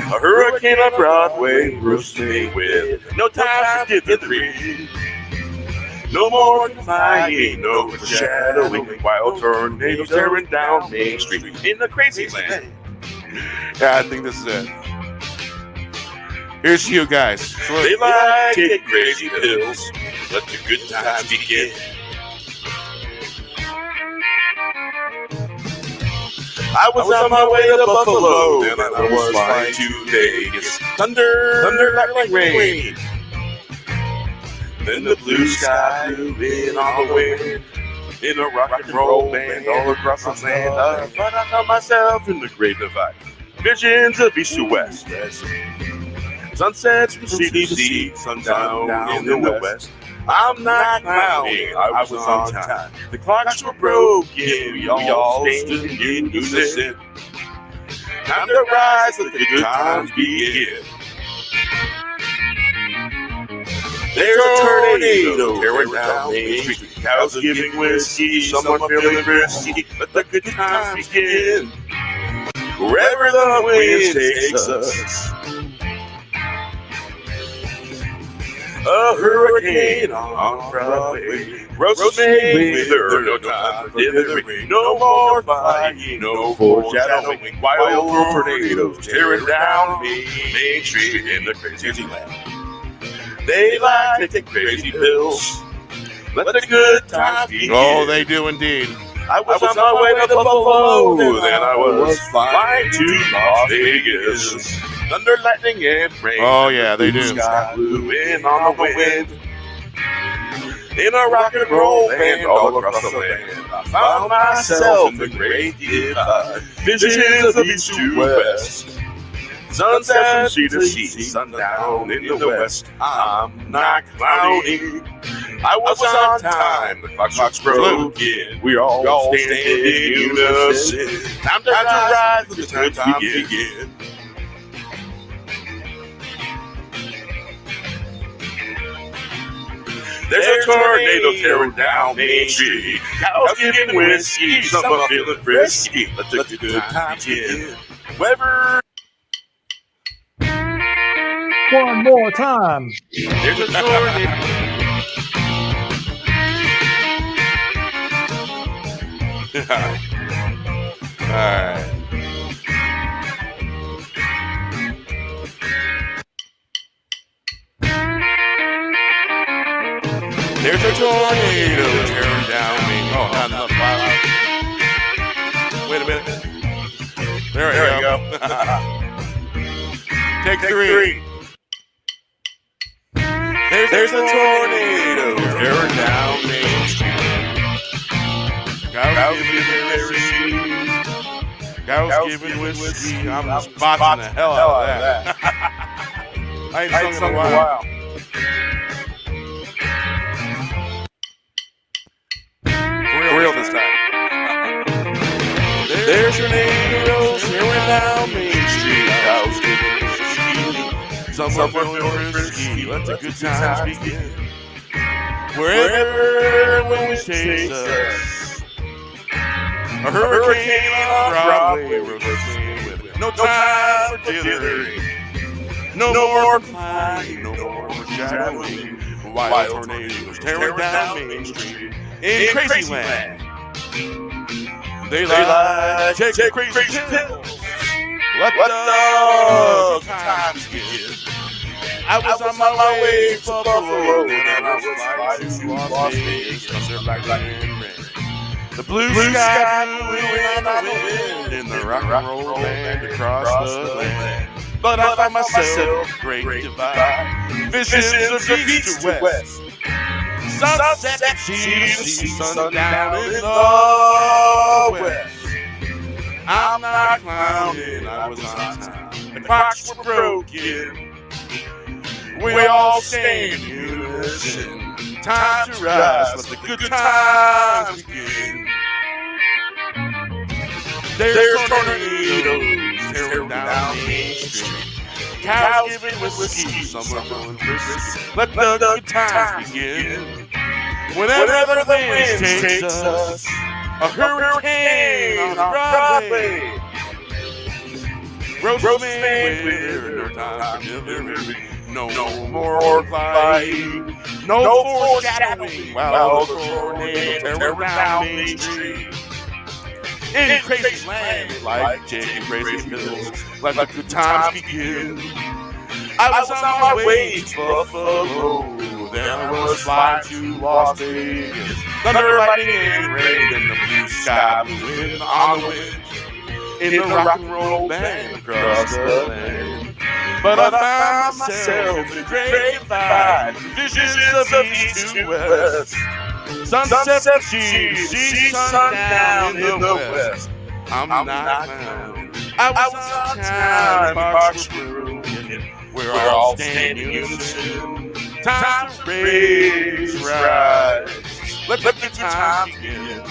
[SPEAKER 4] A hurricane on Broadway, roast me with no time to get the read. No more defying, no foreshadowing. Wild tornadoes tearing down Main Street in the crazy land. Yeah, I think this is it. Here's to you guys. They like take crazy pills. Let the good times begin. I was on my way to Buffalo, and I was flying to Vegas. Thunder like rain. Then the blue sky blew in on the wind. In a rock and roll band all across the land. I found myself in the great divide. Visions of east to west. Sunsets from sea to sea, sundown in the west. I'm not clowning, I was on time. The clocks were broken, we all stood in unison. Time to rise, let the good times begin. There's a tornado tearing down Main Street. Cows giving whiskey, someone feeling risky. Let the good times begin.
[SPEAKER 1] wherever the wind takes us. A hurricane on Broadway, Rosemary Wither, no time for dithering, no more fighting, no foreshadowing, wild tornadoes tearing down Main Street in the crazy land. They like to take crazy pills, let the good times begin.
[SPEAKER 4] Oh, they do indeed.
[SPEAKER 1] I was on my way to Buffalo, then I was flying to Las Vegas. Thunder, lightning, and rain.
[SPEAKER 4] Oh, yeah, they do.
[SPEAKER 1] Sky blew in on the wind. In a rock and roll band all across the land, I found myself in the great divide. Visions of east to west. Sunset from sea to sea, sundown in the west. I'm not clowning. I was on time, the clock's broken. We all stand in unison. Time to rise, the good times begin. There's a tornado tearing down Main Street. Cows giving whiskey, some are feeling frisky. Let the good times begin. Weber.
[SPEAKER 2] One more time.
[SPEAKER 1] There's a tornado.
[SPEAKER 4] All right. There's a tornado tearing down me. Oh, not enough fire. Wait a minute. There we go. Take three. There's a tornado tearing down Main Street. Cows giving whiskey. I'm just botching the hell out of that. I ain't sung in a while. For real this time. There's tornadoes tearing down Main Street. Cows giving whiskey. Some are feeling frisky. Let the good times begin. Wherever the wind takes us. A hurricane on Broadway, Rosemary, no time for dithering, no more flying, no more shadowing, wild tornadoes tearing down Main Street in crazy land. They like to take crazy pills, let the times begin. I was on my way to Buffalo, and I was flying to Las Vegas, under lightning and rain. The blue sky blew in on the wind in the rock and roll band across the land. But I found myself great divide, visions of east to west. Sunset from sea to sea, sundown in the west. I'm not clowning, I was on time. The clocks were broken. We all stand in unison. Time to rise, let the good times begin. There's tornadoes tearing down Main Street. Cows giving whiskey, some are feeling frisky. Let the good times begin. Whenever the wind takes us, a hurricane on Broadway. Rosemary Wither, no time for dithering. No more fighting, no foreshadowing, wild tornado tearing down Main Street. In crazy land, like taking crazy pills, let the good times begin. I was on my way to Buffalo, then I was flying to Las Vegas. Thunder, lightning, and rain, and the blue sky blew in on the wind. In the rock and roll band across the land. But I found myself in the great divide, visions of east to west. Sunset from sea to sea, sundown in the west. I'm not clowning. I was on time, parks were broken. We're all standing in unison. Time to raise, rise. Let the good times begin.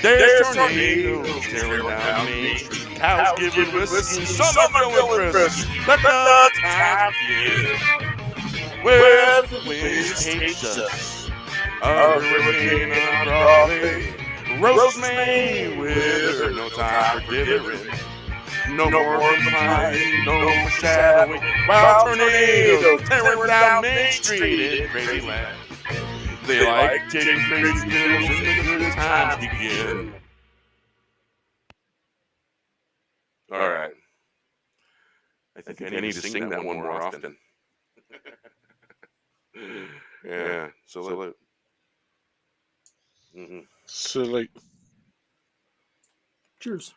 [SPEAKER 4] There's tornadoes tearing down Main Street. Cows giving whiskey, some are feeling frisky. Let the time begin. Where the wind takes us, a hurricane on Broadway, roast Mayweather. No time for dithering. No more behind, no more shadowing. While tornadoes tearing down Main Street in crazy land. They like taking crazy pills and the good times begin. All right. I think I need to sing that one more often. Yeah, salute.
[SPEAKER 5] Salute.
[SPEAKER 2] Cheers.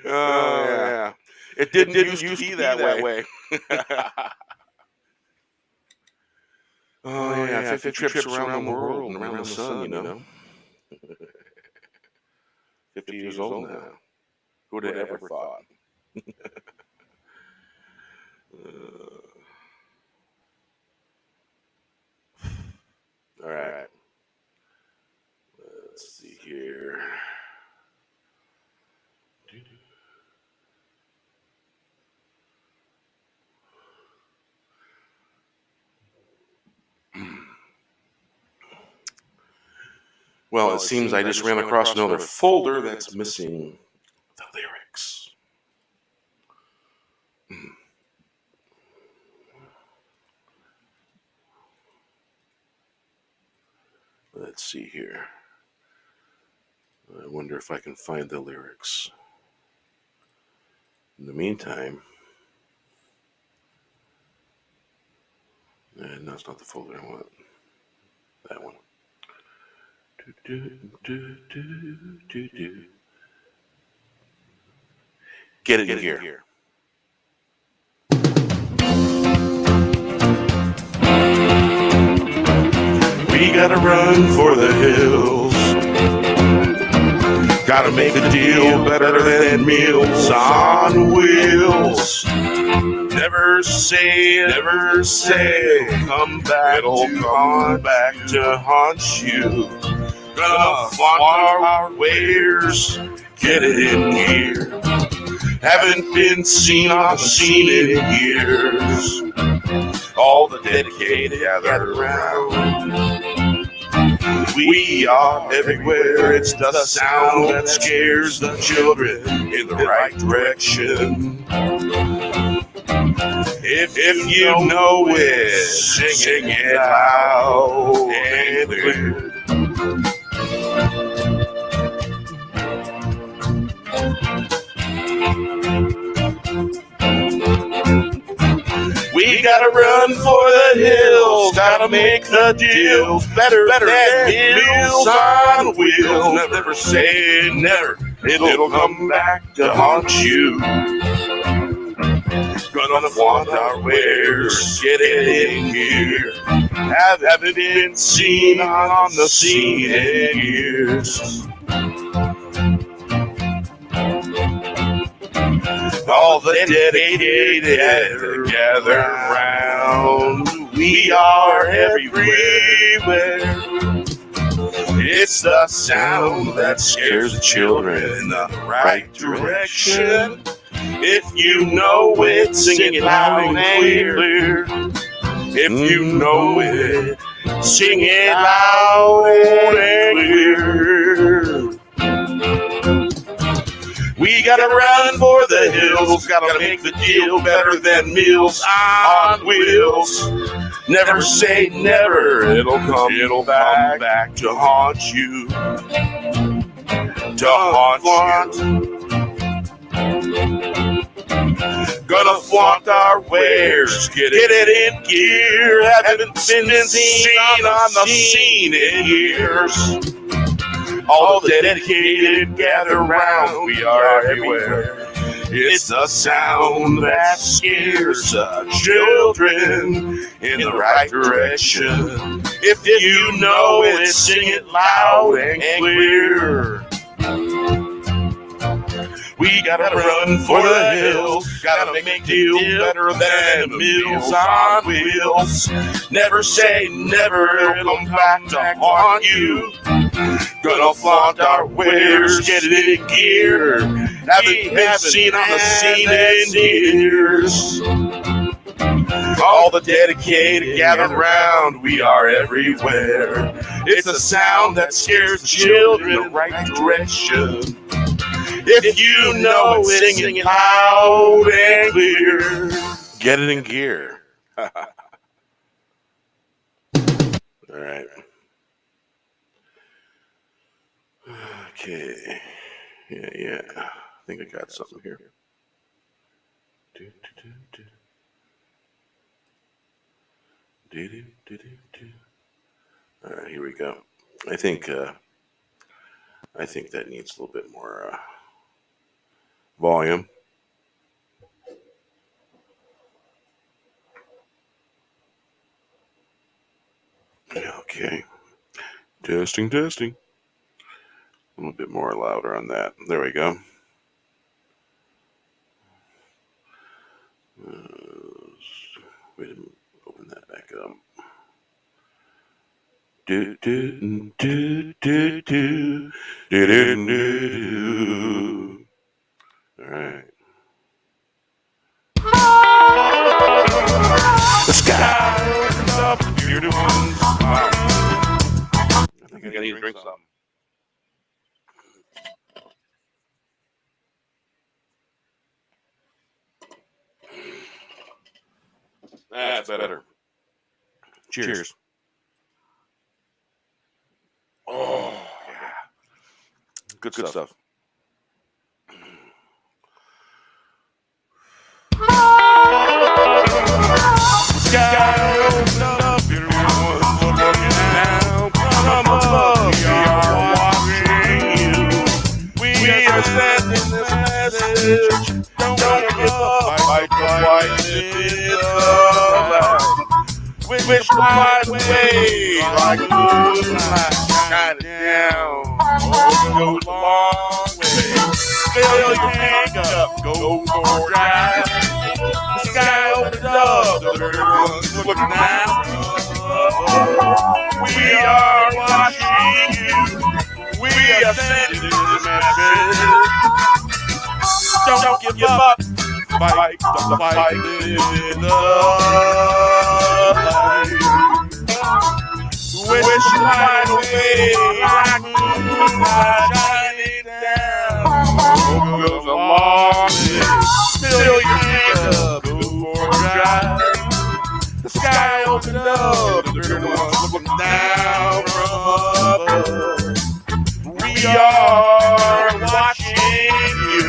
[SPEAKER 4] Oh, yeah. It didn't used to be that way. Oh, yeah. 50 trips around the world and around the sun, you know. 50 years old now. Who would have ever thought? All right. Let's see here. Well, it seems I just ran across another folder that's missing the lyrics. Let's see here. I wonder if I can find the lyrics. In the meantime, no, it's not the folder I want. That one. Get it in here. We gotta run for the hills. Gotta make the deal better than Meals on Wheels. Never say, come back. It'll come back to haunt you. Gonna flaunt our wares, get it in gear. Haven't been seen on the scene in years. All the dedicated gather around. We are everywhere, it's the sound that scares the children in the right direction. If you know it, sing it loud and clear. We gotta run for the hills, gotta make the deals better than Meals on Wheels. Never say never, it'll come back to haunt you. Gonna flaunt our wares, get it in here. Haven't been seen on the scene in years. All the dedicated gather round. We are everywhere. It's the sound that scares the children in the right direction. If you know it, sing it loud and clear. If you know it, sing it loud and clear. We gotta run for the hills, gotta make the deal better than Meals on Wheels. Never say never, it'll come back to haunt you. To haunt you. Gonna flaunt our wares, get it in gear. Haven't been seen on the scene in years. All the dedicated gather round, we are everywhere. It's the sound that scares the children in the right direction. If you know it, sing it loud and clear. We
[SPEAKER 1] We gotta run for the hills. Gotta make a deal better than the Meals on Wheels. Never say never, it'll come back to haunt you. Gonna flaunt our wares, get it in gear. Haven't been seen on the scene in years. All the dedicated gather round, we are everywhere. It's a sound that scares the children in the right direction. If you know it, sing it loud and clear.
[SPEAKER 4] Get it in gear. All right. Okay. Yeah. I think I got something here. All right, here we go. I think that needs a little bit more volume. Okay. Testing. A little bit more louder on that. There we go. Wait a minute. Open that back up. Do. All right.
[SPEAKER 1] The sky opens up, beautiful ones.
[SPEAKER 4] I think I need to drink something. That's better. Cheers. Oh, yeah. Good stuff.
[SPEAKER 1] Sky opens up, beautiful ones looking down from above. We are watching you. We are sending this message. Don't give up, fight the fight, live the life. Wish the light away like a moonlight, shine it down. Oh, goes a long way. Fill your tank up, go for a drive. The sky opens up, the dirty ones looking down. We are watching you. We are sending this message. Don't give up. Fight the fight, live in the light. Wish the light away like moonlight shining down. Hope goes a long way. Fill your hands up, go for a drive. The sky opened up, the dirty ones looking down from above. We are watching you.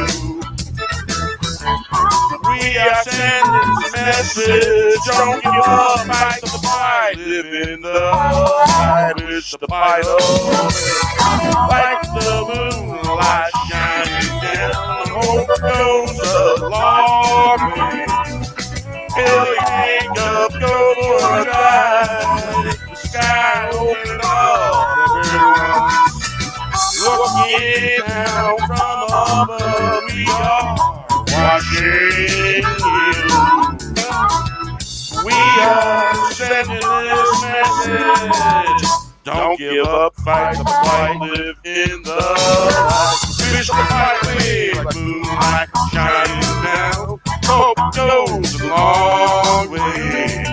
[SPEAKER 1] We are sending this message. Don't give up, fight the fight, live in the light, wish the fight away. Like the moonlight shining down, hope goes a long way. Fill your tank up, go for a drive. The sky open up, everyone's looking down from above. We are watching you. We are sending this message. Don't give up, fight the fight, live in the light. Wish the fight away like moonlight shining down. Hope goes a long way.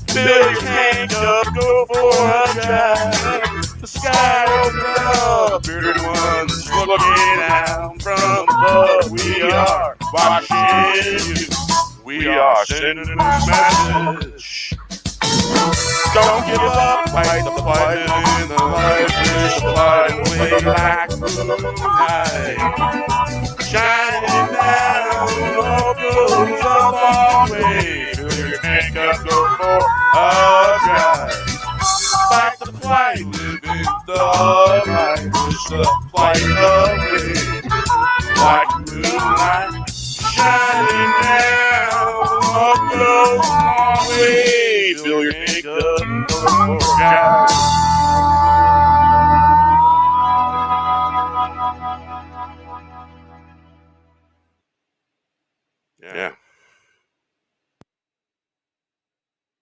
[SPEAKER 1] Fill your tank up, go for a drive. The sky opened up, bearded ones looking down from above. We are watching you. We are sending this message. Don't give up, fight the fight in the light. Wish the fight away like moonlight shining down. Hope goes a long way. Fill your tank up, go for a drive. Fight the fight, live in the light. Wish the fight away like moonlight shining down. Hope goes a long way. Fill your tank up, go for a drive.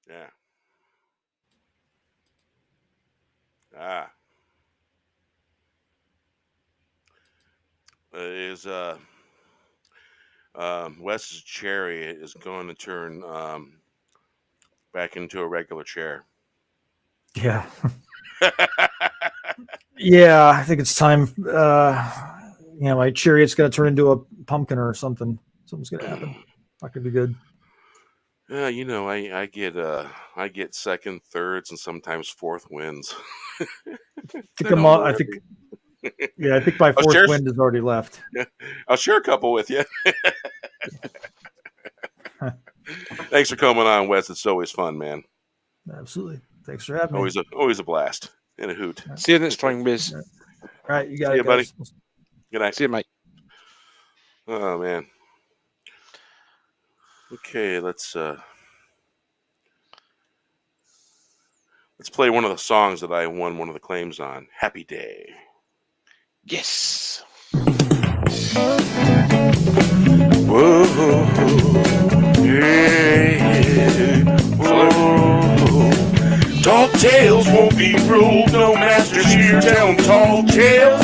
[SPEAKER 4] Yeah. Ah. Is Wes's chariot is going to turn back into a regular chair.
[SPEAKER 2] Yeah. Yeah, I think it's time. My chariot's going to turn into a pumpkin or something. Something's going to happen. That could be good.
[SPEAKER 4] Yeah, I get second, thirds, and sometimes fourth wins.
[SPEAKER 2] I think my fourth wind is already left.
[SPEAKER 4] Yeah, I'll share a couple with you. Thanks for coming on, Wes. It's always fun, man.
[SPEAKER 2] Absolutely. Thanks for having me.
[SPEAKER 4] Always a blast and a hoot.
[SPEAKER 5] See you next time, Wiz.
[SPEAKER 2] All right, you got
[SPEAKER 4] See
[SPEAKER 2] it,
[SPEAKER 4] you, buddy.
[SPEAKER 2] guys.
[SPEAKER 4] Good night.
[SPEAKER 5] See you, mate.
[SPEAKER 4] Oh man. Okay, let's play one of the songs that I won one of the claims on. Happy Day.
[SPEAKER 5] Yes.
[SPEAKER 1] Whoa, yeah, whoa. Tall tales won't be ruled, no masters here telling tall tales.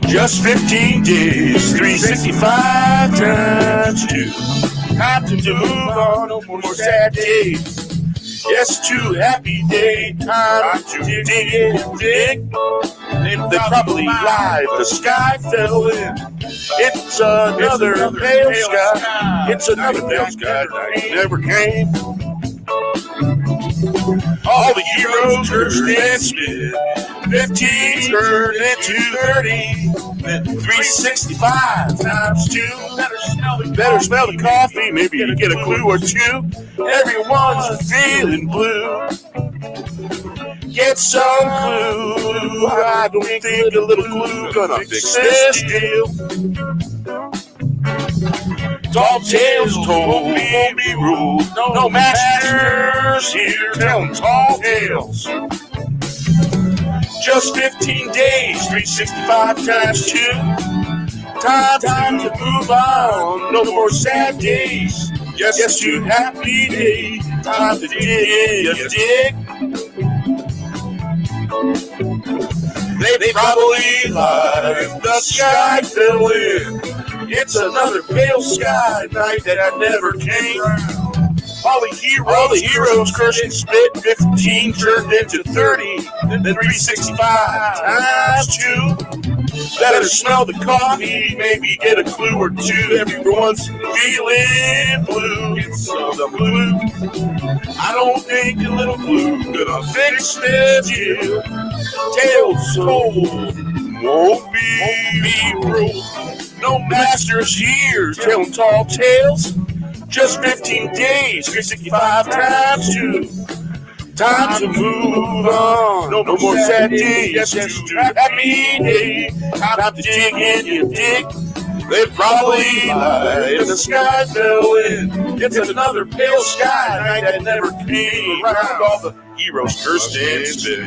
[SPEAKER 1] Just 15 days, 365 times 2. Time to move on, no more sad days. Yes, to happy day, time to dig. They probably lied, the sky fell in. It's another pale sky. It's another pale sky night never came. All the heroes cursed and spit. 15 turned into 30. 365 times 2. Better smell the coffee, maybe you get a clue or two. Everyone's feeling blue. Get some clue. I don't think a little clue gonna fix this deal. Tall tales told won't be ruled. No masters here telling tall tales. Just 15 days, 365 times 2. Time to move on, no more sad days. Yes, to happy day. Time to dig. They probably lied, the sky fell in. It's another pale sky night that never came. All the heroes cursed and spit. 15 turned into 30. Then 365 times 2. Better smell the coffee, maybe get a clue or two. Everyone's feeling blue. It's the blue. I don't think a little glue gonna fix this deal. Tales told won't be ruled. No masters here telling tall tales. Just 15 days, 365 times 2. Time to move on. No more sad days. Yes, to happy day. Time to dig in your dig. They probably lied. The sky fell in. It's another pale sky night that never came. Around all the heroes cursed and spit.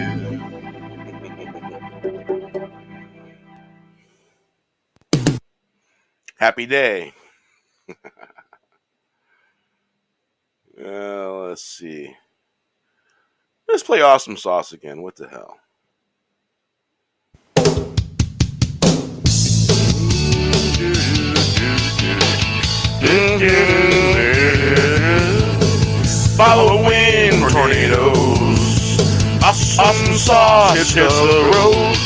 [SPEAKER 4] Happy Day. Let's see. Let's play Awesome Sauce again. What the hell?
[SPEAKER 1] Follow the wind, tornadoes. Awesome sauce hits the road.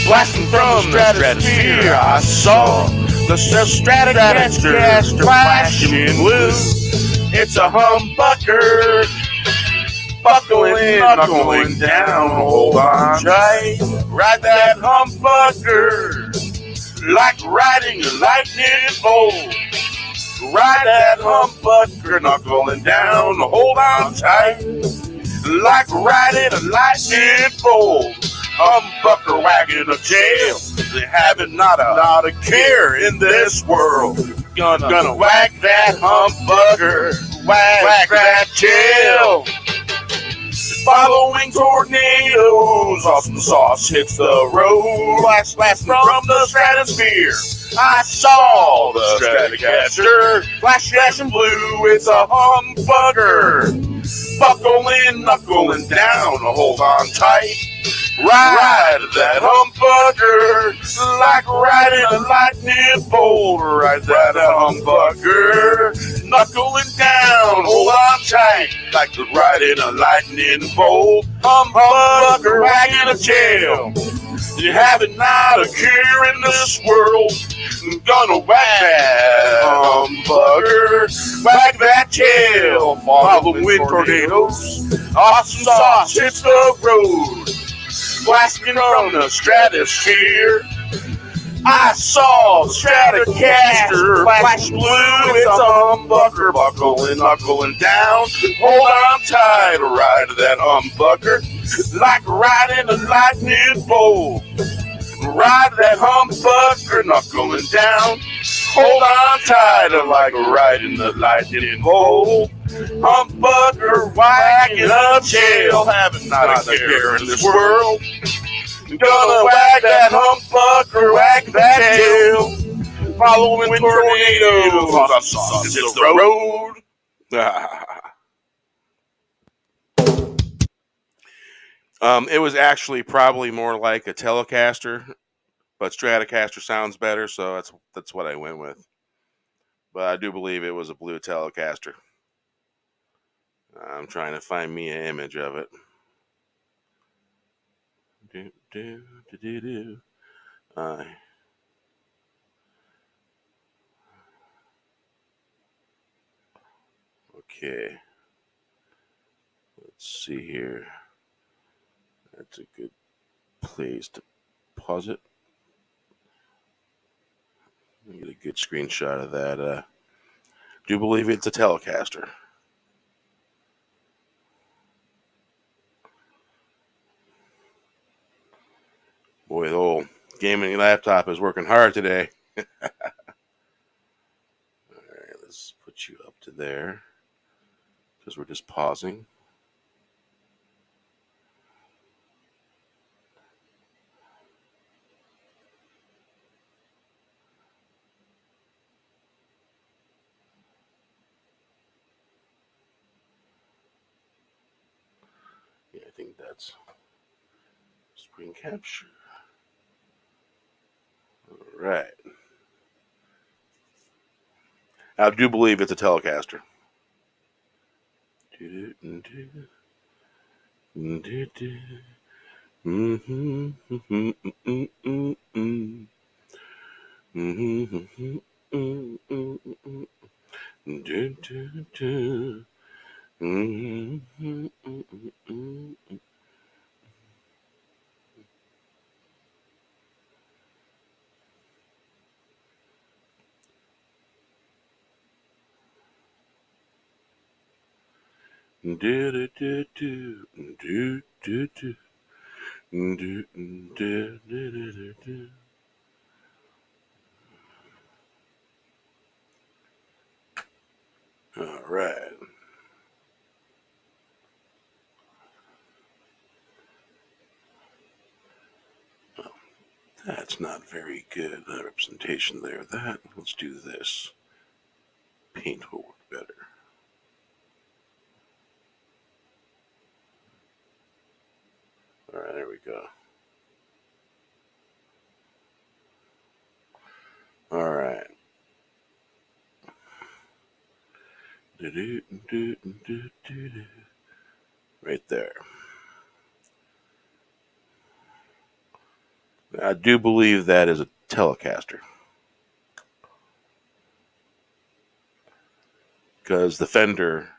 [SPEAKER 1] Blasting from the stratosphere, I saw the Stratocaster flashing blue. It's a humbucker, buckling down, hold on tight. Ride that humbucker like riding a lightning bolt. Ride that humbucker, knuckling down, hold on tight. Like riding a lightning bolt. Humbucker wagging a tail. They haven't not a care in this world. Gonna wag that humbucker, wag that tail. Following tornadoes, Awesome Sauce hits the road. Blast from the stratosphere. I saw the Stratocaster, flashing blue, it's a humbucker. Buckling, knuckling down, hold on tight. Ride that humbucker, like riding a lightning bolt. Ride that humbucker, knuckling down, hold on tight, like riding a lightning bolt. Humbucker, wagging a tail. You haven't not a cure in this world. I'm gonna whack that humbucker, whack that tail. Following tornadoes, awesome sauce hits the road, blasting from the stratosphere. I saw the Stratocaster, flash blue, it's a humbucker, buckling, knuckling down. Hold on tight, ride that humbucker, like riding a lightning bolt. Ride that humbucker, knuckling down. Hold on tight, like riding the lightning bolt. Humbucker, wagging a tail, having not a care in this world. Gonna wag that humbucker, wag that tail. Following tornadoes, it's the road.
[SPEAKER 4] It was actually probably more like a Telecaster, but Stratocaster sounds better, so that's what I went with. But I do believe it was a blue Telecaster. I'm trying to find me an image of it. Okay. Let's see here. That's a good place to pause it. Get a good screenshot of that. Do believe it's a Telecaster. Boy, the old gaming laptop is working hard today. All right, let's put you up to there because we're just pausing. Yeah, I think that's screen capture. All right. I do believe it's a Telecaster. All right. Well, that's not very good representation there. Let's do this. Paint will work better. All right, there we go. All right. Right there. I do believe that is a Telecaster. Because the fender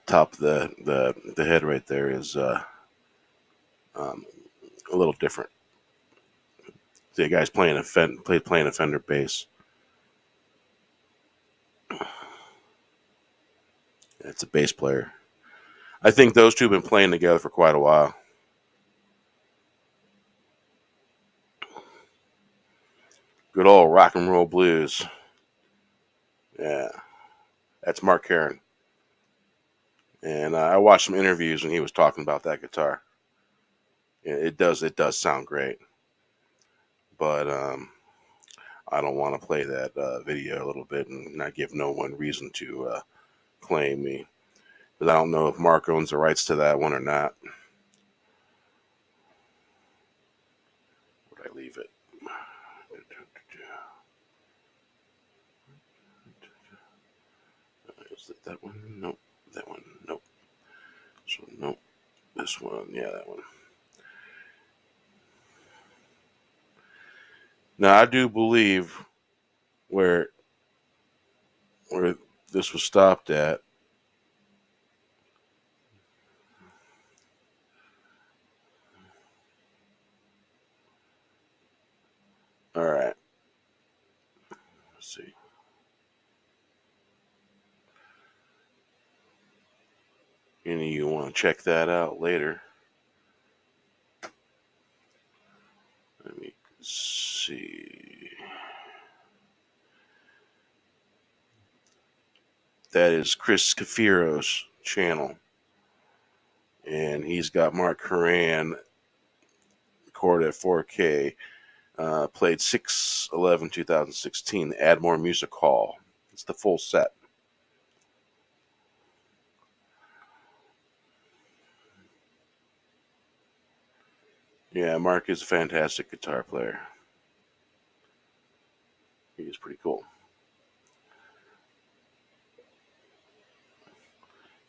[SPEAKER 4] top of the head right there is a little different. The guy's playing a Fender bass. It's a bass player. I think those two have been playing together for quite a while. Good old rock and roll blues. Yeah, that's Mark Karan. And I watched some interviews when he was talking about that guitar. It does sound great, but I don't want to play that video a little bit and not give no one reason to claim me, because I don't know if Mark owns the rights to that one or not. Would I leave it? Is it that one? Nope. That one? Nope. This one? Nope. This one? Yeah, that one. Now, I do believe where this was stopped at. All right. Let's see. Any of you want to check that out later? Let me see. That is Chris Cafiro's channel, and he's got Mark Karan recorded at 4K. Played 6/11/2016. Add More Music Hall. It's the full set. Yeah, Mark is a fantastic guitar player. He is pretty cool.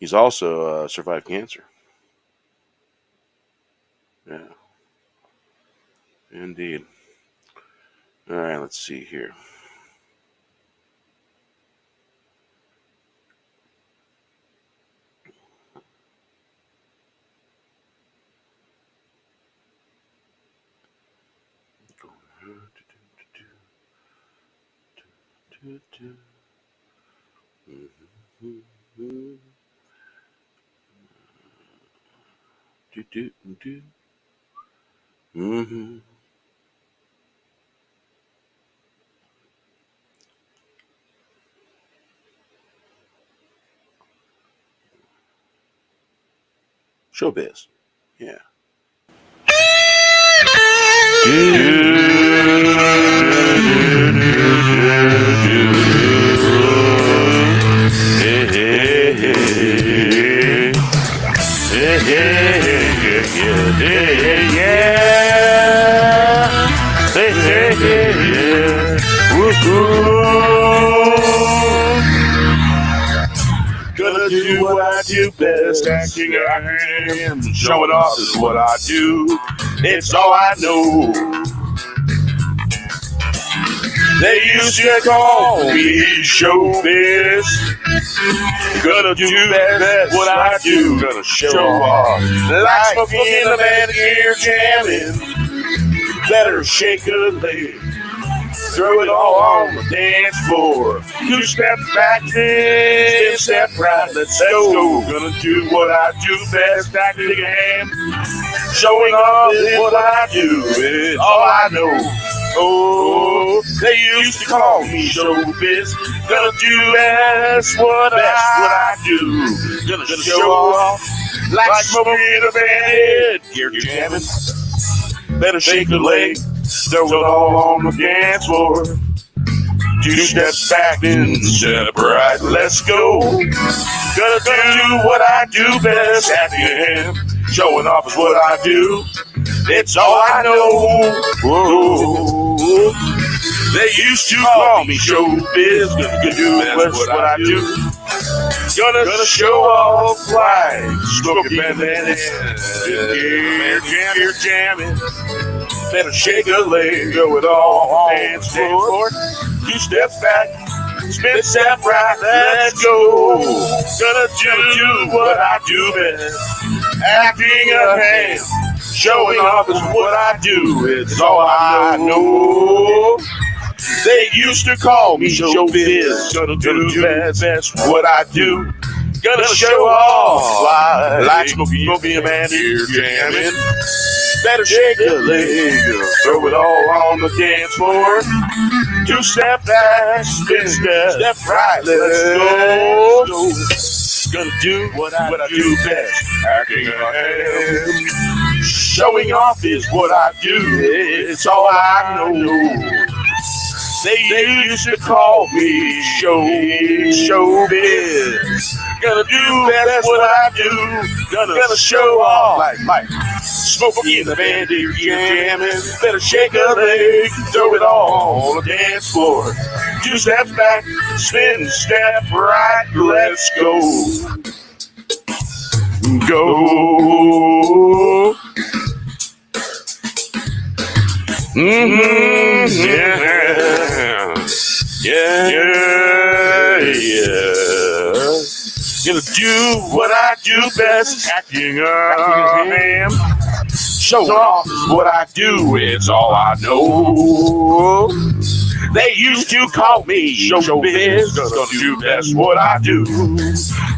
[SPEAKER 4] He's also survived cancer. Yeah. Indeed. All right, let's see here. Showbiz. Yeah.
[SPEAKER 1] Gonna do what I do best, acting I am. Showing off is what I do. It's all I know. They used to call me showbiz. Gonna do best what I do. Gonna show off. Like smoking in a band gear jamming. Better shake a leg. Throw it all on the dance floor. 2 steps back, 10 step right. Let's go. Gonna do what I do best. Acting a ham. Showing off is what I do. It's all I know. Oh, they used to call me showbiz. Gonna do best what I do. Gonna show off like smoking in a bandit. Gear jamming. Better shake a leg. Throw it all on the dance floor. 2 steps back, then step right. Let's go. Gonna do what I do best. Happy hand. Showing off is what I do. It's all I know. Whoa. They used to call me showbiz. Gonna do what I do. Gonna show off like smoking bandit. Gear jamming. Better shake a leg, go it all on dance floor. 2 steps back, spin step right, let's go. Gonna do what I do best. Acting a hand, showing off is what I do. It's all I know. They used to call me showbiz. Gonna do best what I do. Gonna show off like smoking a man here jamming. Better shake a leg, throw it all on the dance floor. 2 step back, spin step right, let's go. Gonna do what I do best. Acting a ham. Showing off is what I do. It's all I know. They used to call me showbiz. Gonna do that's what I do. Gonna show off like Smokey and the Bandit jamming. Better shake a leg, throw it all on the dance floor. 2 steps back, spin, step right, let's go. Go. Yeah. Gonna do what I do best, acting a ham. Showing off is what I do, it's all I know. They used to call me showbiz. Gonna do best what I do.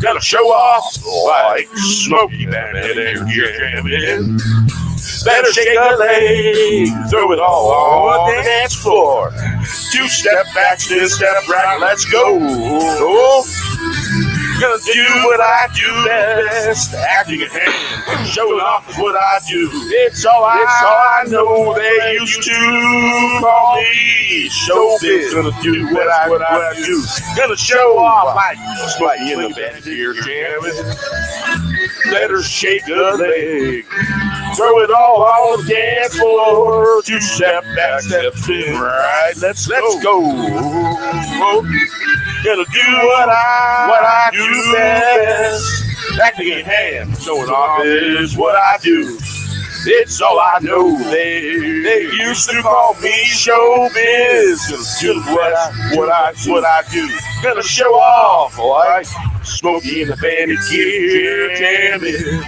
[SPEAKER 1] Gonna show off like Smokey and jamming. Better shake a leg, throw it all on the dance floor. 2 step back, spin, step right, let's go. Gonna do what I do best, acting a hand, showing off is what I do. It's all I know. They used to call me showbiz. Gonna do what I do. Gonna show off like Smokey in the band here jamming. Better shake a leg, throw it all on the dance floor. 2 step back, step in right. Let's go. Gonna do what I do best. Acting in hand, showing off is what I do. It's all I know. They used to call me showbiz. Gonna do what I do. Gonna show off like Smokey and the Bandit gear jamming.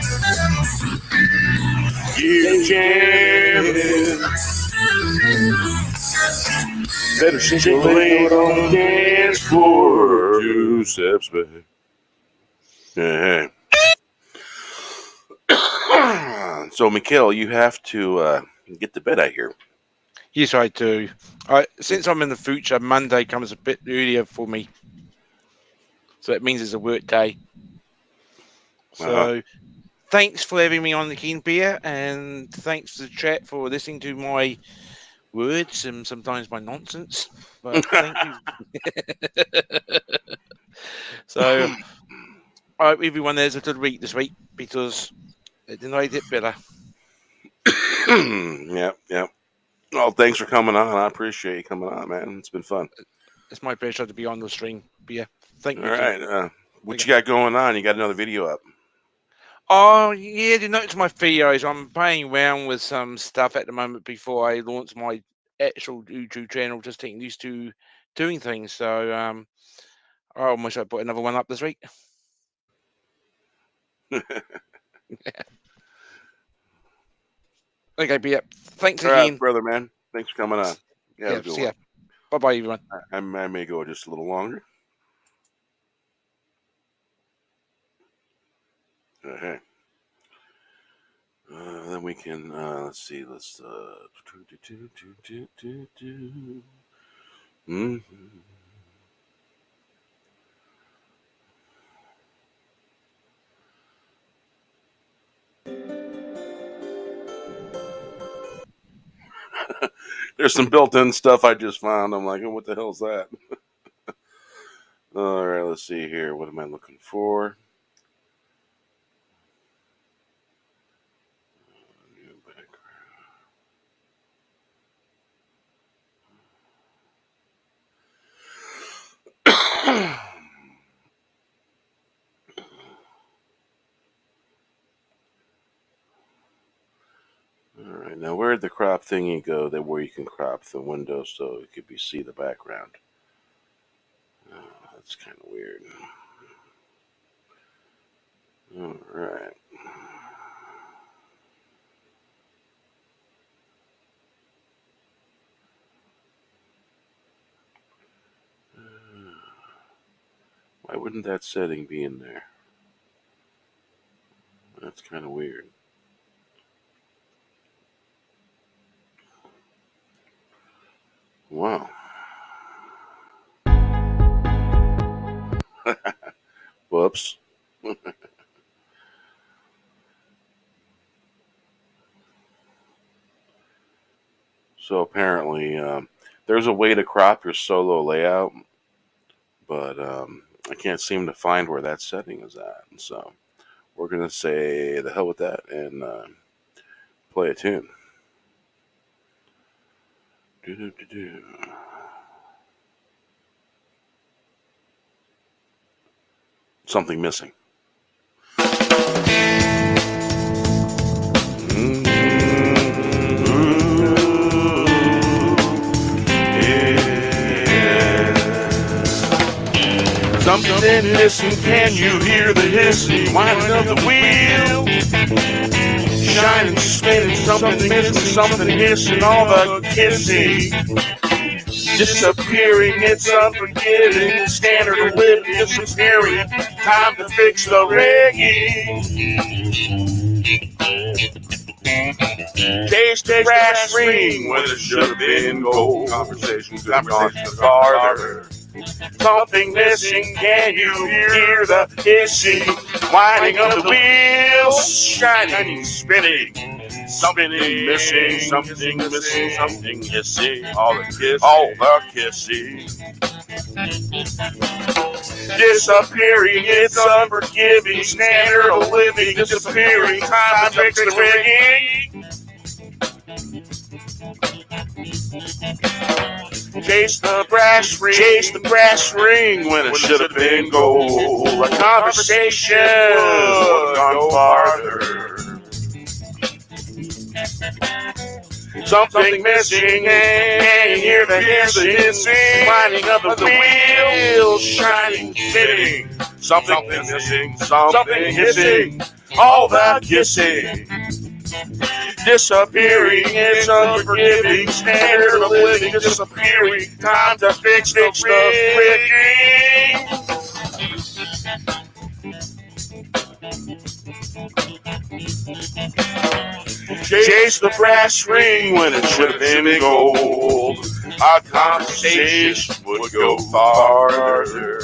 [SPEAKER 1] Gear jamming. Better shake a leg on the dance floor. 2 steps back.
[SPEAKER 4] So, Mikhail, you have to get to bed, I hear.
[SPEAKER 5] Yes, I do. Since I'm in the future, Monday comes a bit earlier for me. So it means it's a work day. So thanks for having me on the Keen Beer, and thanks to the chat for listening to my words and sometimes my nonsense. But thank you. So I hope everyone has a good week this week, because it denied it better.
[SPEAKER 4] Yep. Well, thanks for coming on. I appreciate you coming on, man. It's been fun.
[SPEAKER 5] It's my pleasure to be on the stream. But yeah, thank you.
[SPEAKER 4] All right. What you got going on? You got another video up?
[SPEAKER 5] Oh, yeah, you notice my videos. I'm playing around with some stuff at the moment before I launch my actual YouTube channel, just getting used to doing things. So I almost put another one up this week. Okay, but yeah, thanks
[SPEAKER 4] All
[SPEAKER 5] again.
[SPEAKER 4] right, brother, man. Thanks for coming on.
[SPEAKER 5] Yeah, see ya. Bye-bye, everyone.
[SPEAKER 4] I may go just a little longer. Okay. Then we can, let's see, There's some built-in stuff I just found. I'm like, oh, what the hell's that? All right, let's see here. What am I looking for? New background. All right, now where'd the crop thingy go? That where you can crop the window so it could see the background. Oh, that's kind of weird. All right. Why wouldn't that setting be in there? That's kind of weird. Wow. Whoops. So apparently, there's a way to crop your solo layout, but I can't seem to find where that setting is at. And so we're going to say the hell with that and play a tune. Do-do-do-do. Something missing.
[SPEAKER 1] Something missing, can you hear the hissing, whining of the wheel? Shining, spinning, something missing, something hissing, all the kissing. Disappearing, it's unforgiving, standard of living, disappearing, time to fix the rigging. Chase the brass ring when it should have been gold. Conversations farther. Something missing, can you hear the hissing, whining of the wheels, shining, spinning, something missing, something missing, something hissing, all the kissing. Disappearing, it's unforgiving, standard of living, disappearing, time to fix the rigging. Chase the brass ring when it should have been gold. A conversation would gone farther. Something missing, and you hear the hissing, whining of the wheels, shining, spinning. Something missing, something hissing, all the kissing. Disappearing, it's unforgiving, standard of living, disappearing, time to fix the rigging. Chase the brass ring when it should have been gold. Our conversation would go farther.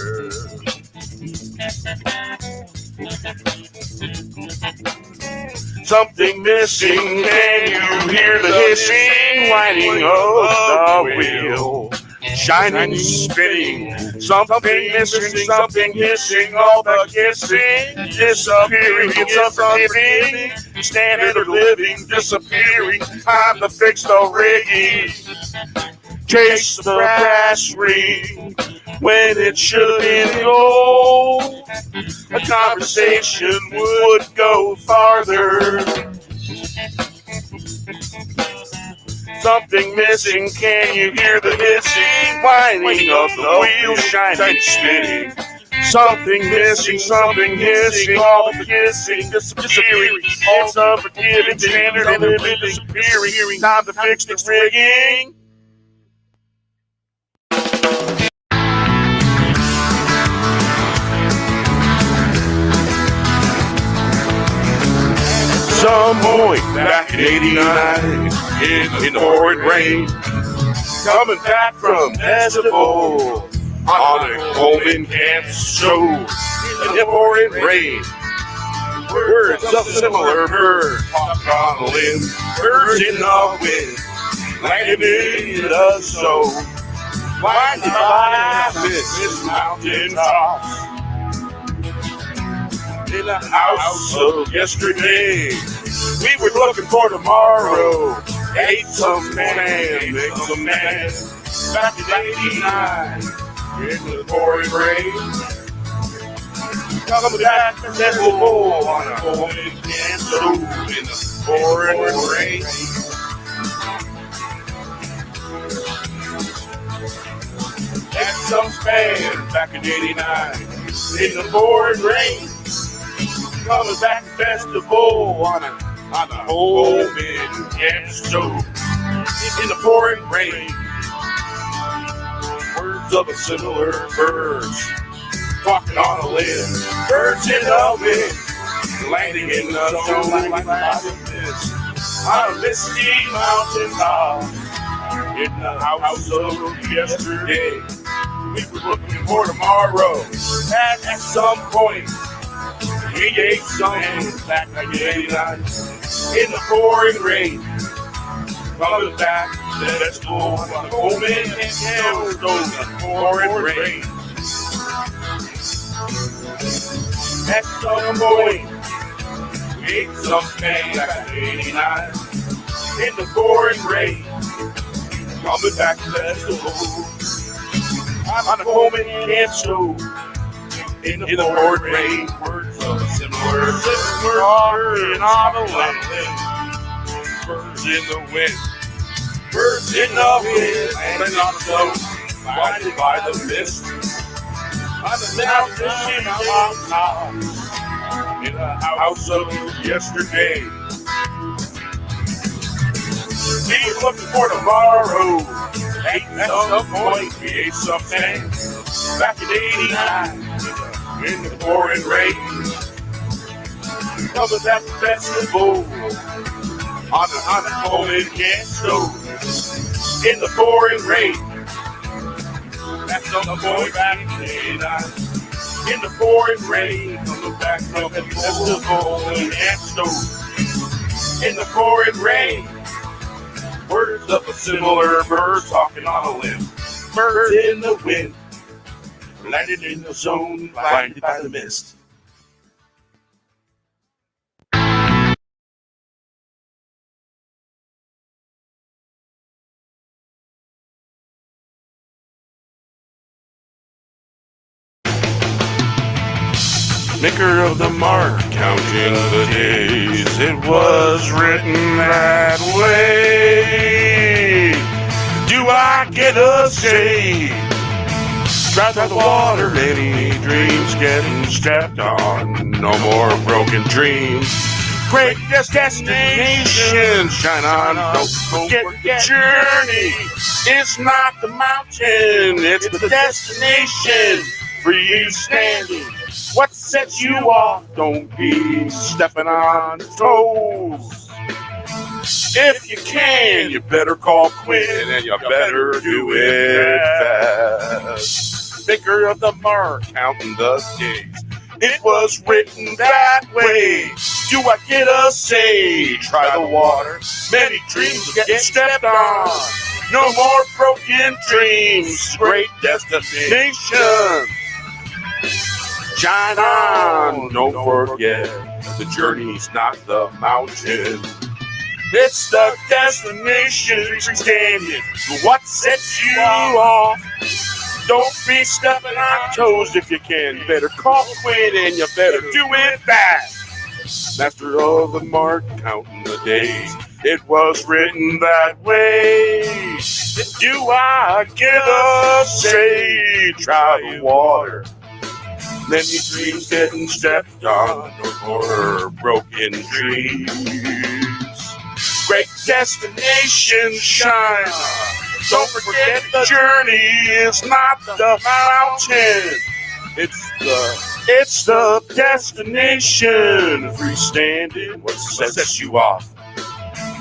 [SPEAKER 1] Something missing, can you hear the hissing, whining of the wheel? Shining, spinning, something missing, something hissing, all the kissing, disappearing, it's unforgiving, standard of living, disappearing, time to fix the rigging. Chase the brass ring when it should have been gold. A conversation would go farther. Something missing, can you hear the hissing, whining of the wheel, shining, spinning. Something missing, something hissing, all the kissing, disappearing, it's unforgiving, standard of living, disappearing, time to fix the rigging. Some point back in '89, in the pouring rain, coming back from festival on a Coleman campus show, in the pouring rain, words of similar birds popped on the limb, birds in the wind, landing in the snow, winding by this mountain tops. In the house of yesterday, we were looking for tomorrow. Ate some man, make some man. Back in '89, in the pouring rain. Coming back from festival on a Coleman campus show in the pouring rain. Had some span back in '89, in the pouring rain. Coming back to festival on a Coleman campus show in the pouring rain. Words of a similar birds walking on a limb, birds in the wind, landing in the snow like this on a misty mountain top. In the house of yesterday, we were looking for tomorrow. At some point, we ate some back in '89 in the pouring rain. Coming back festival on the open and stone, pouring rain. At some point, we ate something back in 89 in the pouring rain. Coming back to festival on the open and stone in the pouring rain. Words of similar talking on the wind. Birds in the wind. Birds in the wind, landing on the snow, blinded by the mist. On the mountain in the house of yesterday. Be looking for tomorrow. At some point, we ate something back in 89 in the pouring rain. Coming at the festival on the Coleman can stove in the pouring rain. At some point back in 89 in the pouring rain. Coming back from the festival and stove in the pouring rain. Words of a similar bird talking on a limb. Birds in the wind, landed in the zone, blinded by the mist. Maker of the mark, counting the days, it was written that way. Do I get a say? Drive by the water, many dreams getting stepped on. No more broken dreams. Great destinations, shine on. Don't forget the journey. It's not the mountain, it's the destination. Free standing. What sets you off? Don't be stepping on toes. If you can, you better call Quinn, and you better do it fast. Maker of the mark, counting the days. It was written that way. Do I get a say? Try the water. Many dreams get stepped on. No more broken dreams. Great destination. Shine on, don't forget, the journey's not the mountain. It's the destination, standing. What sets you off? Don't be stepping on toes if you can. You better call Quinn and you better do it fast. Master of the mark, counting the days. It was written that way. Do I get a say? Try the water. Many dreams getting stepped on, no more broken dreams. Great destination shine. Don't forget the journey is not the mountain. It's the destination. Freestanding, what sets you off?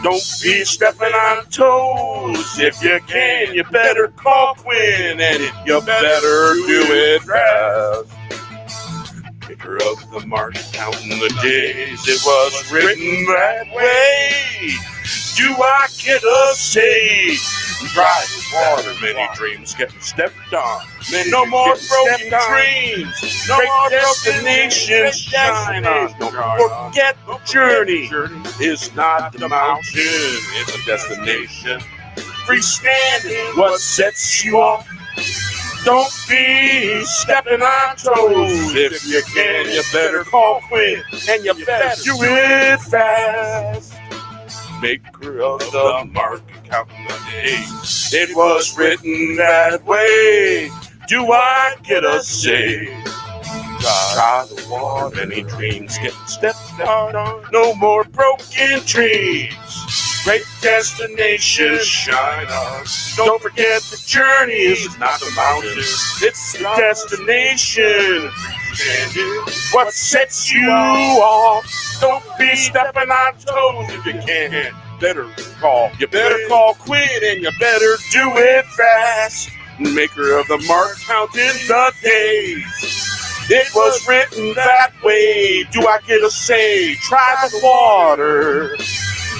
[SPEAKER 1] Don't be stepping on toes. If you can, you better call Quinn, and you better do it fast. Maker of the mark, counting the days, it was written that way. Do I get a say? Dry as water, many dreams getting stepped on. No more broken dreams, no more destinations shine on. Don't forget the journey is not the mountain, it's a destination. Freestanding, what sets you off? Don't be stepping on toes. If you can, you better call Quinn, and you better do it fast. Maker of the mark, counting the days. It was written that way. Do I get a say? Try the water, many dreams getting stepped on. No more broken dreams. Great destinations shine on. Don't forget the journey is not the mountain. It's the destination. What sets you off? Don't be stepping on toes if you can. You better call Quinn, and you better do it fast. Maker of the mark, counting the days. It was written that way. Do I get a say? Try the water.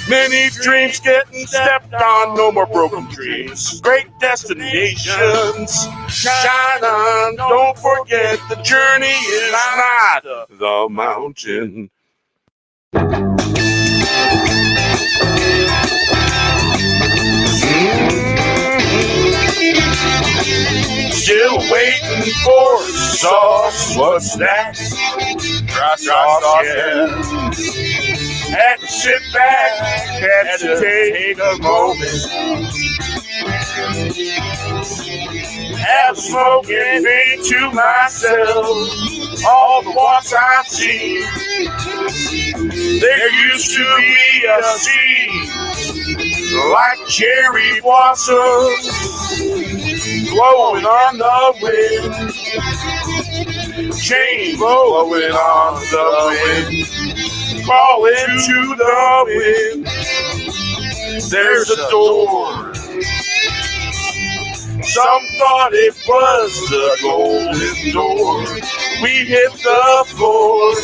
[SPEAKER 1] Many dreams getting stepped on, no more broken dreams. Great destinations, shine on. Don't forget the journey is not the mountain. Still waiting for sauce. What's that? Dry sauce, yeah. Had to sit back, had to take a moment. Have a smoke and think to myself, all the walks I've seen. There used to be a sea, like cherry blossoms, blowing on the wind. Chain blowing on the wind, calling to the wind. There's a door. Some thought it was the golden door. We hit the floor,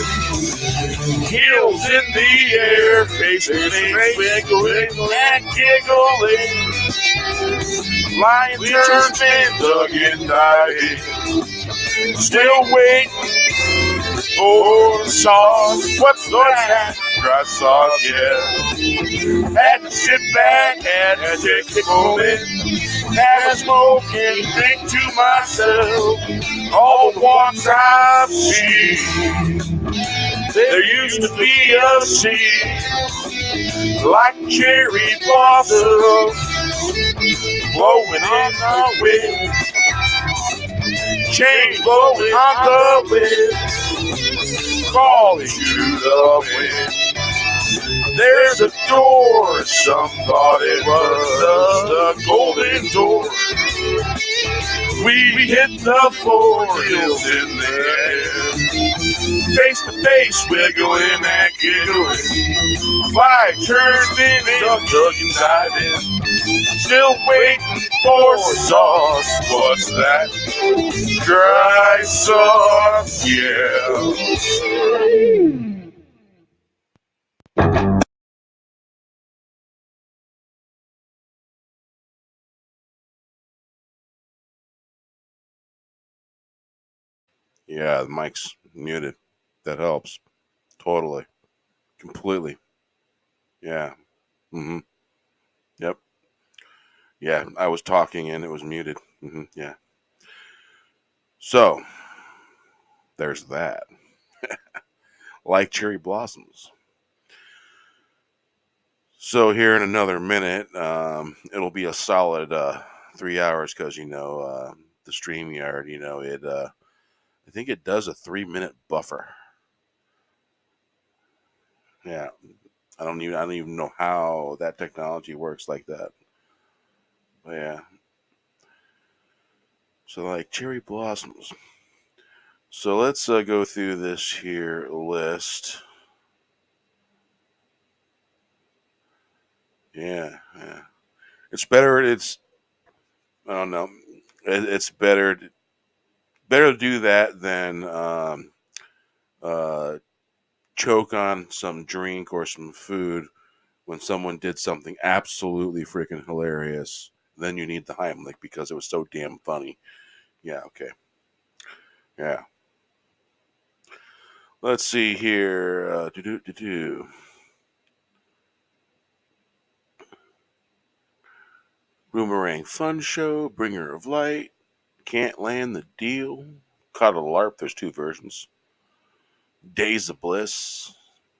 [SPEAKER 1] heels in the air, faces wiggling and giggling. Lion turns and dugging, diving, still waiting for sauce. What's that? Dry sauce, yeah. Had to sit back, had to take a moment, had a smoke and think to myself, all the walks I've seen. There used to be a sea, like cherry blossoms, blowing on the wind. Chains blowing on the wind, calling to the wind. There's a door, some thought it was the golden door. We hit the floor, heels in the air, face to face, wiggling and giggling. Fly turns spinning, dugging, diving, still waiting for sauce. What's that? Dry sauce, yeah.
[SPEAKER 4] Yeah, the mic's muted. That helps. Totally. Completely. Yeah. Mm-hmm. Yep. Yeah, I was talking and it was muted. Mm-hmm. Yeah. So, there's that. Like cherry blossoms. So here in another minute, it'll be a solid 3 hours because, the StreamYard, it I think it does a 3-minute buffer. Yeah. I don't even know how that technology works like that. But yeah. So like cherry blossoms. So let's go through this here list. Yeah. It's better. I don't know. It's better to do that than choke on some drink or some food when someone did something absolutely freaking hilarious. Then you need the Heimlich because it was so damn funny. Yeah, okay. Yeah. Let's see here. Boomerang Fun Show, Bringer of Light, Can't Land the Deal, Caught a LARP, there's 2 versions. Days of Bliss,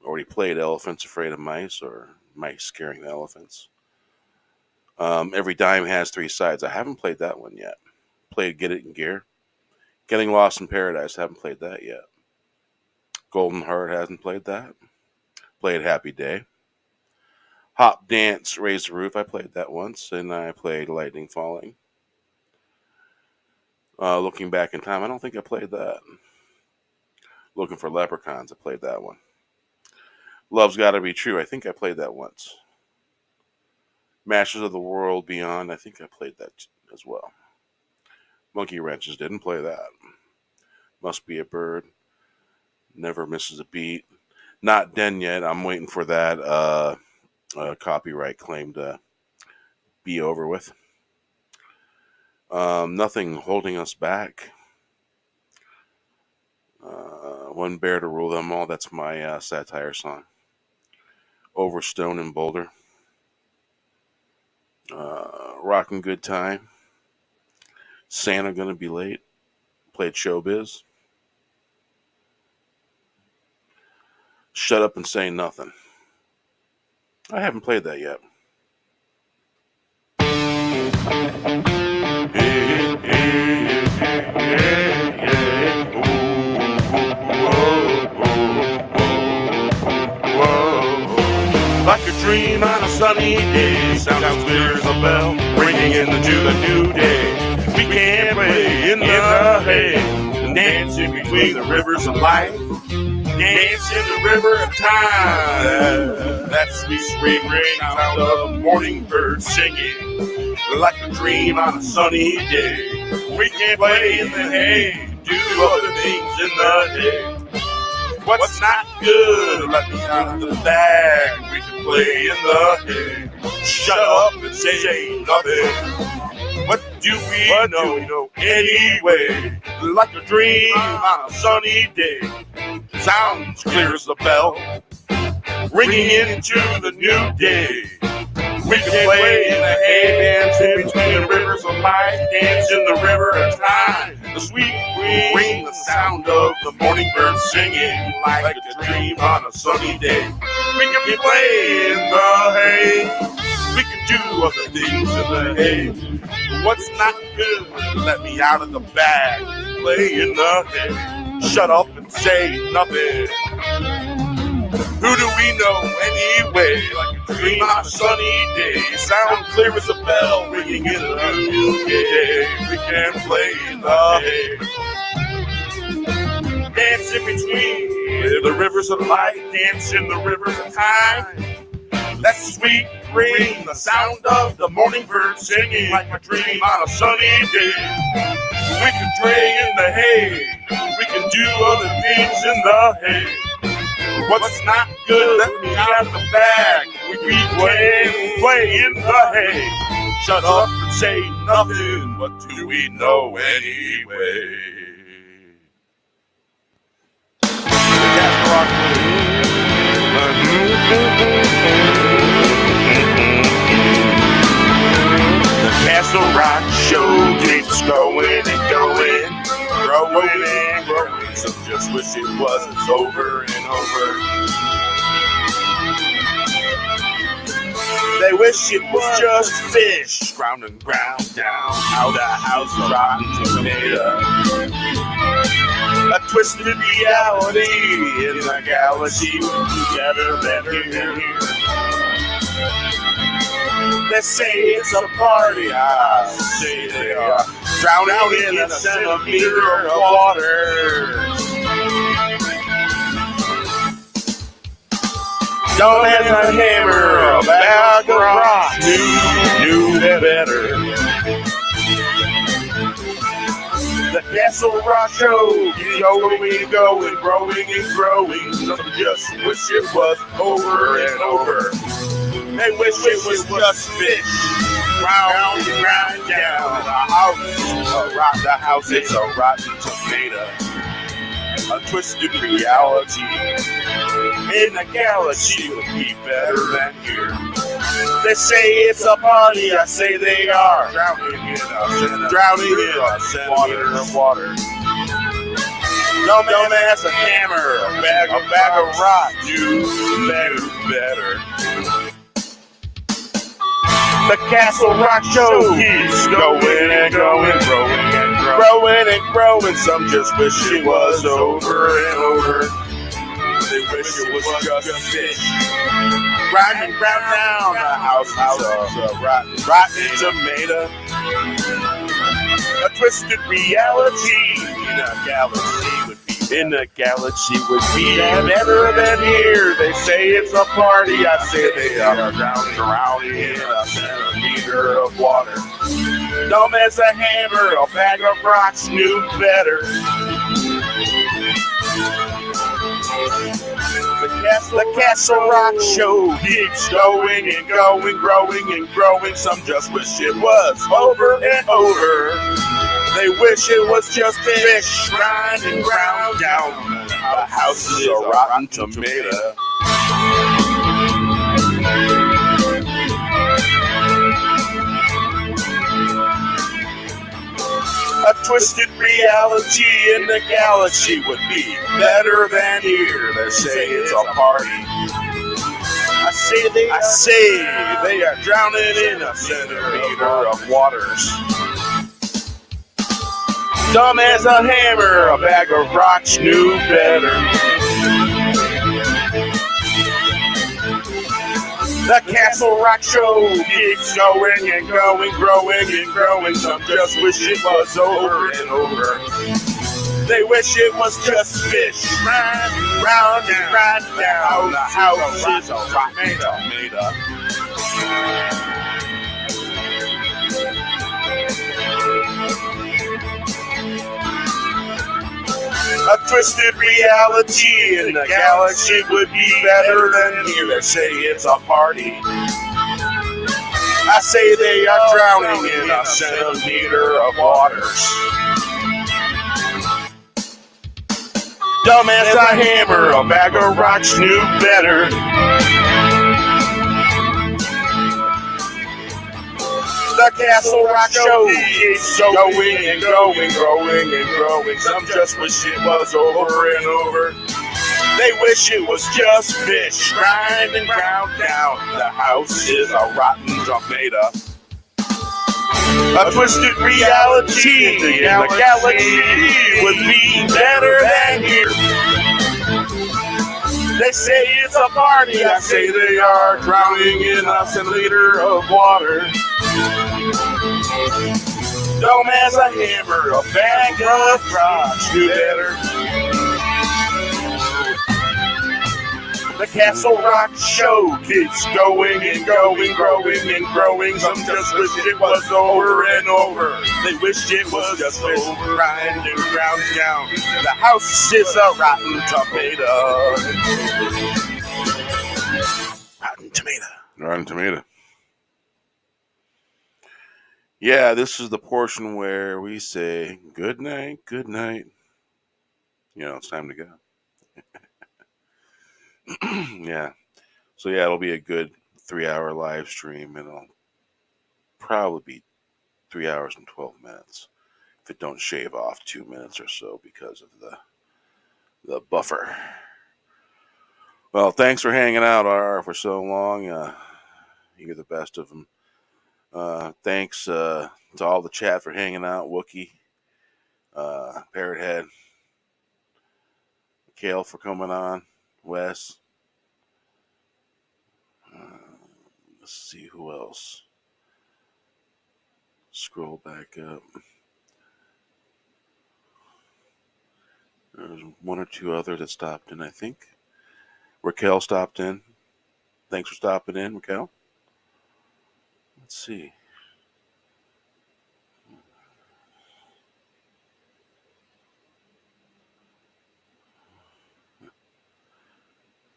[SPEAKER 4] already played Elephants Afraid of Mice, or Mice Scaring the Elephants. Every Dime Has 3 Sides, I haven't played that one yet. Played Get It in Gear. Getting Lost in Paradise, haven't played that yet. Golden Heart, hasn't played that. Played Happy Day. Hop Dance, Raise the Roof, I played that once, and I played Lightning Falling. Looking Back in Time, I don't think I played that. Looking for Leprechauns, I played that one. Love's Gotta Be True, I think I played that once. Masters of the World Beyond, I think I played that as well. Monkey Wrenches, didn't play that. Must Be a Bird, Never Misses a Beat. Not Done Yet, I'm waiting for that copyright claim to be over with. Nothing holding us back. One bear to rule them all. That's my satire song. Over Stone and Boulder. Rockin' Good Time. Santa Gonna Be Late. Played Showbiz. Shut Up and Say Nothing. I haven't played that yet.
[SPEAKER 1] Like a dream on a sunny day, sound as clear as a bell, ringing into the new day. We can play in the hay, dancing between the rivers of life, dance in the river of time. That sweet sweet ring sound of morning birds singing. Like a dream on a sunny day, we can play in the hay, do other things in the hay. What's not good, let me out of the bag. We can play in the hay. Shut up and say nothing. What do we know anyway? Like a dream on a sunny day. Sounds clear as the bell, ringing into the new day. We can play in the hay, dance in between the rivers of life, dance in the river of time. The sweet ring, the sound of the morning birds singing like a dream on a sunny day. We can play in the hay, we can do other things in the hay. What's not good, let me out of the bag. Play in the hay, shut up and say nothing. Who do we know anyway? Like a dream on a sunny day, sound clear as a bell, ringing in a new day. We can play in the hay, dance in between the rivers of life, dance in the rivers of time. That sweet ring, the sound of the morning bird singing like a dream on a sunny day. We can play in the hay, we can do other things in the hay. What's not good, let me out of the bag. We can play in the hay. Shut up and say nothing. What do we know anyway? The Castle Rock show keeps going and going, growing and growing. Some just wish it wasn't over and over. They wish it was just fish, ground and ground down, out of house of rotten tomato. A twisted reality in the galaxy, better than here. They say it's a party, I say they are drowning in a centimeter of water. Don't have a hammer, a bag of rocks, knew better. The Castle Rock show is going and going, growing and growing. Some just wish it was over and over. They wish it was just fish, round and round down. The house is a rotten tomato. A twisted reality in the galaxy would be better than here. They say it's a party, I say they are drowning in a centimeter of water. Dumb has a hammer, a bag of rocks, do better. The Castle Rock show keeps going and going, growing and growing. Some just wish it was over and over. They wish it was just fish, grinding ground down. The house of rotten tomato. A twisted reality in a galaxy would be better than here. They say it's a party, I say they are drowning in a centimeter of water. Dumb as a hammer, a bag of rocks knew better. The The Castle Rock Show keeps going and going, growing and growing. Some just wish it was over and over. They wish it was just fish grind and ground down. The house is a rotten tomato. A twisted reality in the galaxy would be better than here. They say it's a party. I say they are drowning in a centimeter of waters. Dumb as a hammer, a bag of rocks knew better. The Castle Rock Show keeps going and going, growing and growing. Some just wish it was over and over. They wish it was just fish, round and round down. The house is a rotten tomato. A twisted reality in the galaxy would be better than here. They say it's a party. I say they are drowning in a centimeter of waters. Dumb as a hammer, a bag of rocks knew better. The Castle Rock Show keeps going and going, growing and growing. Some just wish it was over and over. They wish it was just fish, grind and ground down. The house is a rotten tomato. A twisted reality in the galaxy would be better than here. They say it's a party. I say they are drowning in a centimeter of water. Dumb as a hammer, a bag of rocks knew better. The Castle Rock Show keeps going and going, growing and growing. Some just wish it was over and over. They wish it was just over, grind and ground down. The house is a rotten tomato. Rotten tomato.
[SPEAKER 4] Rotten tomato. Yeah, this is the portion where we say good night, good night. You know, it's time to go. Yeah. So yeah, it'll be a good 3-hour live stream, and it'll probably be 3 hours and 12 minutes if it don't shave off 2 minutes or so because of the buffer. Well, thanks for hanging out, RR, for so long. You're the best of them. Thanks to all the chat for hanging out. Wookie, Parrothead, Kale for coming on, Wes. Let's see who else. Scroll back up. There's one or two others that stopped in, I think. Raquel stopped in. Thanks for stopping in, Raquel. Let's see.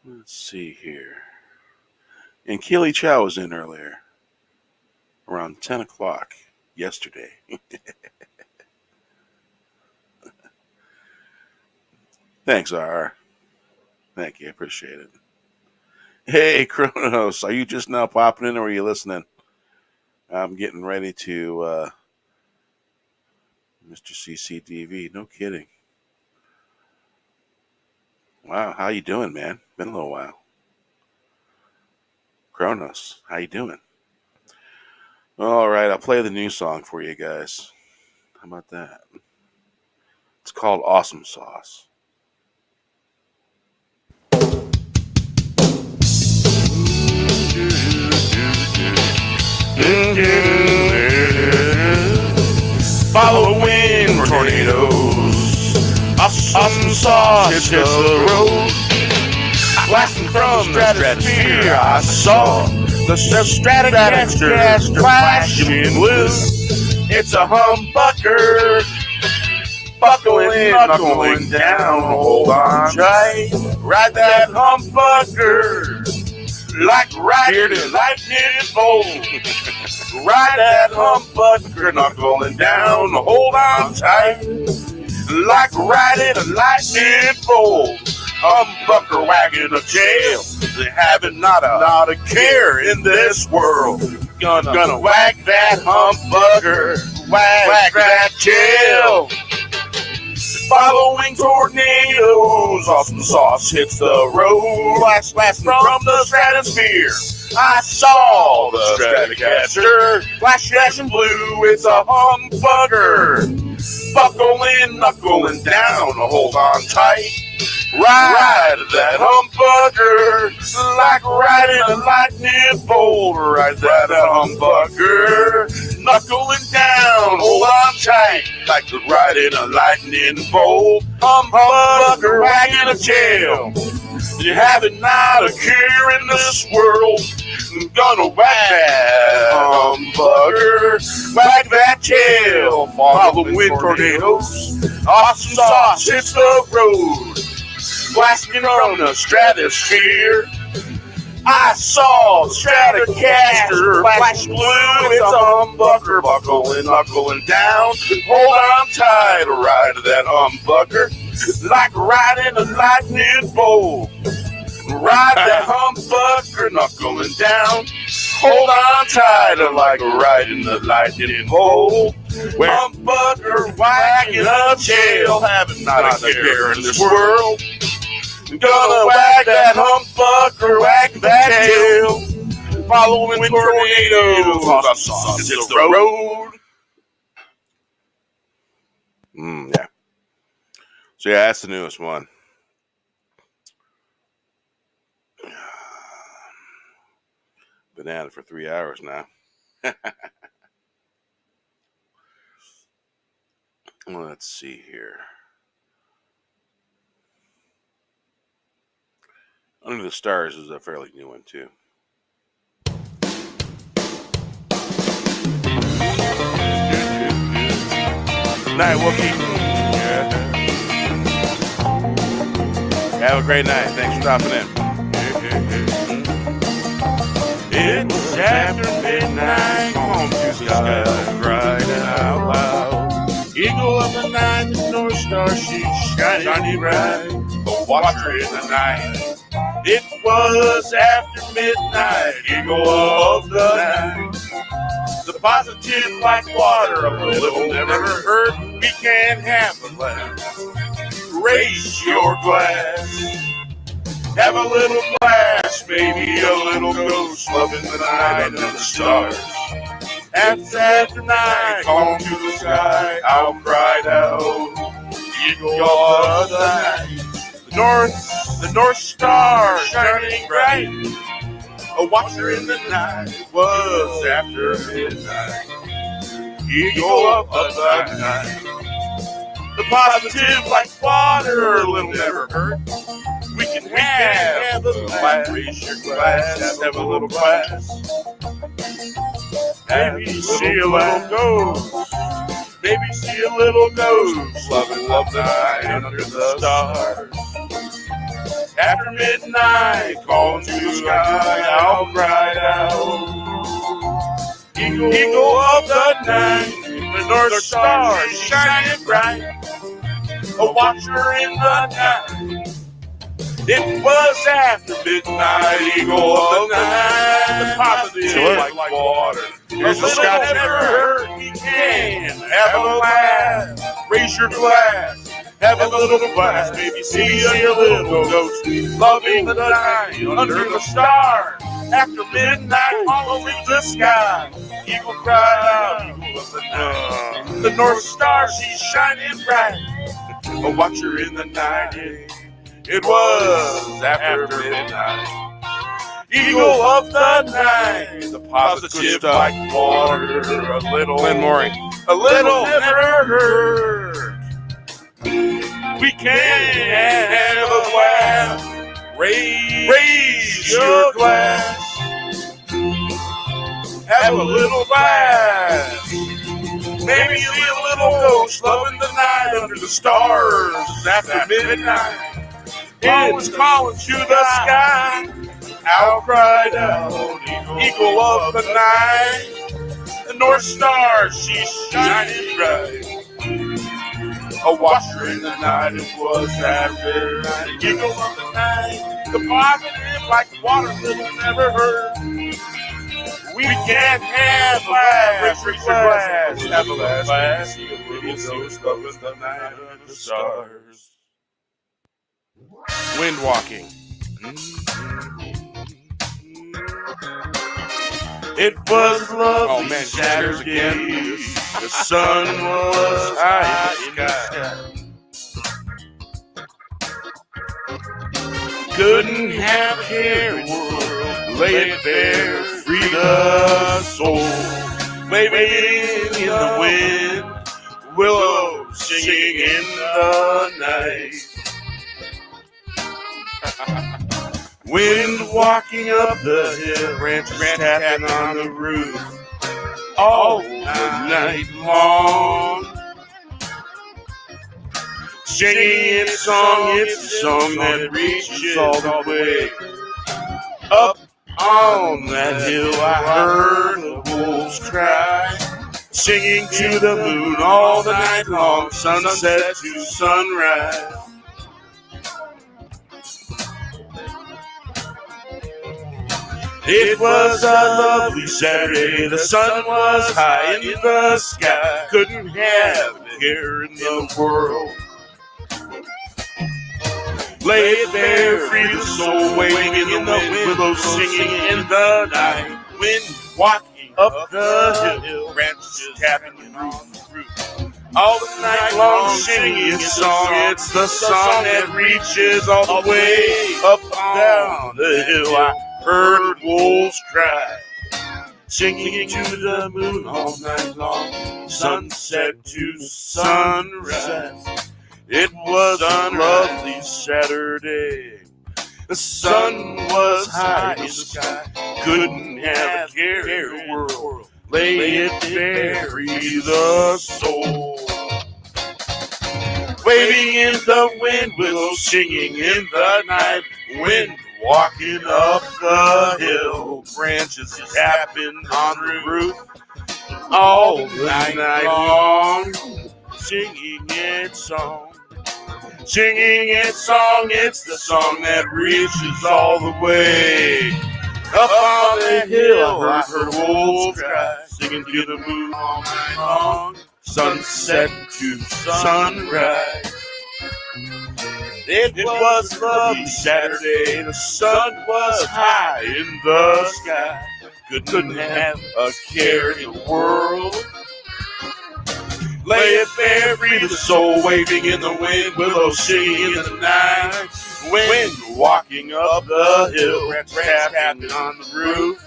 [SPEAKER 4] Let's see here. And Keely Chow was in earlier. Around 10 o'clock yesterday. Thanks, RR. Thank you. I appreciate it. Hey, Kronos. Are you just now popping in or are you listening? I'm getting ready to Mr. CCDV. No kidding. Wow, how you doing, man? Been a little while. Kronos, how you doing? All right, I'll play the new song for you guys. How about that? It's called Awesome Sauce.
[SPEAKER 1] Follow wind tornadoes. Awesome sauce hits the road. Blasting from the stratosphere, I saw the Stratocaster flashing blue. It's a humbucker. buckling, knuckling down, hold on tight. Ride that humbucker like riding lightning bolt. Ride that humbucker, knuckling down, hold on tight. Like riding a lightning bolt. Humbucker wagging a tail, they having not a care in this world. Gonna wag that humbucker, wag that tail. Following tornadoes, awesome sauce hits the road. Blast from the stratosphere. I saw the Stratocaster, flashing blue. It's a humbucker, buckling, knuckling down, hold on tight. Ride that humbucker like riding a lightning bolt. Ride that humbucker, knuckling down, hold on tight, like riding a lightning bolt. Humbucker wagging a tail, you having not a care in this world. I'm gonna wag that humbucker, wag that tail. Following tornadoes, awesome sauce hits the road. Blasting from the stratosphere, I saw the Stratocaster flash blue. It's a humbucker, buckling, knuckling down. Hold on tight, ride that humbucker like riding a lightning bolt. Ride that humbucker, knuckling down. Hold on tight, like riding the lightning bolt. Humbucker wagging a tail, having not a care in this world. Gonna wag that humbucker, wag that tail. Following tornadoes, awesome hits the road.
[SPEAKER 4] Yeah. So yeah, that's the newest one. Been at it for 3 hours now. Let's see here. Under the Stars is a fairly new one too. Night, Wookie. Yeah. Have a great night. Thanks for stopping in. It's after midnight. Come on, to the sky, crying out loud. Eagle of the night, the North Star, she's shining bright. A watcher in the night. It was after midnight, eagle of the night. The positive like water, a little never hurt. We can have a glass. Raise your glass. Have a little glass, maybe a little ghost, loving the night and the stars. After night, calling to the sky, I'll cry out. Eagle of the night. The North Star shining bright. A watcher in the night was after midnight. Eagle of the night. The positive like water will never hurt. We can have a little glass. Raise your glass. Have a little glass. Maybe see a little ghost. Maybe see a little ghost. Loving love the night under the stars. After midnight, calling to the sky, I'll cry out. Eagle of the night, the North Star is shining bright. A watcher in the night. It was after midnight, eagle of the night. The positive like water. Here's the sky never hurt. We can have a laugh. Raise your glass. Have a little glass, maybe see a little ghost. Loving the night under the stars. After midnight, following the sky. Eagle cried out, eagle of the night. The North Star, she's shining bright. A watcher in the night. It was after midnight. Eagle of the night. The positive like water. A little Glenn Mooring.
[SPEAKER 1] A little never hurt. We can have a glass. Raise your glass. Have a little glass. Maybe a little ghost loving the night night under the stars after midnight. It was calling to the sky. Out cried out, eagle of the night. The North Star, she's shining bright. A watcher in the night, it was after night. Eagle of the night, the positive like water little never heard. We can't have a glass, Richard Glass, have a glass. Little ghost of the night under the stars.
[SPEAKER 4] Wind walking.
[SPEAKER 1] It was lovely.
[SPEAKER 4] Oh man, shatters again.
[SPEAKER 1] The sun was high in the sky. Couldn't have a care in the world. Lay it bare, free the soul. Waving in the wind, willows singing in the night. Wind walking up the hill, branches tapping on the roof all the night long. Singing its a song that reaches all the way. Up on that hill I heard the wolves cry, singing to the moon all the night long, sunset to sunrise. It was a lovely Saturday, the sun was high in the sky. Couldn't have a care in the world. Lay it bare, free the soul, waving in the wind, willows singing in the night. Wind walking up the hill, branches tapping on the roof. All the night long singing its song, it's the song that reaches all the way up and down the hill. I heard wolves cry, singing to the moon all night long, sunset to sunrise. It was a lovely Saturday. The sun was high in the sky. Couldn't have a care in the world. Lay it bare, free the soul. Waving in the wind, willows singing in the night. Wind walking up the hill, branches tapping on the roof all the night long, singing its song. Singing its song, it's the song that reaches all the way. Up on the hill, I heard wolves cry, singing to the moon all night long, sunset to sunrise. It was a lovely Saturday, the sun was high in the sky. Couldn't have a care in the world. Lay it bare, free the soul, waving in the wind, willows singing in the night. Wind walking up the hill, rats tapping on the roof.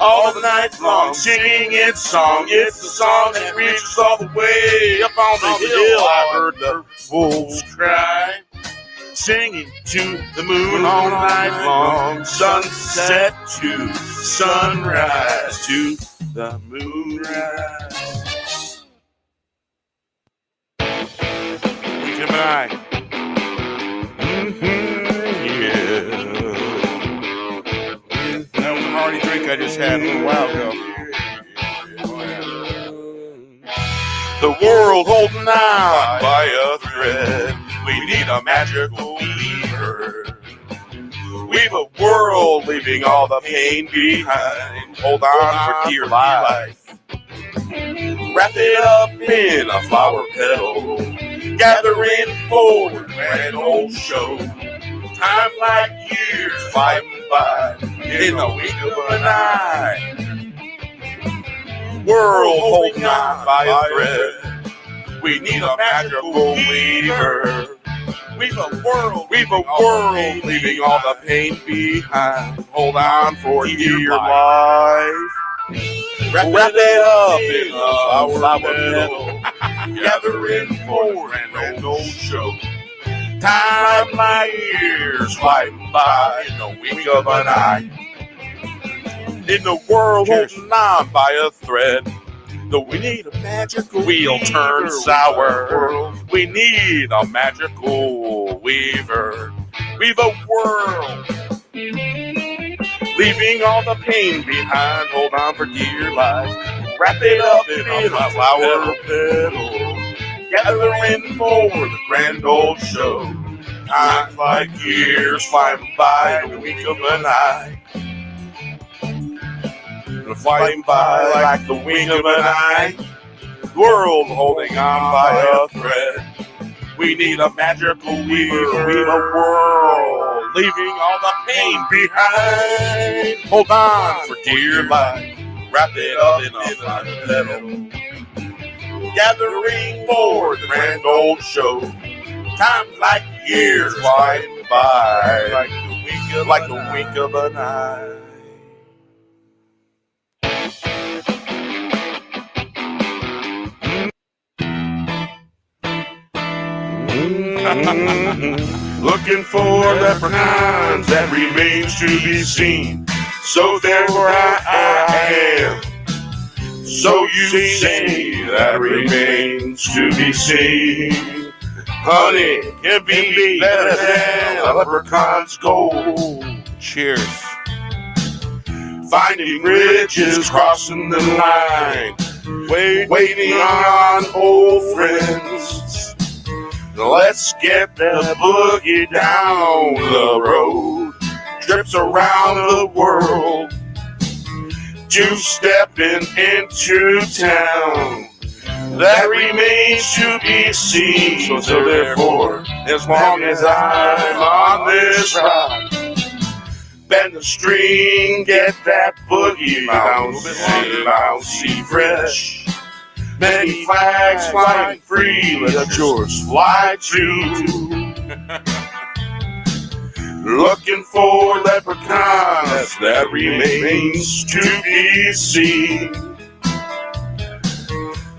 [SPEAKER 1] All the night long, singing its song, it's the song that reaches all the way. Up on the hill, I heard the wolves cry, singing to the moon all night long, sunset to sunrise, to the moonrise. Jim and I. Yeah. That was a hearty drink I just had a little while ago. The world holding on by a thread. We need a magical weaver. Weave a world, leaving all the pain behind. Hold on for dear life. Wrap it up in a flower petal. Gathering for a grand old show. Time like years flying by in the wink of an eye. World holding on by a thread. We need a magical weaver. Weave a world, leaving all the pain behind. Hold on for dear life. Wrap it up in a flower petal. Gathering for a grand old show. Time like years flying by in the wink of an eye. In the world holding on by a thread. We need a magical wheel turn sour. We need a magical weaver. Weave a world, leaving all the pain behind. Hold on for dear life. Wrap it up in a flower petal. Gathering for the grand old show. Times like years flying by in the wink of an eye. Flying by like the wink of an eye. World holding on by a thread. We need a magical weaver, weave a world, leaving all the pain behind. Hold on for dear life, wrap it up in a flower petal. Gathering for the grand old show. Times like years flying by, like the wink of an eye. Looking for leprechauns that remains to be seen. So therefore I am. So you say that remains to be seen. Honey can be better than a leprechaun's gold.
[SPEAKER 4] Cheers.
[SPEAKER 1] Finding bridges, crossing the line, waiting on old friends. Let's get the boogie down the road, trips around the world, two-stepping into town. That remains to be seen. So therefore, as long as I'm on this ride, bend the string, get that boogie bouncy fresh. Many flags flying free, let yours fly too. Looking for leprechauns that remains to be seen.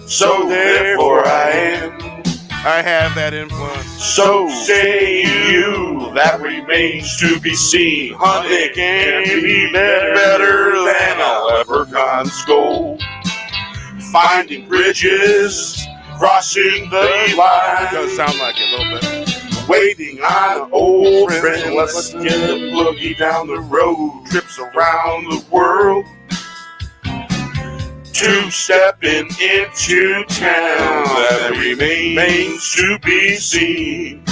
[SPEAKER 1] So therefore I am.
[SPEAKER 4] I have that influence.
[SPEAKER 1] So say you, that remains to be seen. Honey can be better than a leprechaun's gold. Finding bridges, crossing the line.
[SPEAKER 4] It does sound like it a little bit.
[SPEAKER 1] Waiting on an old friend. Let's get the boogie down the road. Trips around the world. Two-stepping into town. That remains to be seen.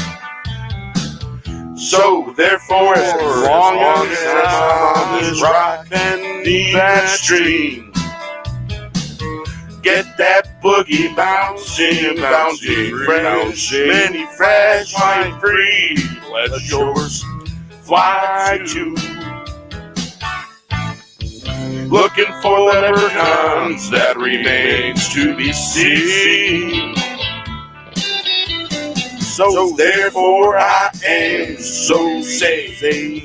[SPEAKER 1] So therefore, as long as I'm on this rock and need that stream, get that boogie bouncing, fresh. Many fresh, flying free. Let yours fly too. Looking for leprechauns that remains to be seen. So therefore I am. So say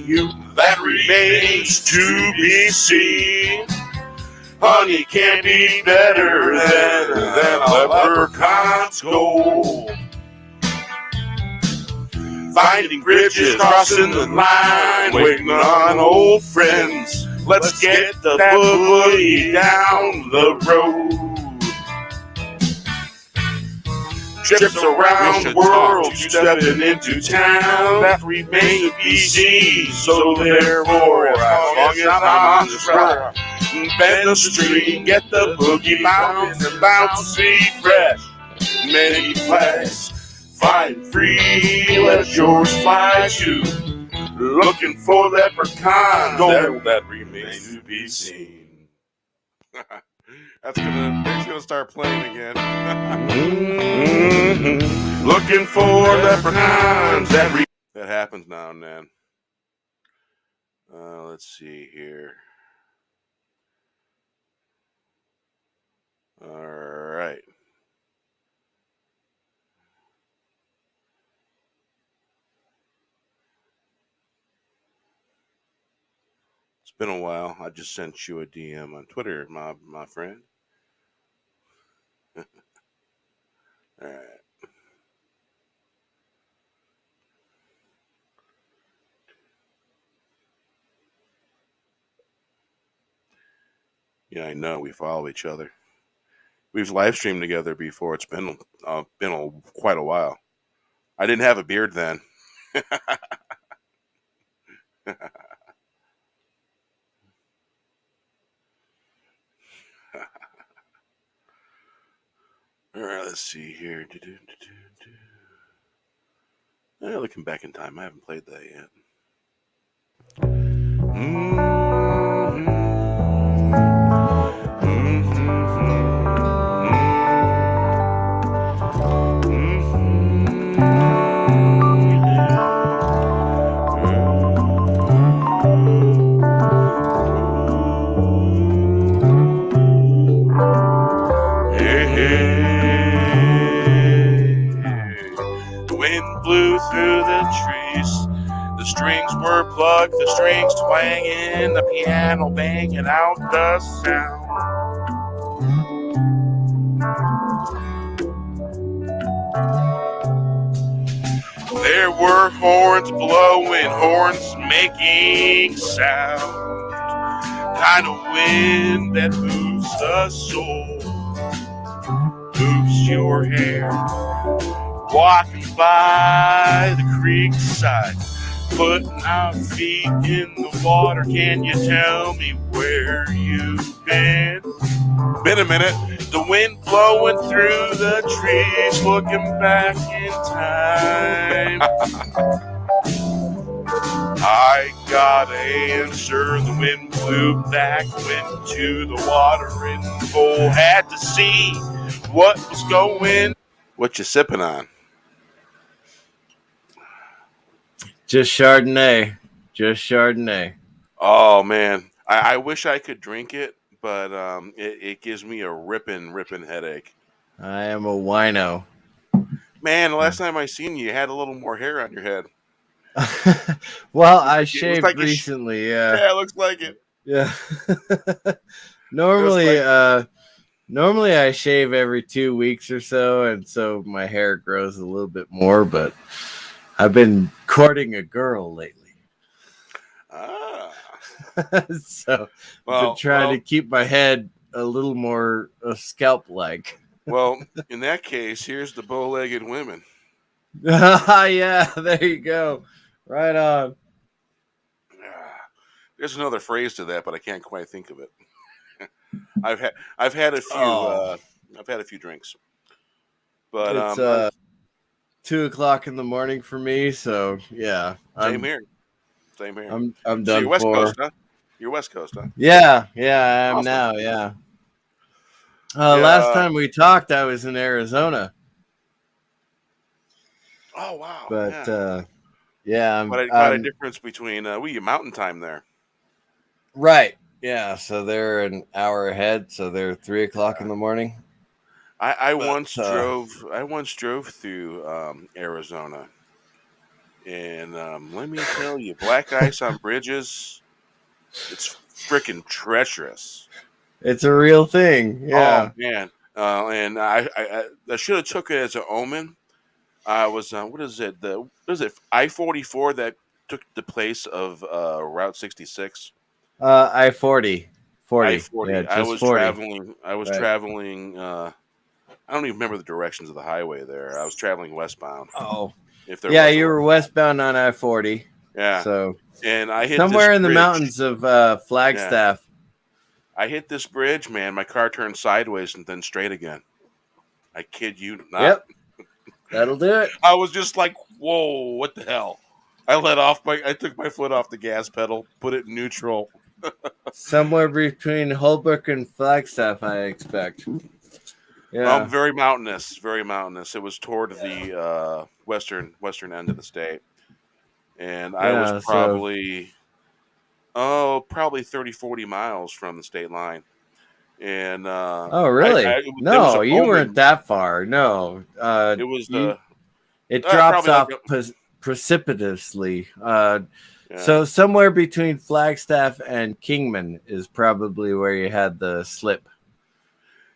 [SPEAKER 1] you, that remains to be seen. Honey can't be better than a leprechaun's gold. Finding bridges, crossing the line, waiting on old friends. Let's get the boogie down the road. Trips around the world, stepping into town. That remains to be seen. So therefore, as long as I'm on this ride, bend the string, get the boogie bouncy fresh. Many flags flying free, let yours fly too. Looking for leprechauns that remains to be seen.
[SPEAKER 4] It's gonna start playing again.
[SPEAKER 1] Looking for leprechauns that
[SPEAKER 4] happens now and then. Let's see here. All right. It's been a while. I just sent you a DM on Twitter, my friend. All right. Yeah, I know. We follow each other. We've live streamed together before. It's been quite a while. I didn't have a beard then. All right, let's see here. Looking back in time, I haven't played that yet. The wind blew through the trees. The strings were plucked, the strings twanging, the piano banging out the sound. There were horns blowing, horns making sound. Kind of wind that moves the soul, moves your hair. Walking by the creek side, putting our feet in the water. Can you tell me where you've been? Been a minute. The wind blowing through the trees, looking back in time. I got an answer. The wind blew back, went to the watering hole. Had to see what was going. What you sipping on?
[SPEAKER 6] Just Chardonnay. Just Chardonnay.
[SPEAKER 4] Oh man, I wish I could drink it, but it gives me a ripping headache.
[SPEAKER 6] I am a wino.
[SPEAKER 4] Man, the last time I seen you, you had a little more hair on your head.
[SPEAKER 6] Well, I shaved recently.
[SPEAKER 4] Yeah, it looks like it.
[SPEAKER 6] Yeah. Normally I shave every 2 weeks or so, and so my hair grows a little bit more, but I've been courting a girl lately. So I've been trying to keep my head a little more scalp-like.
[SPEAKER 4] Well, in that case, here's the bow-legged women.
[SPEAKER 6] Yeah, there you go. Right on.
[SPEAKER 4] There's another phrase to that, but I can't quite think of it. I've had a few drinks, but
[SPEAKER 6] it's 2 o'clock in the morning for me. So yeah,
[SPEAKER 4] same here.
[SPEAKER 6] I'm
[SPEAKER 4] so
[SPEAKER 6] done
[SPEAKER 4] you're West
[SPEAKER 6] for.
[SPEAKER 4] Coast, huh? You're West Coast, huh?
[SPEAKER 6] Yeah, I am
[SPEAKER 4] Awesome.
[SPEAKER 6] now. Yeah. Last time we talked, I was in Arizona.
[SPEAKER 4] Oh wow!
[SPEAKER 6] But yeah,
[SPEAKER 4] quite a difference between you mountain time there.
[SPEAKER 6] Right. Yeah. So they're an hour ahead. So they're 3 o'clock in the morning.
[SPEAKER 4] I once drove through Arizona, and let me tell you, black ice on bridges, it's freaking treacherous.
[SPEAKER 6] It's a real thing. Yeah.
[SPEAKER 4] Oh man, and I should have took it as an omen. I was what is it? I-44 that took the place of Route 66.
[SPEAKER 6] I-40. 40.
[SPEAKER 4] I-40.
[SPEAKER 6] Yeah,
[SPEAKER 4] I was
[SPEAKER 6] 40.
[SPEAKER 4] traveling. traveling. I don't even remember the directions of the highway there. I was traveling westbound.
[SPEAKER 6] Oh.
[SPEAKER 4] Yeah,
[SPEAKER 6] you were westbound on I-40.
[SPEAKER 4] Yeah.
[SPEAKER 6] So
[SPEAKER 4] and I hit
[SPEAKER 6] somewhere in the
[SPEAKER 4] bridge.
[SPEAKER 6] mountains of Flagstaff.
[SPEAKER 4] Yeah. I hit this bridge, man. My car turned sideways and then straight again. I kid you not.
[SPEAKER 6] Yep. That'll do it.
[SPEAKER 4] I was just like, whoa, what the hell? I took my foot off the gas pedal, put it in neutral.
[SPEAKER 6] Somewhere between Holbrook and Flagstaff, I expect. Yeah.
[SPEAKER 4] Very mountainous, very mountainous. It was toward the western end of the state. And I was probably 30, 40 miles from the state line. And
[SPEAKER 6] oh, really? No, you weren't that far. No.
[SPEAKER 4] It was
[SPEAKER 6] it drops off precipitously. So somewhere between Flagstaff and Kingman is probably where you had the slip.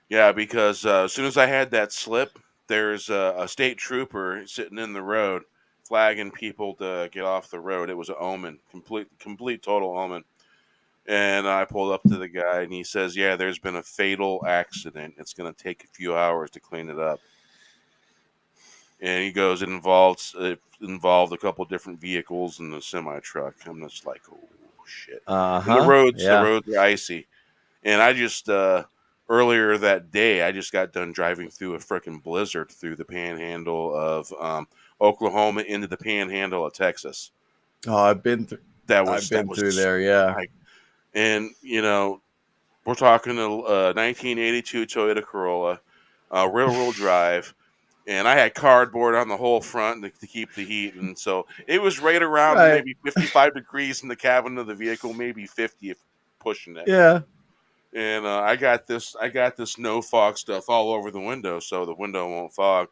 [SPEAKER 4] Yeah, because as soon as I had that slip, there's a state trooper sitting in the road flagging people to get off the road. It was an omen, complete total omen. And I pulled up to the guy, and he says, "Yeah, there's been a fatal accident. It's going to take a few hours to clean it up." And he goes, it involved a couple different vehicles and a semi truck. I'm just like, oh shit. And the roads,
[SPEAKER 6] Yeah.
[SPEAKER 4] are icy. And I just earlier that day, I just got done driving through a freaking blizzard through the panhandle of Oklahoma into the panhandle of Texas.
[SPEAKER 6] Oh, I've been through.
[SPEAKER 4] That
[SPEAKER 6] I've
[SPEAKER 4] was
[SPEAKER 6] been through there. Yeah.
[SPEAKER 4] like, and we're talking a 1982 Toyota Corolla, railroad drive. And I had cardboard on the whole front to keep the heat, and so it was right around
[SPEAKER 6] Right.
[SPEAKER 4] maybe 55 degrees in the cabin of the vehicle, maybe 50 if pushing it.
[SPEAKER 6] Yeah.
[SPEAKER 4] And I got this no fog stuff all over the window, so the window won't fog.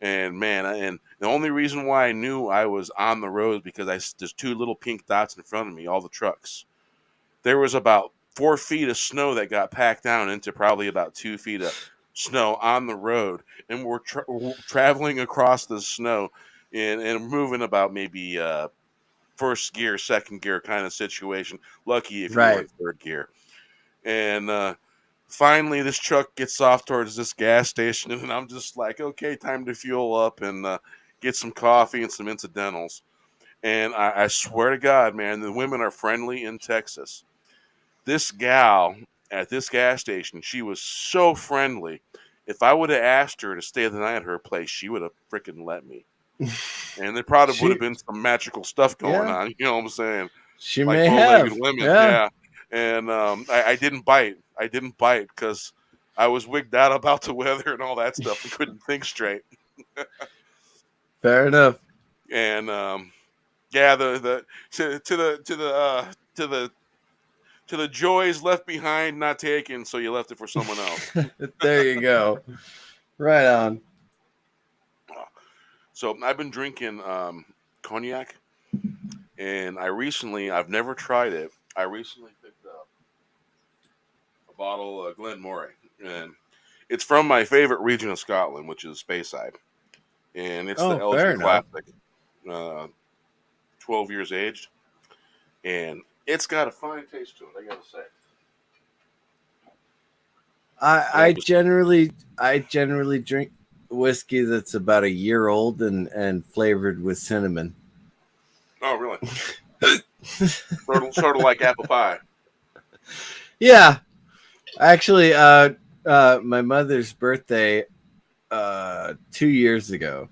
[SPEAKER 4] And man, and the only reason why I knew I was on the road because there's two little pink dots in front of me, all the trucks. There was about 4 feet of snow that got packed down into probably about 2 feet of snow on the road, and we're traveling across the snow and moving about maybe first gear, second gear kind of situation. Lucky if you were in
[SPEAKER 6] Right.
[SPEAKER 4] third gear. And finally, this truck gets off towards this gas station, and I'm just like, okay, time to fuel up and get some coffee and some incidentals. And I swear to God, man, the women are friendly in Texas. This gal at this gas station, she was so friendly. If I would have asked her to stay the night at her place, she would have freaking let me. And there probably would have been some magical stuff going
[SPEAKER 6] Yeah.
[SPEAKER 4] on. You know what I'm saying?
[SPEAKER 6] She
[SPEAKER 4] Like
[SPEAKER 6] may
[SPEAKER 4] bow-legged
[SPEAKER 6] have.
[SPEAKER 4] women.
[SPEAKER 6] Yeah.
[SPEAKER 4] Yeah. And I didn't bite. I didn't bite because I was wigged out about the weather and all that stuff and couldn't think straight.
[SPEAKER 6] Fair enough.
[SPEAKER 4] And yeah, to the joys left behind, not taken, so you left it for someone else.
[SPEAKER 6] There you go. Right on.
[SPEAKER 4] So I've been drinking cognac, and I've never tried it. I recently picked up a bottle of Glenmorangie, and it's from my favorite region of Scotland, which is Speyside, and it's the
[SPEAKER 6] fair
[SPEAKER 4] LG
[SPEAKER 6] enough.
[SPEAKER 4] Classic, 12 years aged, and it's got a fine taste to it. I gotta say.
[SPEAKER 6] I generally drink whiskey that's about a year old and flavored with cinnamon.
[SPEAKER 4] Oh, really? sort of like apple pie.
[SPEAKER 6] Yeah. Actually, my mother's birthday 2 years ago,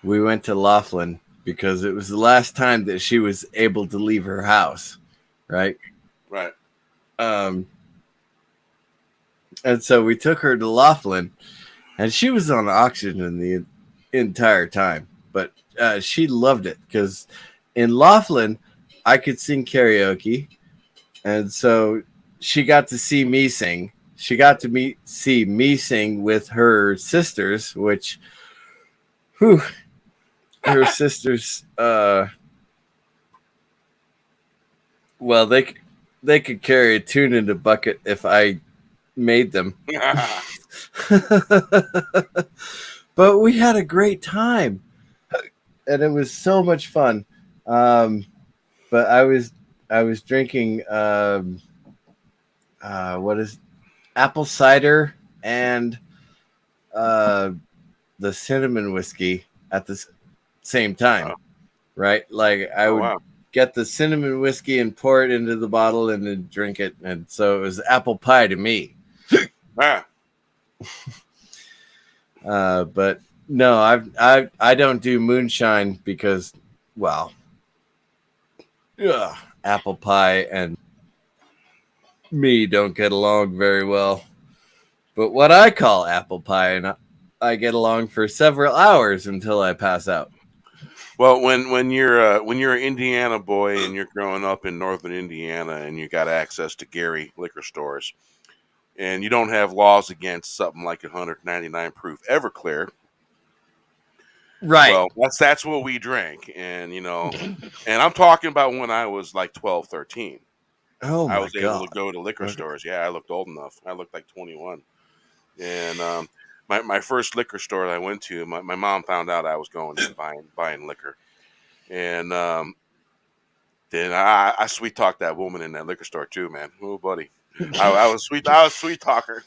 [SPEAKER 6] we went to Laughlin because it was the last time that she was able to leave her house, right?
[SPEAKER 4] Right.
[SPEAKER 6] And so we took her to Laughlin, and she was on oxygen the entire time, but she loved it because in Laughlin, I could sing karaoke, and so she got to see me sing. She got to see me sing with her sisters, which, her sisters, well, they could carry a tune in a bucket if I made them. But we had a great time, and it was so much fun. But I was drinking what is apple cider and the cinnamon whiskey at the same time, right? Like I would get the cinnamon whiskey and pour it into the bottle and then drink it, and so it was apple pie to me. But no, I don't do moonshine because, well, apple pie and me don't get along very well. But what I call apple pie, and I get along for several hours until I pass out.
[SPEAKER 4] Well, when you're an Indiana boy and you're growing up in northern Indiana and you got access to Gary liquor stores, and you don't have laws against something like 199 proof Everclear,
[SPEAKER 6] right?
[SPEAKER 4] Well, that's what we drank, and and I'm talking about when I was like 12, 13.
[SPEAKER 6] Oh my
[SPEAKER 4] I was able
[SPEAKER 6] God.
[SPEAKER 4] to go to liquor stores. Yeah, I looked old enough. I looked like 21, and my first liquor store that I went to, my mom found out I was going and buying liquor, and then I sweet talked that woman in that liquor store too, man. Oh, buddy, I was sweet. I was sweet talker,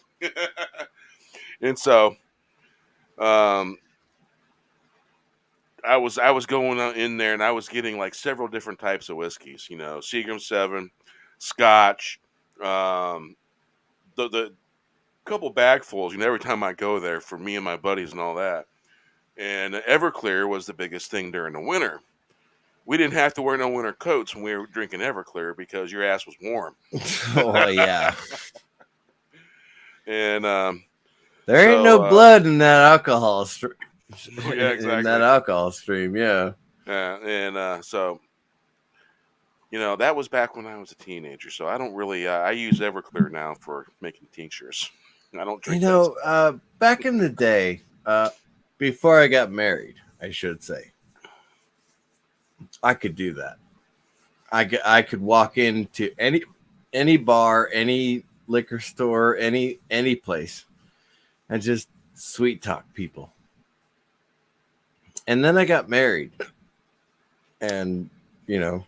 [SPEAKER 4] and so um, I was going in there and I was getting like several different types of whiskeys. You know, Seagram 7, Scotch, um, the couple bagfuls. You know, every time I go there for me and my buddies and all that. And Everclear was the biggest thing during the winter. We didn't have to wear no winter coats when we were drinking Everclear because your ass was warm.
[SPEAKER 6] Oh yeah.
[SPEAKER 4] And
[SPEAKER 6] There ain't no blood in that alcohol stream.
[SPEAKER 4] Yeah, exactly.
[SPEAKER 6] In that alcohol stream, yeah.
[SPEAKER 4] And so, you know, that was back when I was a teenager. So I don't really. I use Everclear now for making tinctures. I don't drink.
[SPEAKER 6] You know, back in the day, before I got married, I should say, I could do that. I could walk into any bar, any liquor store, any place, and just sweet talk people. And then I got married, and you know,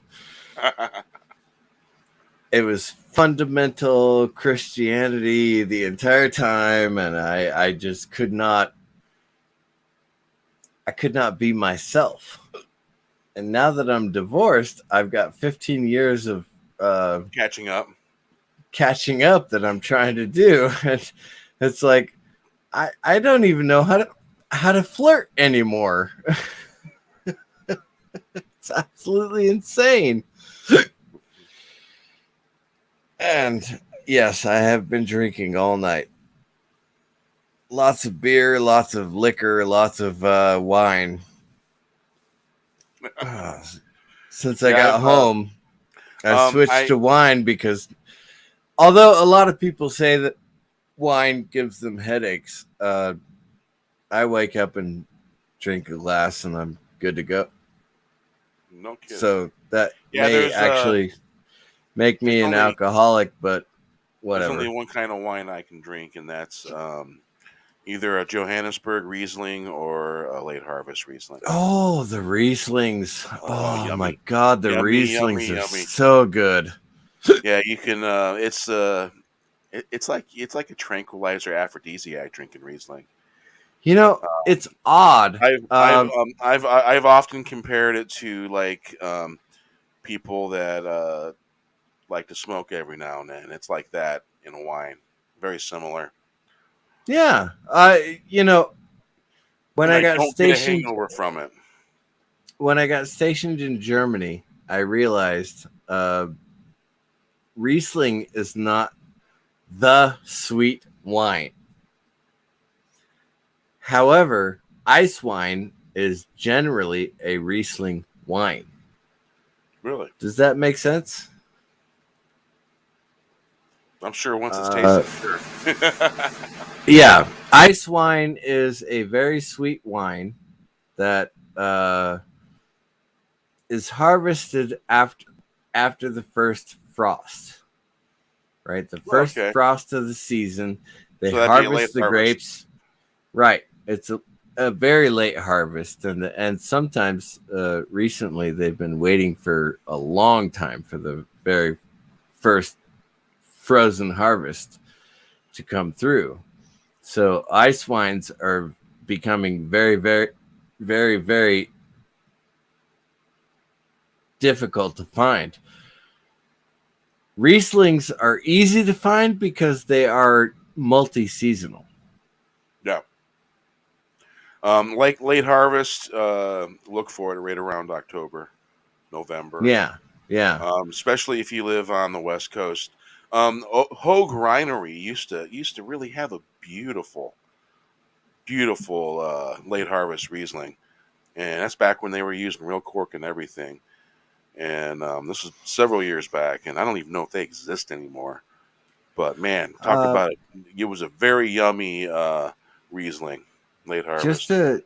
[SPEAKER 6] it was fundamental Christianity the entire time, and I just could not. I could not be myself. And now that I'm divorced, I've got 15 years of
[SPEAKER 4] catching up
[SPEAKER 6] that I'm trying to do. And it's like I don't even know how to flirt anymore. It's absolutely insane. And yes, I have been drinking all night. Lots of beer, lots of liquor, lots of wine. Since I got home, I switched to wine because although a lot of people say that wine gives them headaches, I wake up and drink a glass and I'm good to go.
[SPEAKER 4] No kidding.
[SPEAKER 6] So that may actually make me an alcoholic, but whatever.
[SPEAKER 4] There's only one kind of wine I can drink, and that's either a Johannesburg Riesling or a Late Harvest Riesling.
[SPEAKER 6] Oh, the Rieslings. Oh my God, the Rieslings are
[SPEAKER 4] yummy.
[SPEAKER 6] so good.
[SPEAKER 4] Yeah, you can it's like a tranquilizer aphrodisiac drinking Riesling.
[SPEAKER 6] You know, it's odd.
[SPEAKER 4] I've often compared it to like people that like to smoke every now and then. It's like that in a wine. Very similar.
[SPEAKER 6] Yeah, you know, when I got stationed,
[SPEAKER 4] get a hangover from it.
[SPEAKER 6] When I got stationed in Germany, I realized Riesling is not the sweet wine. However, ice wine is generally a Riesling wine.
[SPEAKER 4] Really?
[SPEAKER 6] Does that make sense?
[SPEAKER 4] I'm sure once it's tasted. Sure.
[SPEAKER 6] Yeah, ice wine is a very sweet wine that is harvested after the first frost. Right, the first frost of the season, they harvest the grapes. Right, it's a very late harvest, and sometimes recently they've been waiting for a long time for the very first frozen harvest to come through. So ice wines are becoming very, very, very, very difficult to find. Rieslings are easy to find because they are multi-seasonal.
[SPEAKER 4] Yeah. Like Late Harvest, look for it right around October, November.
[SPEAKER 6] Yeah.
[SPEAKER 4] Especially if you live on the West Coast. Hogue Winery used to really have a beautiful Late Harvest Riesling, and that's back when they were using real cork and everything. And this was several years back, and I don't even know if they exist anymore. But man, talk about it! It was a very yummy Riesling, Late Harvest.
[SPEAKER 6] Just a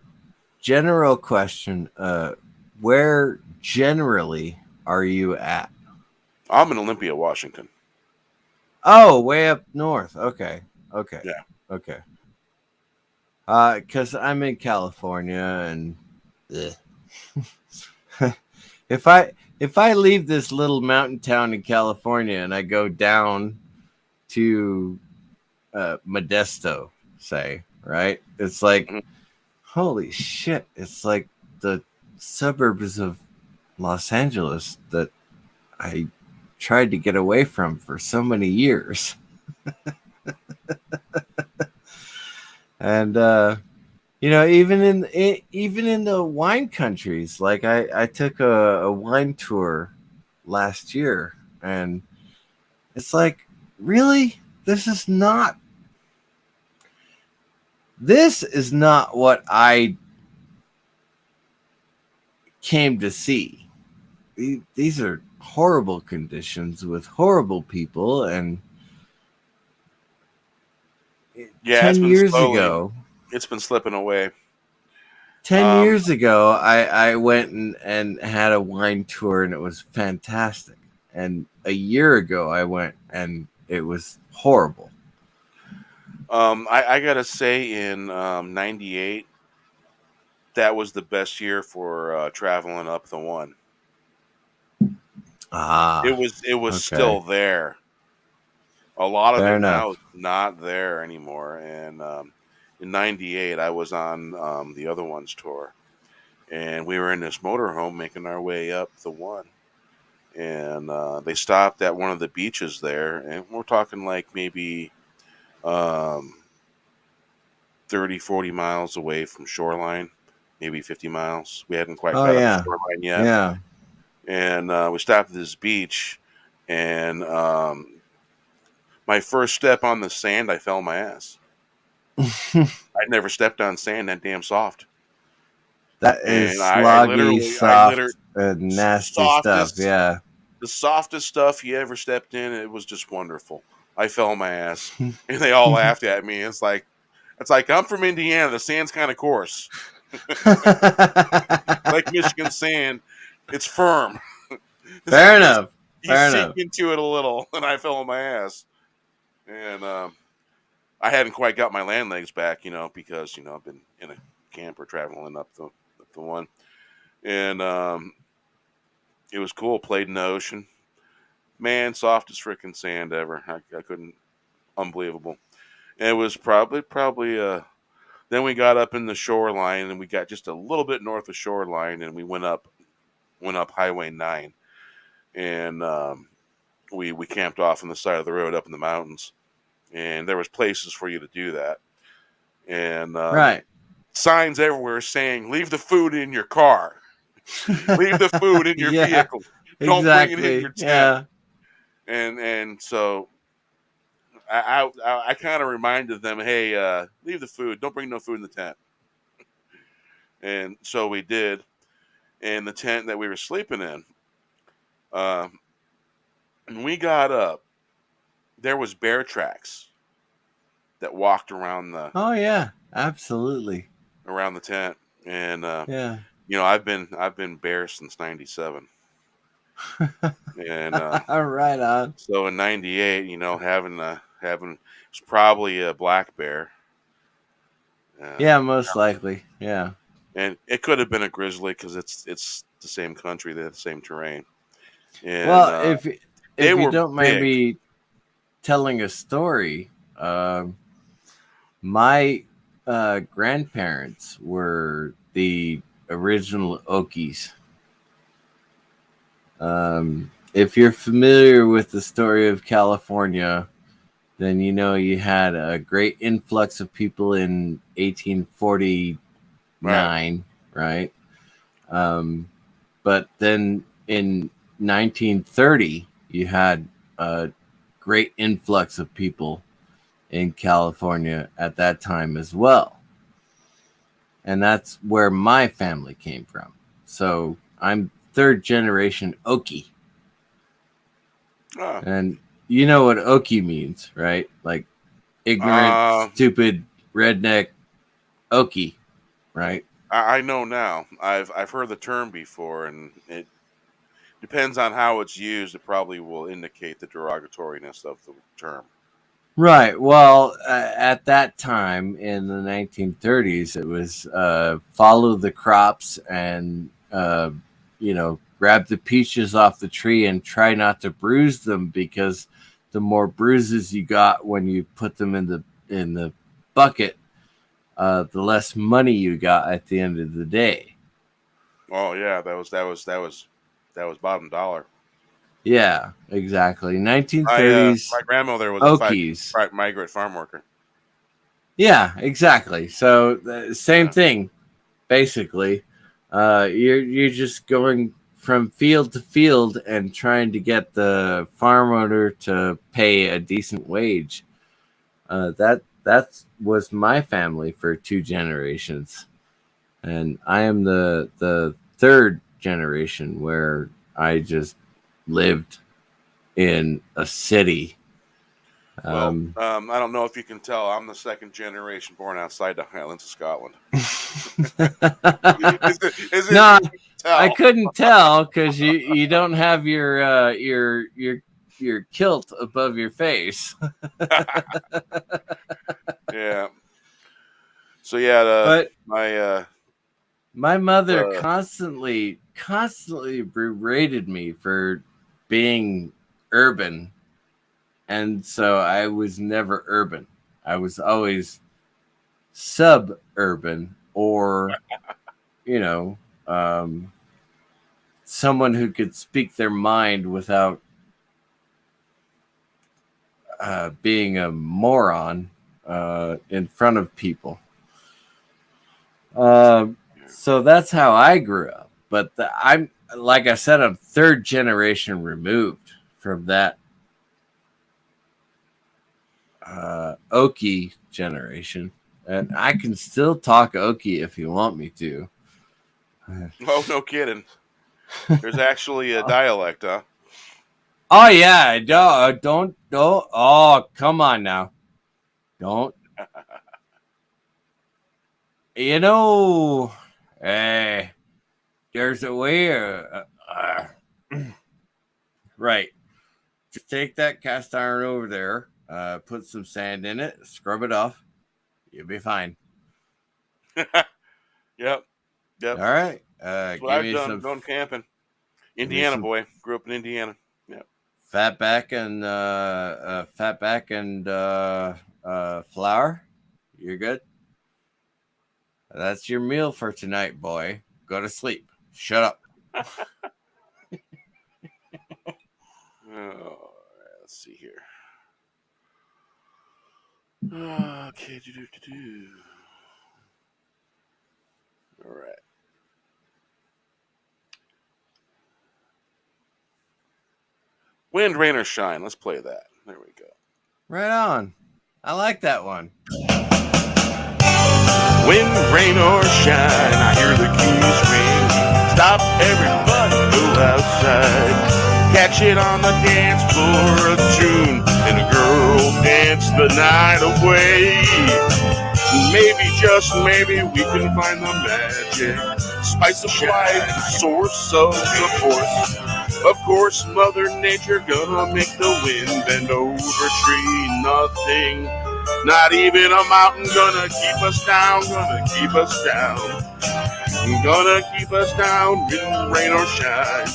[SPEAKER 6] general question: where generally are you at?
[SPEAKER 4] I'm in Olympia, Washington.
[SPEAKER 6] Oh, way up north. Okay.
[SPEAKER 4] Yeah.
[SPEAKER 6] Okay. Because I'm in California, and if if I leave this little mountain town in California and I go down to Modesto, say, right? It's like,
[SPEAKER 4] Mhm.
[SPEAKER 6] holy shit! It's like the suburbs of Los Angeles that I tried to get away from for so many years. And even in the wine countries, like I took a wine tour last year, and it's like, really, this is not what I came to see. These are horrible conditions with horrible people. And
[SPEAKER 4] Yeah,
[SPEAKER 6] 10 years ago,
[SPEAKER 4] it's been slipping away.
[SPEAKER 6] 10 years ago, I went and had a wine tour, and it was fantastic. And a year ago, I went, and it was horrible.
[SPEAKER 4] I gotta say, in '98, that was the best year for traveling up the one. It was
[SPEAKER 6] Okay.
[SPEAKER 4] still there. A lot of
[SPEAKER 6] Fair
[SPEAKER 4] it
[SPEAKER 6] enough.
[SPEAKER 4] now is not there anymore. And in '98, I was on the other one's tour, and we were in this motorhome making our way up the one. And they stopped at one of the beaches there, and we're talking like maybe um, 30, 40 miles away from shoreline, maybe 50 miles. We hadn't quite
[SPEAKER 6] Oh,
[SPEAKER 4] got up
[SPEAKER 6] yeah.
[SPEAKER 4] to shoreline yet.
[SPEAKER 6] Yeah.
[SPEAKER 4] And we stopped at this beach, and my first step on the sand, I fell on my ass. I'd never stepped on sand that damn soft.
[SPEAKER 6] That is
[SPEAKER 4] And
[SPEAKER 6] sloggy, soft, nasty stuff.
[SPEAKER 4] softest,
[SPEAKER 6] Yeah.
[SPEAKER 4] the softest stuff you ever stepped in. It was just wonderful. I fell on my ass, and they all laughed at me. It's like I'm from Indiana. The sand's kind of coarse, like Michigan sand. It's firm.
[SPEAKER 6] Fair enough.
[SPEAKER 4] You sink into it a little, and I fell on my ass. And I hadn't quite got my land legs back, because I've been in a camper traveling up the one, and it was cool. Played in the ocean, man, softest freaking sand ever. I couldn't, unbelievable. And it was probably. Then we got up in the shoreline, and we got just a little bit north of shoreline, and we went up Highway 9, and we camped off on the side of the road up in the mountains. And there was places for you to do that, and
[SPEAKER 6] Right.
[SPEAKER 4] signs everywhere saying "Leave the food in your car, leave the food in your
[SPEAKER 6] Yeah,
[SPEAKER 4] vehicle, don't bring it in your tent."
[SPEAKER 6] Yeah.
[SPEAKER 4] And so I kind of reminded them, "Hey, leave the food. Don't bring no food in the tent." And so we did. And the tent that we were sleeping in, when we got up, there was bear tracks that walked around the
[SPEAKER 6] Oh yeah, absolutely.
[SPEAKER 4] tent. And
[SPEAKER 6] Yeah.
[SPEAKER 4] I've been bear since '97. And
[SPEAKER 6] Right on.
[SPEAKER 4] so in '98, having it's probably a black bear.
[SPEAKER 6] Yeah, most likely. Yeah.
[SPEAKER 4] And it could have been a grizzly because it's the same country, they have the same terrain. And
[SPEAKER 6] Well, if
[SPEAKER 4] they
[SPEAKER 6] you
[SPEAKER 4] were
[SPEAKER 6] don't mind
[SPEAKER 4] big.
[SPEAKER 6] me telling a story, my grandparents were the original Okies. If you're familiar with the story of California, then you had a great influx of people in 1849, right? But then in 1930, you had a great influx of people in California at that time as well. And that's where my family came from. So I'm third generation Okie.
[SPEAKER 4] Oh.
[SPEAKER 6] And you know what Okie means, right? Like ignorant, stupid, redneck Okie, right?
[SPEAKER 4] I know now. I've heard the term before, and it depends on how it's used. It probably will indicate the derogatoriness of the term.
[SPEAKER 6] Right. Well, at that time in the 1930s, it was follow the crops and grab the peaches off the tree and try not to bruise them, because the more bruises you got when you put them in the bucket, the less money you got at the end of the day.
[SPEAKER 4] Oh yeah, that was bottom dollar.
[SPEAKER 6] Yeah, exactly. 1930s.
[SPEAKER 4] My grandmother was
[SPEAKER 6] Okies.
[SPEAKER 4] a migrant farm worker.
[SPEAKER 6] Yeah, exactly. So the same thing, basically. You're just going from field to field and trying to get the farm owner to pay a decent wage. That was my family for 2 generations, and I am the third generation where I just lived in a city.
[SPEAKER 4] Well, I don't know if you can tell, I'm the second generation born outside the Highlands of Scotland.
[SPEAKER 6] No, I couldn't tell because you don't have your kilt above your face.
[SPEAKER 4] Yeah. So yeah,
[SPEAKER 6] but
[SPEAKER 4] my
[SPEAKER 6] mother constantly berated me for being urban, and so I was never urban. I was always suburban, or someone who could speak their mind without being a moron in front of people. So that's how I grew up. But like I said, I'm third generation removed from that Okie generation. And I can still talk Okie if you want me to.
[SPEAKER 4] Oh, no kidding. There's actually a dialect, huh?
[SPEAKER 6] Oh, yeah. Don't. Oh, come on now. Don't. There's a way. Right. Just take that cast iron over there, put some sand in it, scrub it off. You'll be fine.
[SPEAKER 4] Yep.
[SPEAKER 6] All right.
[SPEAKER 4] That's what I've done. Going camping. Indiana boy. Grew up in Indiana. Yep.
[SPEAKER 6] Fatback and flour. You're good. That's your meal for tonight, boy. Go to sleep. Shut up.
[SPEAKER 4] Let's see here. Okay. All right. Wind, rain, or shine. Let's play that. There we go.
[SPEAKER 6] Right on. I like that one.
[SPEAKER 1] Wind, rain, or shine, I hear the keys ring. Stop, everybody, go outside. Catch it on the dance floor, a tune, and a girl dance the night away. Maybe, just maybe, we can find the magic. Spice of life, source of the force. Of course, Mother Nature gonna make the wind bend over tree. Nothing, not even a mountain, gonna keep us down, gonna keep us down. Gonna keep us down, wind, rain, or shine.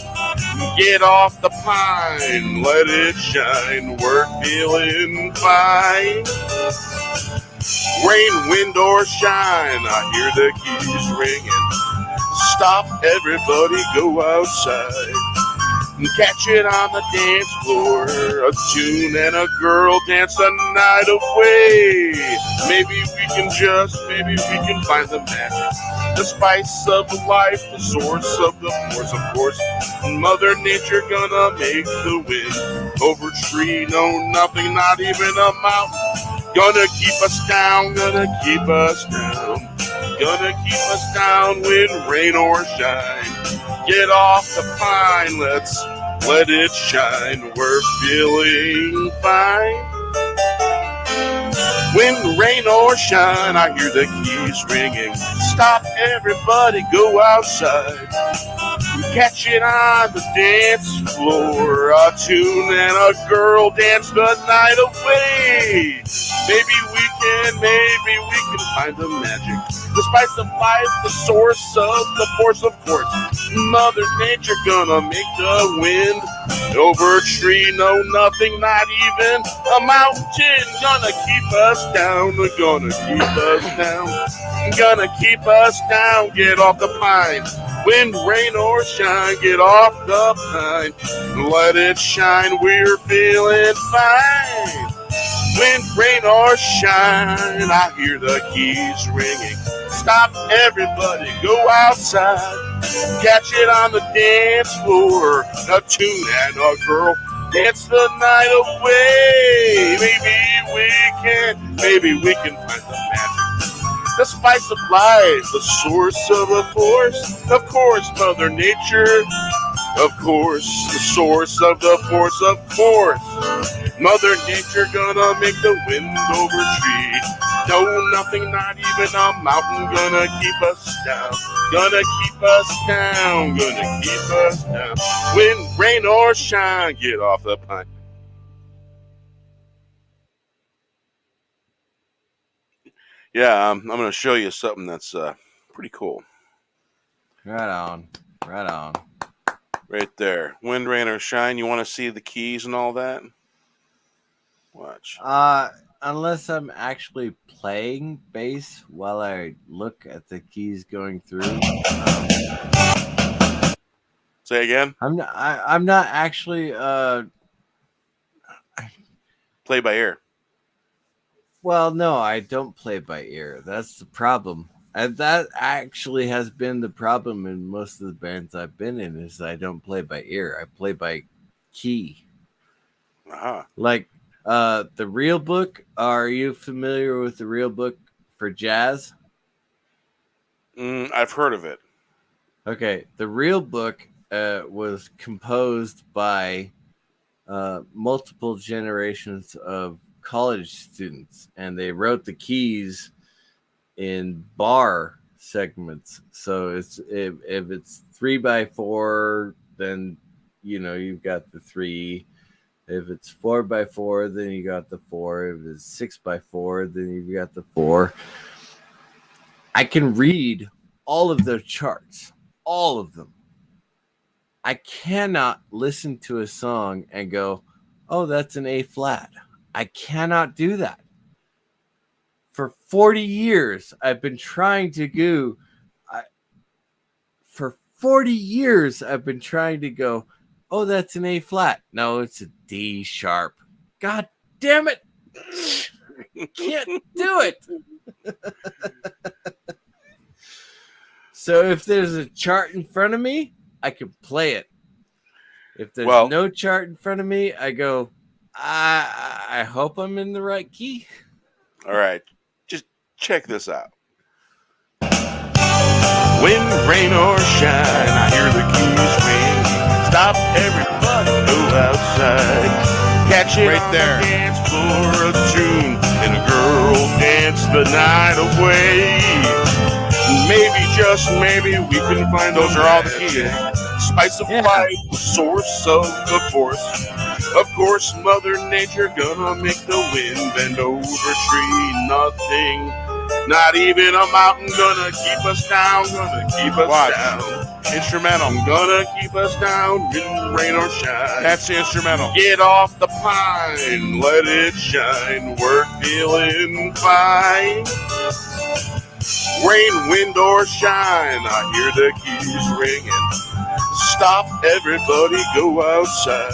[SPEAKER 1] Get off the pine, let it shine, we're feeling fine. Rain, wind, or shine, I hear the keys ringing. Stop, everybody, go outside. Catch it on the dance floor, a tune and a girl dance the night away. Maybe we can find the magic, the spice of life, the source of the force. Of course, Mother Nature gonna make the wind over tree, no nothing, not even a mountain. Gonna keep us down, gonna keep us down, gonna keep us down, wind, rain, or shine. Get off the pine, let's let it shine, we're feeling fine. Wind, rain, or shine, I hear the keys ringing. Stop, everybody, go outside. Catch it on the dance floor, a tune and a girl dance the night away. Maybe we can find the magic, The spice of life, the source of the force, of course. Mother Nature gonna make the wind over a tree, no nothing, not even a mountain. Gonna keep us down, gonna keep us down, gonna keep us down. Get off the pine, wind, rain, or shine. Get off the pine, let it shine. We're feeling fine. Wind, rain, or shine, I hear the keys ringing. Stop, everybody, go outside. Catch it on the dance floor. A tune and a girl dance the night away. Maybe we can find the magic. The spice of life, the source of the force. Of course, Mother Nature. Of course, the source of the force, of course. Mother Nature gonna make the wind over tree. No, nothing, not even a mountain gonna keep us down. Gonna keep us down, gonna keep us down. Wind, rain, or shine, get off the pine.
[SPEAKER 4] Yeah, I'm going to show you something that's pretty cool.
[SPEAKER 6] Right on. Right on.
[SPEAKER 4] Right there. Wind, rain, or shine. You want to see the keys and all that? Watch.
[SPEAKER 6] Unless I'm actually playing bass while I look at the keys going through.
[SPEAKER 4] Say again?
[SPEAKER 6] I'm not actually
[SPEAKER 4] Play by ear.
[SPEAKER 6] well, no, I don't play by ear. That's the problem. And that actually has been the problem in most of the bands I've been in, is I don't play by ear. I play by key.
[SPEAKER 4] Uh-huh.
[SPEAKER 6] Like the Real Book. Are you familiar with the Real Book for jazz?
[SPEAKER 4] I've heard of it.
[SPEAKER 6] Okay, the Real Book was composed by multiple generations of college students, and they wrote the keys in bar segments. So it's if it's 3x4, then you've got the 3. If it's 4x4, then you got the 4. If it's 6x4, then you've got the 4. I can read all of their charts, all of them. I cannot listen to a song and go, oh, that's an A flat. I cannot do that. For 40 years, I've been trying to go. For 40 years, I've been trying to go, oh, that's an A flat. No, it's a D sharp. God damn it. Can't do it. So if there's a chart in front of me, I can play it. If there's no chart in front of me, I go, I hope I'm in the right key.
[SPEAKER 4] All right. Just check this out.
[SPEAKER 1] Wind, rain, or shine, I hear the keys ring. Stop, everybody, go outside. Catch it
[SPEAKER 4] Right
[SPEAKER 1] on
[SPEAKER 4] there.
[SPEAKER 1] the dance floor, a tune, and a girl dance the night away. Maybe, just maybe, we can find
[SPEAKER 4] Those are all the keys.
[SPEAKER 1] Spice of life, the source of the force. Of course, Mother Nature gonna make the wind bend over tree. Nothing, not even a mountain, gonna keep us down, gonna keep us down.
[SPEAKER 4] Instrumental.
[SPEAKER 1] Gonna keep us down, wind, rain, or shine.
[SPEAKER 4] That's the instrumental.
[SPEAKER 1] Get off the pine, let it shine. We're feeling fine. Rain, wind, or shine, I hear the keys ringing. Stop, everybody, go outside.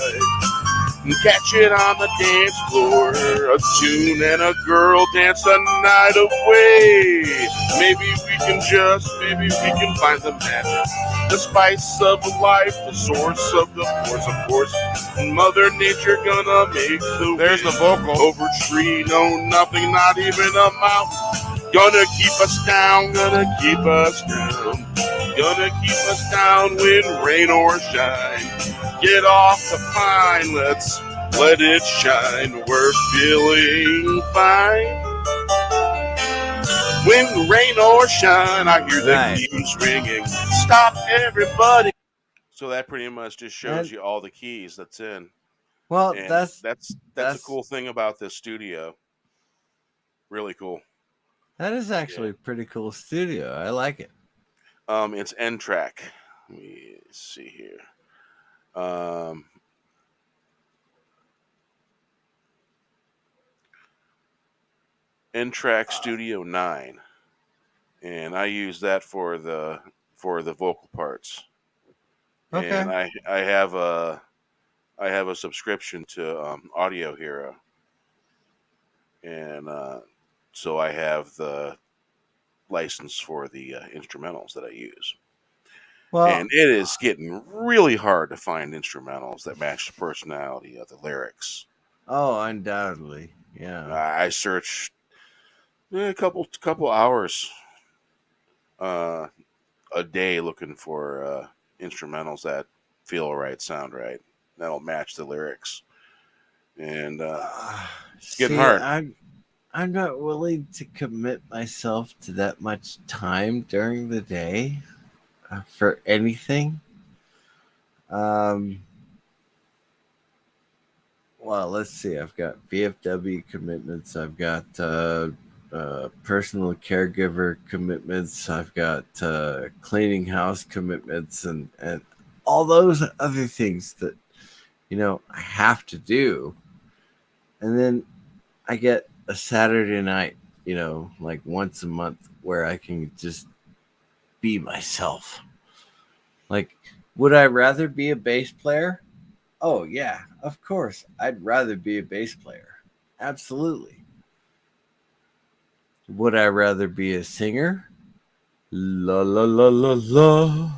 [SPEAKER 1] Catch it on the dance floor, a tune and a girl dance the night away. Maybe we can find the magic, the spice of life, the source of the force, of course. Mother Nature gonna make the
[SPEAKER 4] There's the vocal.
[SPEAKER 1] over tree, no nothing, not even a mountain. Gonna keep us down, gonna keep us down. Gonna keep us down, wind, rain, or shine. Get off the pine, let's let it shine. We're feeling fine. Wind, rain, or shine, I hear the keys ringing. Stop, everybody.
[SPEAKER 4] So that pretty much just shows you all the keys that's in.
[SPEAKER 6] Well,
[SPEAKER 4] And
[SPEAKER 6] that's
[SPEAKER 4] a cool thing about this studio. Really cool.
[SPEAKER 6] That is actually a pretty cool studio. I like it.
[SPEAKER 4] It's N-Track. Let me see here. N-Track Studio 9, and I use that for the vocal parts.
[SPEAKER 6] Okay.
[SPEAKER 4] And I have a subscription to Audio Hero, and so I have the license for the instrumentals that I use.
[SPEAKER 6] Well,
[SPEAKER 4] And it is getting really hard to find instrumentals that match the personality of the lyrics.
[SPEAKER 6] oh, undoubtedly, yeah.
[SPEAKER 4] I searched a couple hours a day looking for instrumentals that feel right, sound right, that'll match the lyrics, and it's getting hard.
[SPEAKER 6] I'm not willing to commit myself to that much time during the day for anything. Well, let's see. I've got VFW commitments. I've got personal caregiver commitments. I've got cleaning house commitments, and all those other things that I have to do. And then I get a Saturday night, like once a month, where I can just be myself. Like, would I rather be a bass player? Oh, yeah, of course. I'd rather be a bass player. Absolutely. Would I rather be a singer? La la la la la.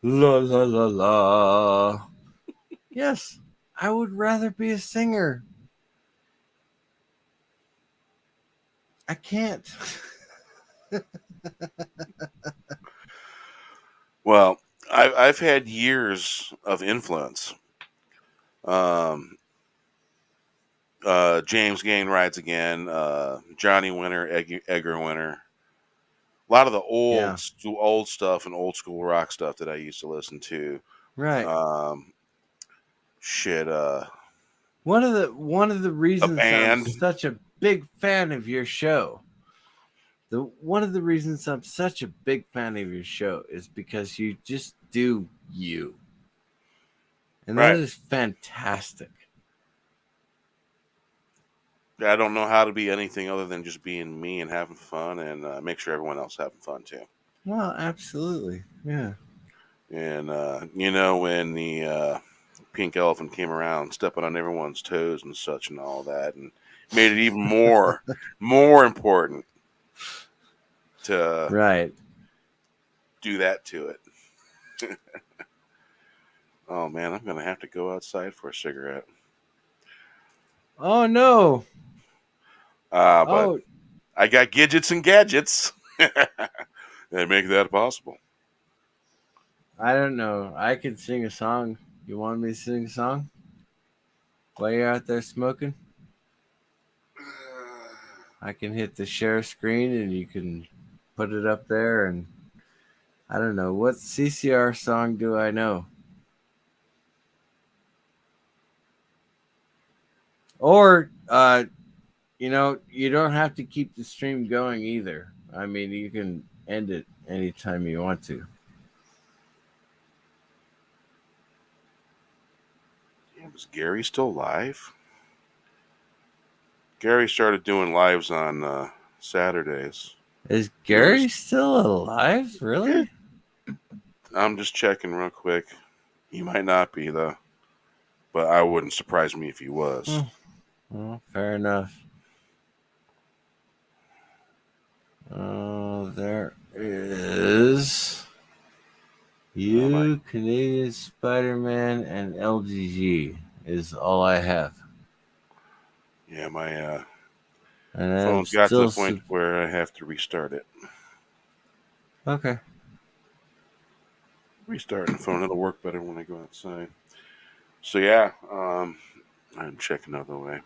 [SPEAKER 6] La la la la. Yes, I would rather be a singer. I can't.
[SPEAKER 4] Well, I've had years of influence. James Gain Rides Again, Johnny Winter, Edgar Winter. A lot of the old stuff and old school rock stuff that I used to listen to.
[SPEAKER 6] Right.
[SPEAKER 4] Shit.
[SPEAKER 6] One of the reasons I'm
[SPEAKER 4] band.
[SPEAKER 6] such a big fan of your show. One of the reasons I'm such a big fan of your show is because you just do you. And that is fantastic.
[SPEAKER 4] I don't know how to be anything other than just being me and having fun, and make sure everyone else having fun too.
[SPEAKER 6] Well, absolutely, yeah.
[SPEAKER 4] And when the pink elephant came around, stepping on everyone's toes and such and all that, and made it even more important to do that to it. Oh man, I'm gonna have to go outside for a cigarette.
[SPEAKER 6] Oh no.
[SPEAKER 4] But I got gadgets and gadgets that make that possible.
[SPEAKER 6] I don't know. I could sing a song. You want me to sing a song while you're out there smoking? I can hit the share screen and you can put it up there. And I don't know. What CCR song do I know? Or, you don't have to keep the stream going either. I mean, you can end it anytime you want to.
[SPEAKER 4] Damn, is Gary still live? Gary started doing lives on Saturdays.
[SPEAKER 6] Is Gary still alive? Really?
[SPEAKER 4] I'm just checking real quick. He might not be, though. But I wouldn't surprise me if he was.
[SPEAKER 6] Well, fair enough. Oh, there is you, Canadian Spider-Man, and LGG is all I have.
[SPEAKER 4] Yeah, my
[SPEAKER 6] and
[SPEAKER 4] phone's got to the point where I have to restart it.
[SPEAKER 6] Okay.
[SPEAKER 4] Restarting the phone, it'll work better when I go outside. So yeah, I'm checking out the way.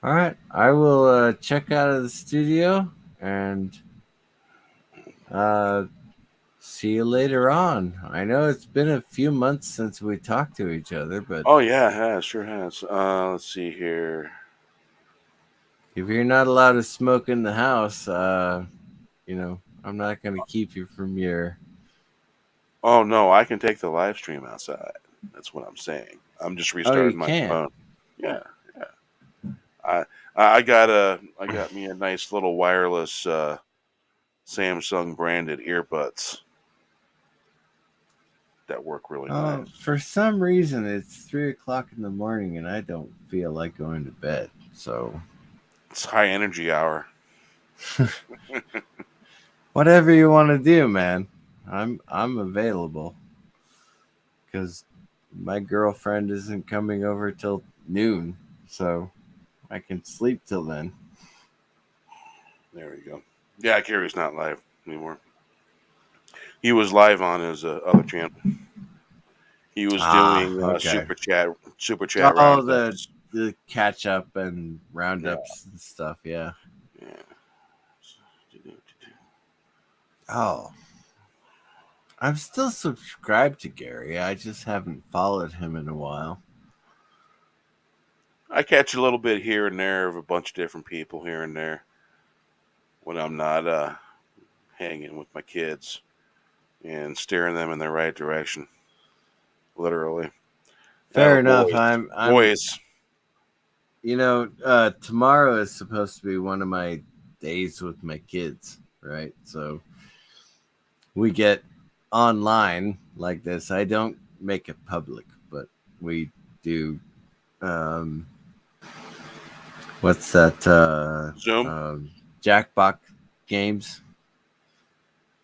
[SPEAKER 6] All right, I will check out of the studio and see you later on. I know it's been a few months since we talked to each other, but
[SPEAKER 4] oh yeah, it has, sure has. Let's see here.
[SPEAKER 6] if you're not allowed to smoke in the house, you know, I'm not going to keep you from your.
[SPEAKER 4] Oh no, I can take the live stream outside. That's what I'm saying. I'm just
[SPEAKER 6] Oh, you
[SPEAKER 4] restarting my
[SPEAKER 6] can.
[SPEAKER 4] phone. Yeah, yeah. I got me a nice little wireless Samsung branded earbuds that work really nice.
[SPEAKER 6] For some reason, it's 3:00 in the morning, and I don't feel like going to bed. So
[SPEAKER 4] It's high energy hour.
[SPEAKER 6] whatever you want to do, man, I'm available. Because my girlfriend isn't coming over till noon, so I can sleep till then.
[SPEAKER 4] There we go. Yeah, Gary's not live anymore. He was live on his other channel. He was doing
[SPEAKER 6] okay.
[SPEAKER 4] super chat
[SPEAKER 6] Oh,
[SPEAKER 4] roundups.
[SPEAKER 6] the catch up and roundups and stuff. Yeah.
[SPEAKER 4] Yeah.
[SPEAKER 6] Oh, I'm still subscribed to Gary. I just haven't followed him in a while.
[SPEAKER 4] I catch a little bit here and there of a bunch of different people here and there when I'm not hanging with my kids and steering them in the right direction. Literally.
[SPEAKER 6] Fair enough.
[SPEAKER 4] Boys.
[SPEAKER 6] I'm
[SPEAKER 4] Boys.
[SPEAKER 6] You know, tomorrow is supposed to be one of my days with my kids, right? So we get online like this. I don't make it public, but we do. What's that?
[SPEAKER 4] Zoom?
[SPEAKER 6] Jackbox games.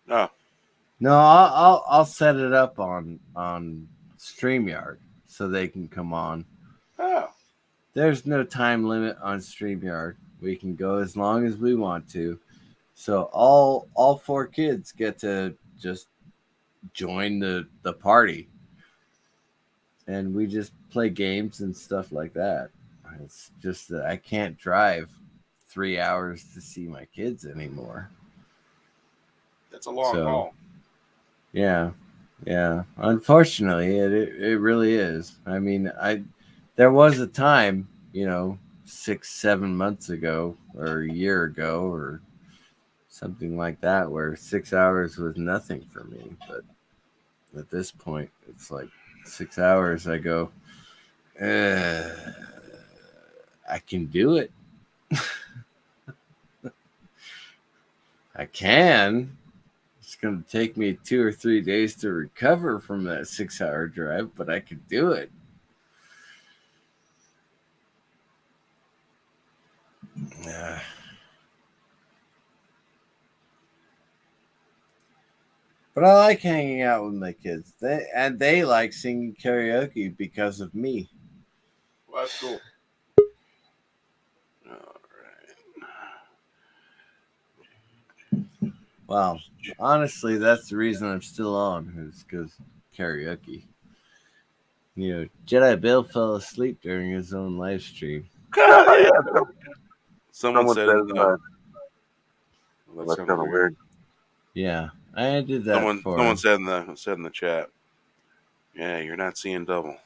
[SPEAKER 4] Oh.
[SPEAKER 6] No, I'll set it up on StreamYard so they can come on.
[SPEAKER 4] Oh.
[SPEAKER 6] There's no time limit on StreamYard. We can go as long as we want to. So all 4 kids get to just join the party. And we just play games and stuff like that. It's just that I can't drive 3 hours to see my kids anymore.
[SPEAKER 4] That's a long haul.
[SPEAKER 6] Yeah. Unfortunately, it really is. I mean, there was a time, 6-7 months ago or a year ago or something like that where 6 hours was nothing for me. But at this point, it's like 6 hours. I go, I can do it. I can. It's going to take me 2 or 3 days to recover from that 6-hour drive, but I could do it. But I like hanging out with my kids. They like singing karaoke because of me.
[SPEAKER 4] Well, that's cool.
[SPEAKER 6] Wow. Honestly, that's the reason I'm still on, is because karaoke. Jedi Bill fell asleep during his own live stream.
[SPEAKER 4] Someone said
[SPEAKER 7] that's kind of weird.
[SPEAKER 6] Yeah, I did that.
[SPEAKER 4] Someone said in the chat, "Yeah, you're not seeing double."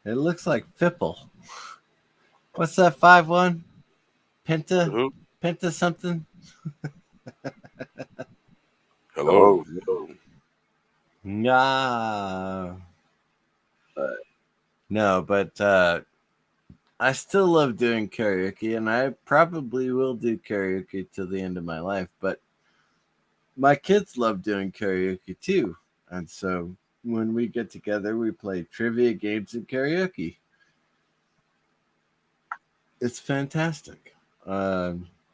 [SPEAKER 6] It looks like Fipple. What's that 5-1? Penta?
[SPEAKER 4] Who?
[SPEAKER 6] Penta something?
[SPEAKER 4] Hello.
[SPEAKER 6] Nah. No, but I still love doing karaoke, and I probably will do karaoke till the end of my life. But my kids love doing karaoke too. And so when we get together, we play trivia games and karaoke. It's fantastic.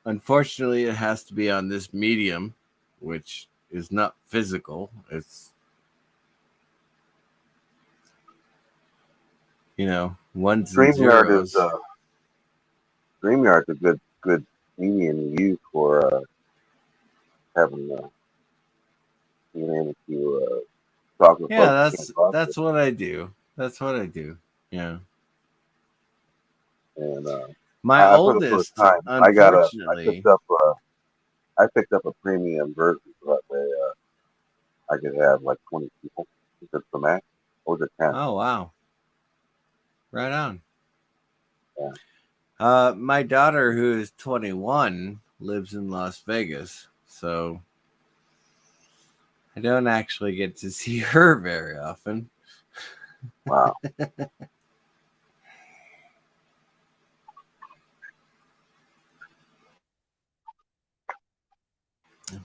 [SPEAKER 6] Unfortunately, it has to be on this medium, which is not physical. It's, ones and zeros.
[SPEAKER 7] StreamYard's a good medium to use for having being able to talk with folks.
[SPEAKER 6] That's what I do. Yeah.
[SPEAKER 7] And
[SPEAKER 6] my oldest, unfortunately,
[SPEAKER 7] I picked up a premium version so that way I could have like 20 people. It's the max. Or was it 10?
[SPEAKER 6] Oh wow. Right on.
[SPEAKER 7] Yeah.
[SPEAKER 6] My daughter, who is 21, lives in Las Vegas, so I don't actually get to see her very often.
[SPEAKER 7] Wow.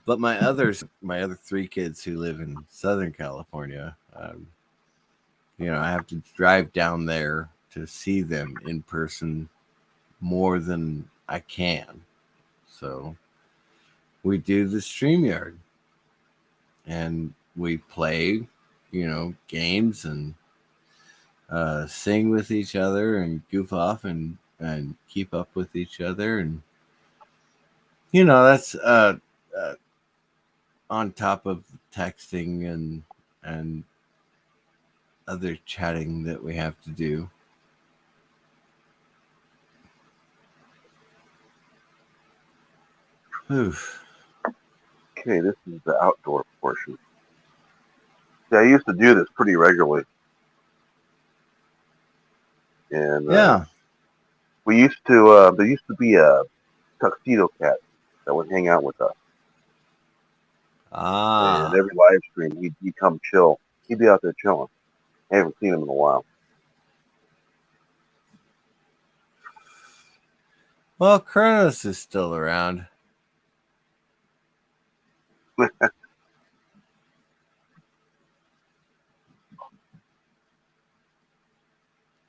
[SPEAKER 6] But my other 3 kids who live in Southern California, I have to drive down there to see them in person more than I can. So we do the StreamYard and we play, games and sing with each other and goof off and keep up with each other. And, that's on top of texting and other chatting that we have to do. Oof.
[SPEAKER 7] Okay, this is the outdoor portion. Yeah, I used to do this pretty regularly. And
[SPEAKER 6] Yeah.
[SPEAKER 7] we used to, there used to be a tuxedo cat that would hang out with us. And every live stream, he'd come chill. He'd be out there chilling. I haven't seen him in a while.
[SPEAKER 6] Well, Kronos is still around.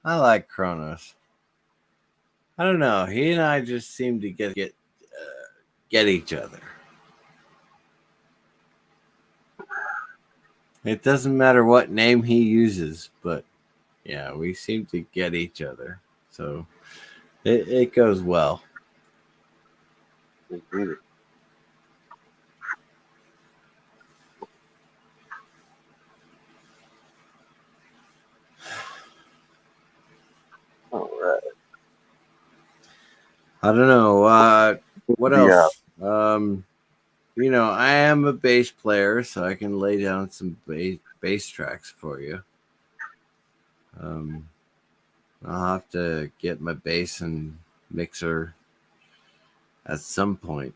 [SPEAKER 6] I like Kronos. I don't know. He and I just seem to get each other. It doesn't matter what name he uses, but yeah, we seem to get each other. So it goes well.
[SPEAKER 7] Indeed. All right.
[SPEAKER 6] I don't know. What else? I am a bass player, so I can lay down some bass tracks for you. I'll have to get my bass and mixer at some point.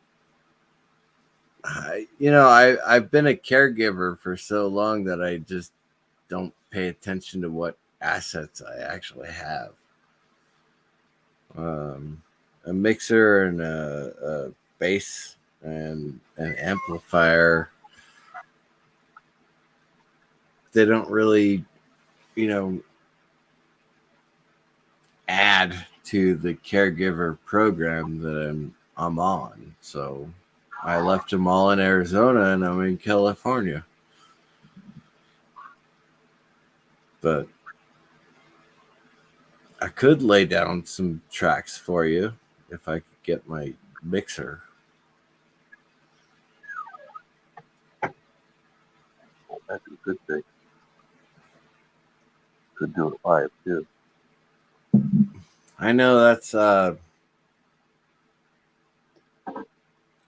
[SPEAKER 6] I've been a caregiver for so long that I just don't pay attention to what assets I actually have. A mixer and a bass and an amplifier. They don't really, add to the caregiver program that I'm on. So I left them all in Arizona and I'm in California. But I could lay down some tracks for you if I could get my mixer.
[SPEAKER 7] Well, that's a good thing. Could do it live too.
[SPEAKER 6] I know that's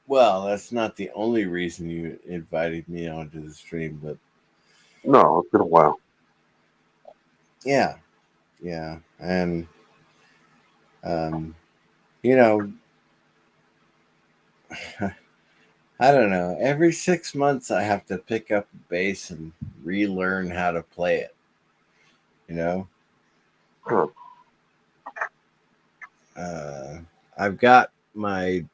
[SPEAKER 6] that's not the only reason you invited me onto the stream, but
[SPEAKER 7] no, it's been a while.
[SPEAKER 6] Yeah, and I don't know. Every 6 months, I have to pick up a bass and relearn how to play it.
[SPEAKER 7] Huh.
[SPEAKER 6] I've got my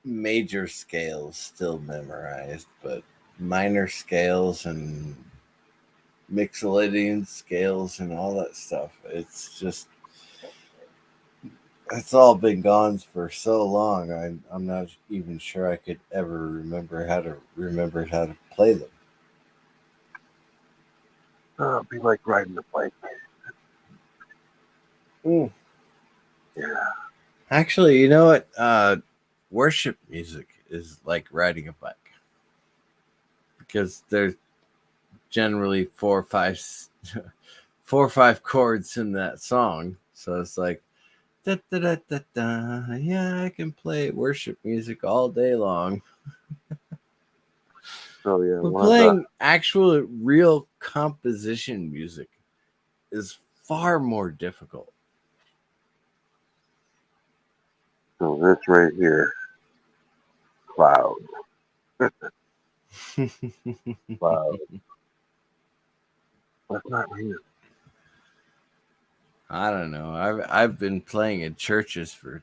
[SPEAKER 6] major scales still memorized, but minor scales and mixolydian scales and all that stuff, it's all been gone for so long. I'm not even sure I could ever remember how to play them.
[SPEAKER 7] It'd be like riding a bike. Yeah.
[SPEAKER 6] Actually, you know what? Worship music is like riding a bike because there's generally 4 or 5 chords in that song, so it's like da, da, da, da, da. Yeah, I can play worship music all day long.
[SPEAKER 7] So yeah,
[SPEAKER 6] but playing actual real composition music is far more difficult.
[SPEAKER 7] So this right here, cloud. Cloud. That's not real.
[SPEAKER 6] I don't know. I've been playing in churches for.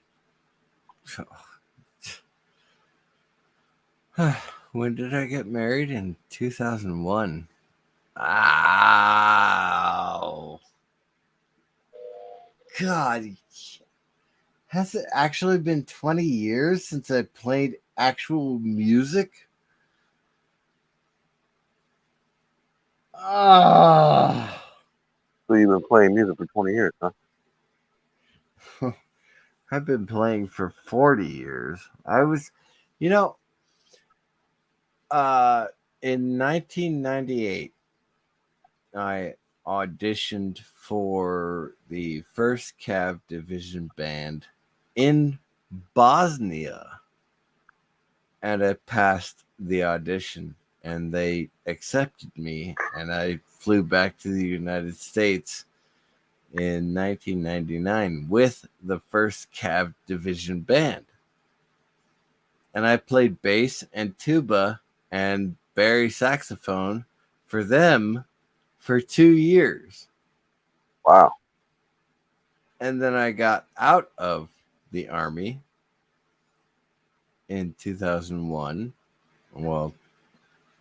[SPEAKER 6] When did I get married? In 2001. Ow. God. Has it actually been 20 years since I played actual music? Ah.
[SPEAKER 7] So you've been playing music for 20 years, huh?
[SPEAKER 6] I've been playing for 40 years. I was, you know, in 1998, I auditioned for the 1st Cav Division Band in Bosnia, and I passed the audition, and they accepted me, and I flew back to the United States in 1999 with the 1st Cav Division Band. And I played bass and tuba and bari saxophone for them for 2 years.
[SPEAKER 7] Wow.
[SPEAKER 6] And then I got out of the Army in 2001. Well,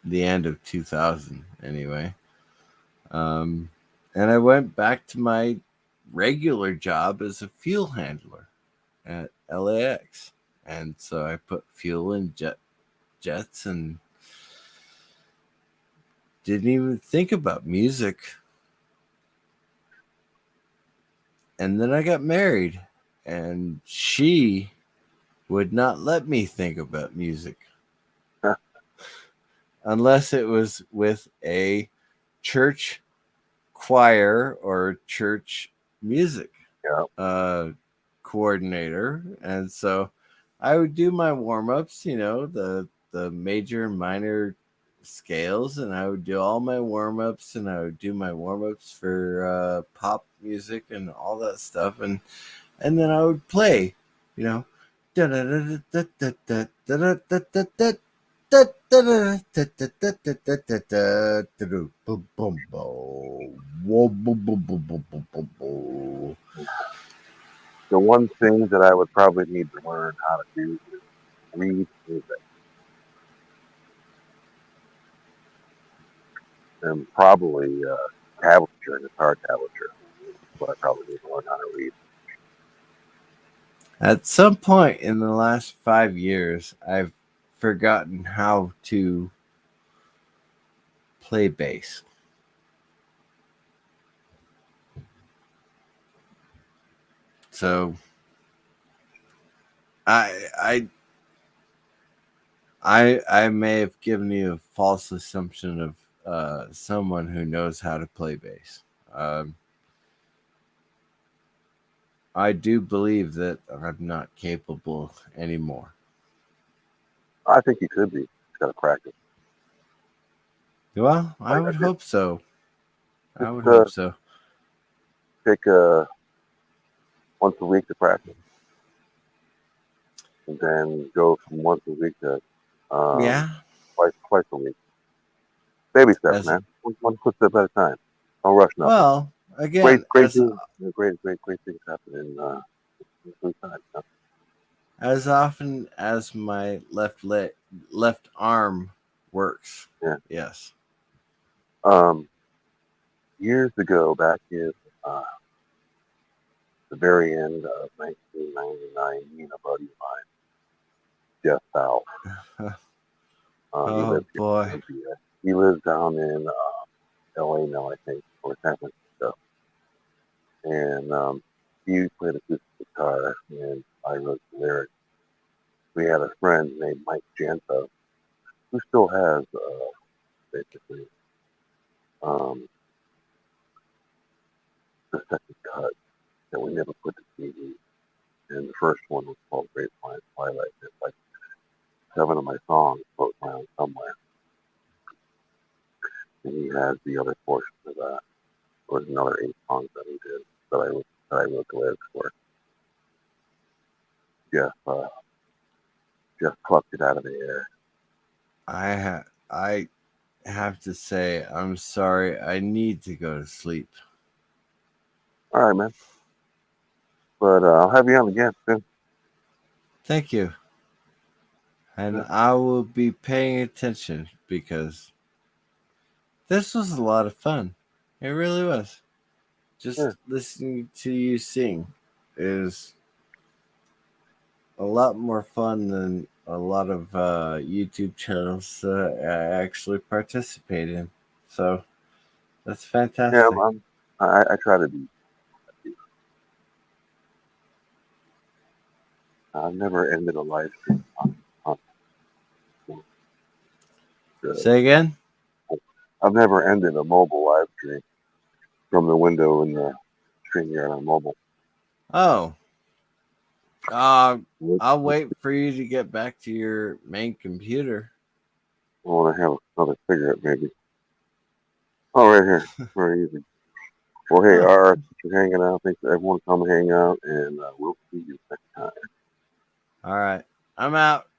[SPEAKER 6] the end of 2000 anyway. And I went back to my regular job as a fuel handler at LAX. And so I put fuel in jets and didn't even think about music. And then I got married, and she would not let me think about music unless it was with a church choir or church music coordinator. And so I would do my warm-ups, the major and minor scales, and I would do all my warm-ups, and I would do my warm-ups for pop music and all that stuff, and then I would play,
[SPEAKER 7] The one thing that I would probably need to learn how to do is read music. And probably tablature, guitar tablature. That's what I probably need to learn how to read.
[SPEAKER 6] At some point in the last 5 years, I've forgotten how to play bass. So I may have given you a false assumption of someone who knows how to play bass. I do believe that I'm not capable anymore.
[SPEAKER 7] I think you could be. You got to practice.
[SPEAKER 6] Well, I would hope so. I would hope so.
[SPEAKER 7] Take once a week to practice, and then go from once a week to twice a week. Baby steps, man. One quick step at a time. Don't rush nothing. Well,
[SPEAKER 6] again,
[SPEAKER 7] great things happen in time.
[SPEAKER 6] As often as my left arm works.
[SPEAKER 7] Yeah.
[SPEAKER 6] Yes.
[SPEAKER 7] Years ago, back in the very end of 1999, me and a buddy of mine, Jeff Powell.
[SPEAKER 6] Boy.
[SPEAKER 7] He lives down in LA now, I think, or San Francisco. And he played acoustic guitar, and I wrote the lyrics. We had a friend named Mike Janto, who still has basically the second cut that we never put to CD. And the first one was called Grapevine Twilight. It's like 7 of my songs float around somewhere. And he has the other portion of that. There was another 8 songs that we did that I wrote the lyrics for. Jeff plucked it out of the air.
[SPEAKER 6] I have to say, I'm sorry. I need to go to sleep.
[SPEAKER 7] All right, man. But I'll have you on again soon.
[SPEAKER 6] Thank you. And I will be paying attention because this was a lot of fun. It really was. Just listening to you sing is a lot more fun than a lot of YouTube channels I actually participate in. So that's fantastic.
[SPEAKER 7] Yeah, I try to be. I've never ended a live stream on
[SPEAKER 6] Say again?
[SPEAKER 7] I've never ended a mobile live stream from the window in the stream here on mobile.
[SPEAKER 6] Oh. I'll wait for you to get back to your main computer.
[SPEAKER 7] I want to have another cigarette, maybe. Oh, right here. Very easy. Well, hey, Art, thanks for hanging out. Thanks for everyone come hang out, and we'll see you next time.
[SPEAKER 6] All right. I'm out.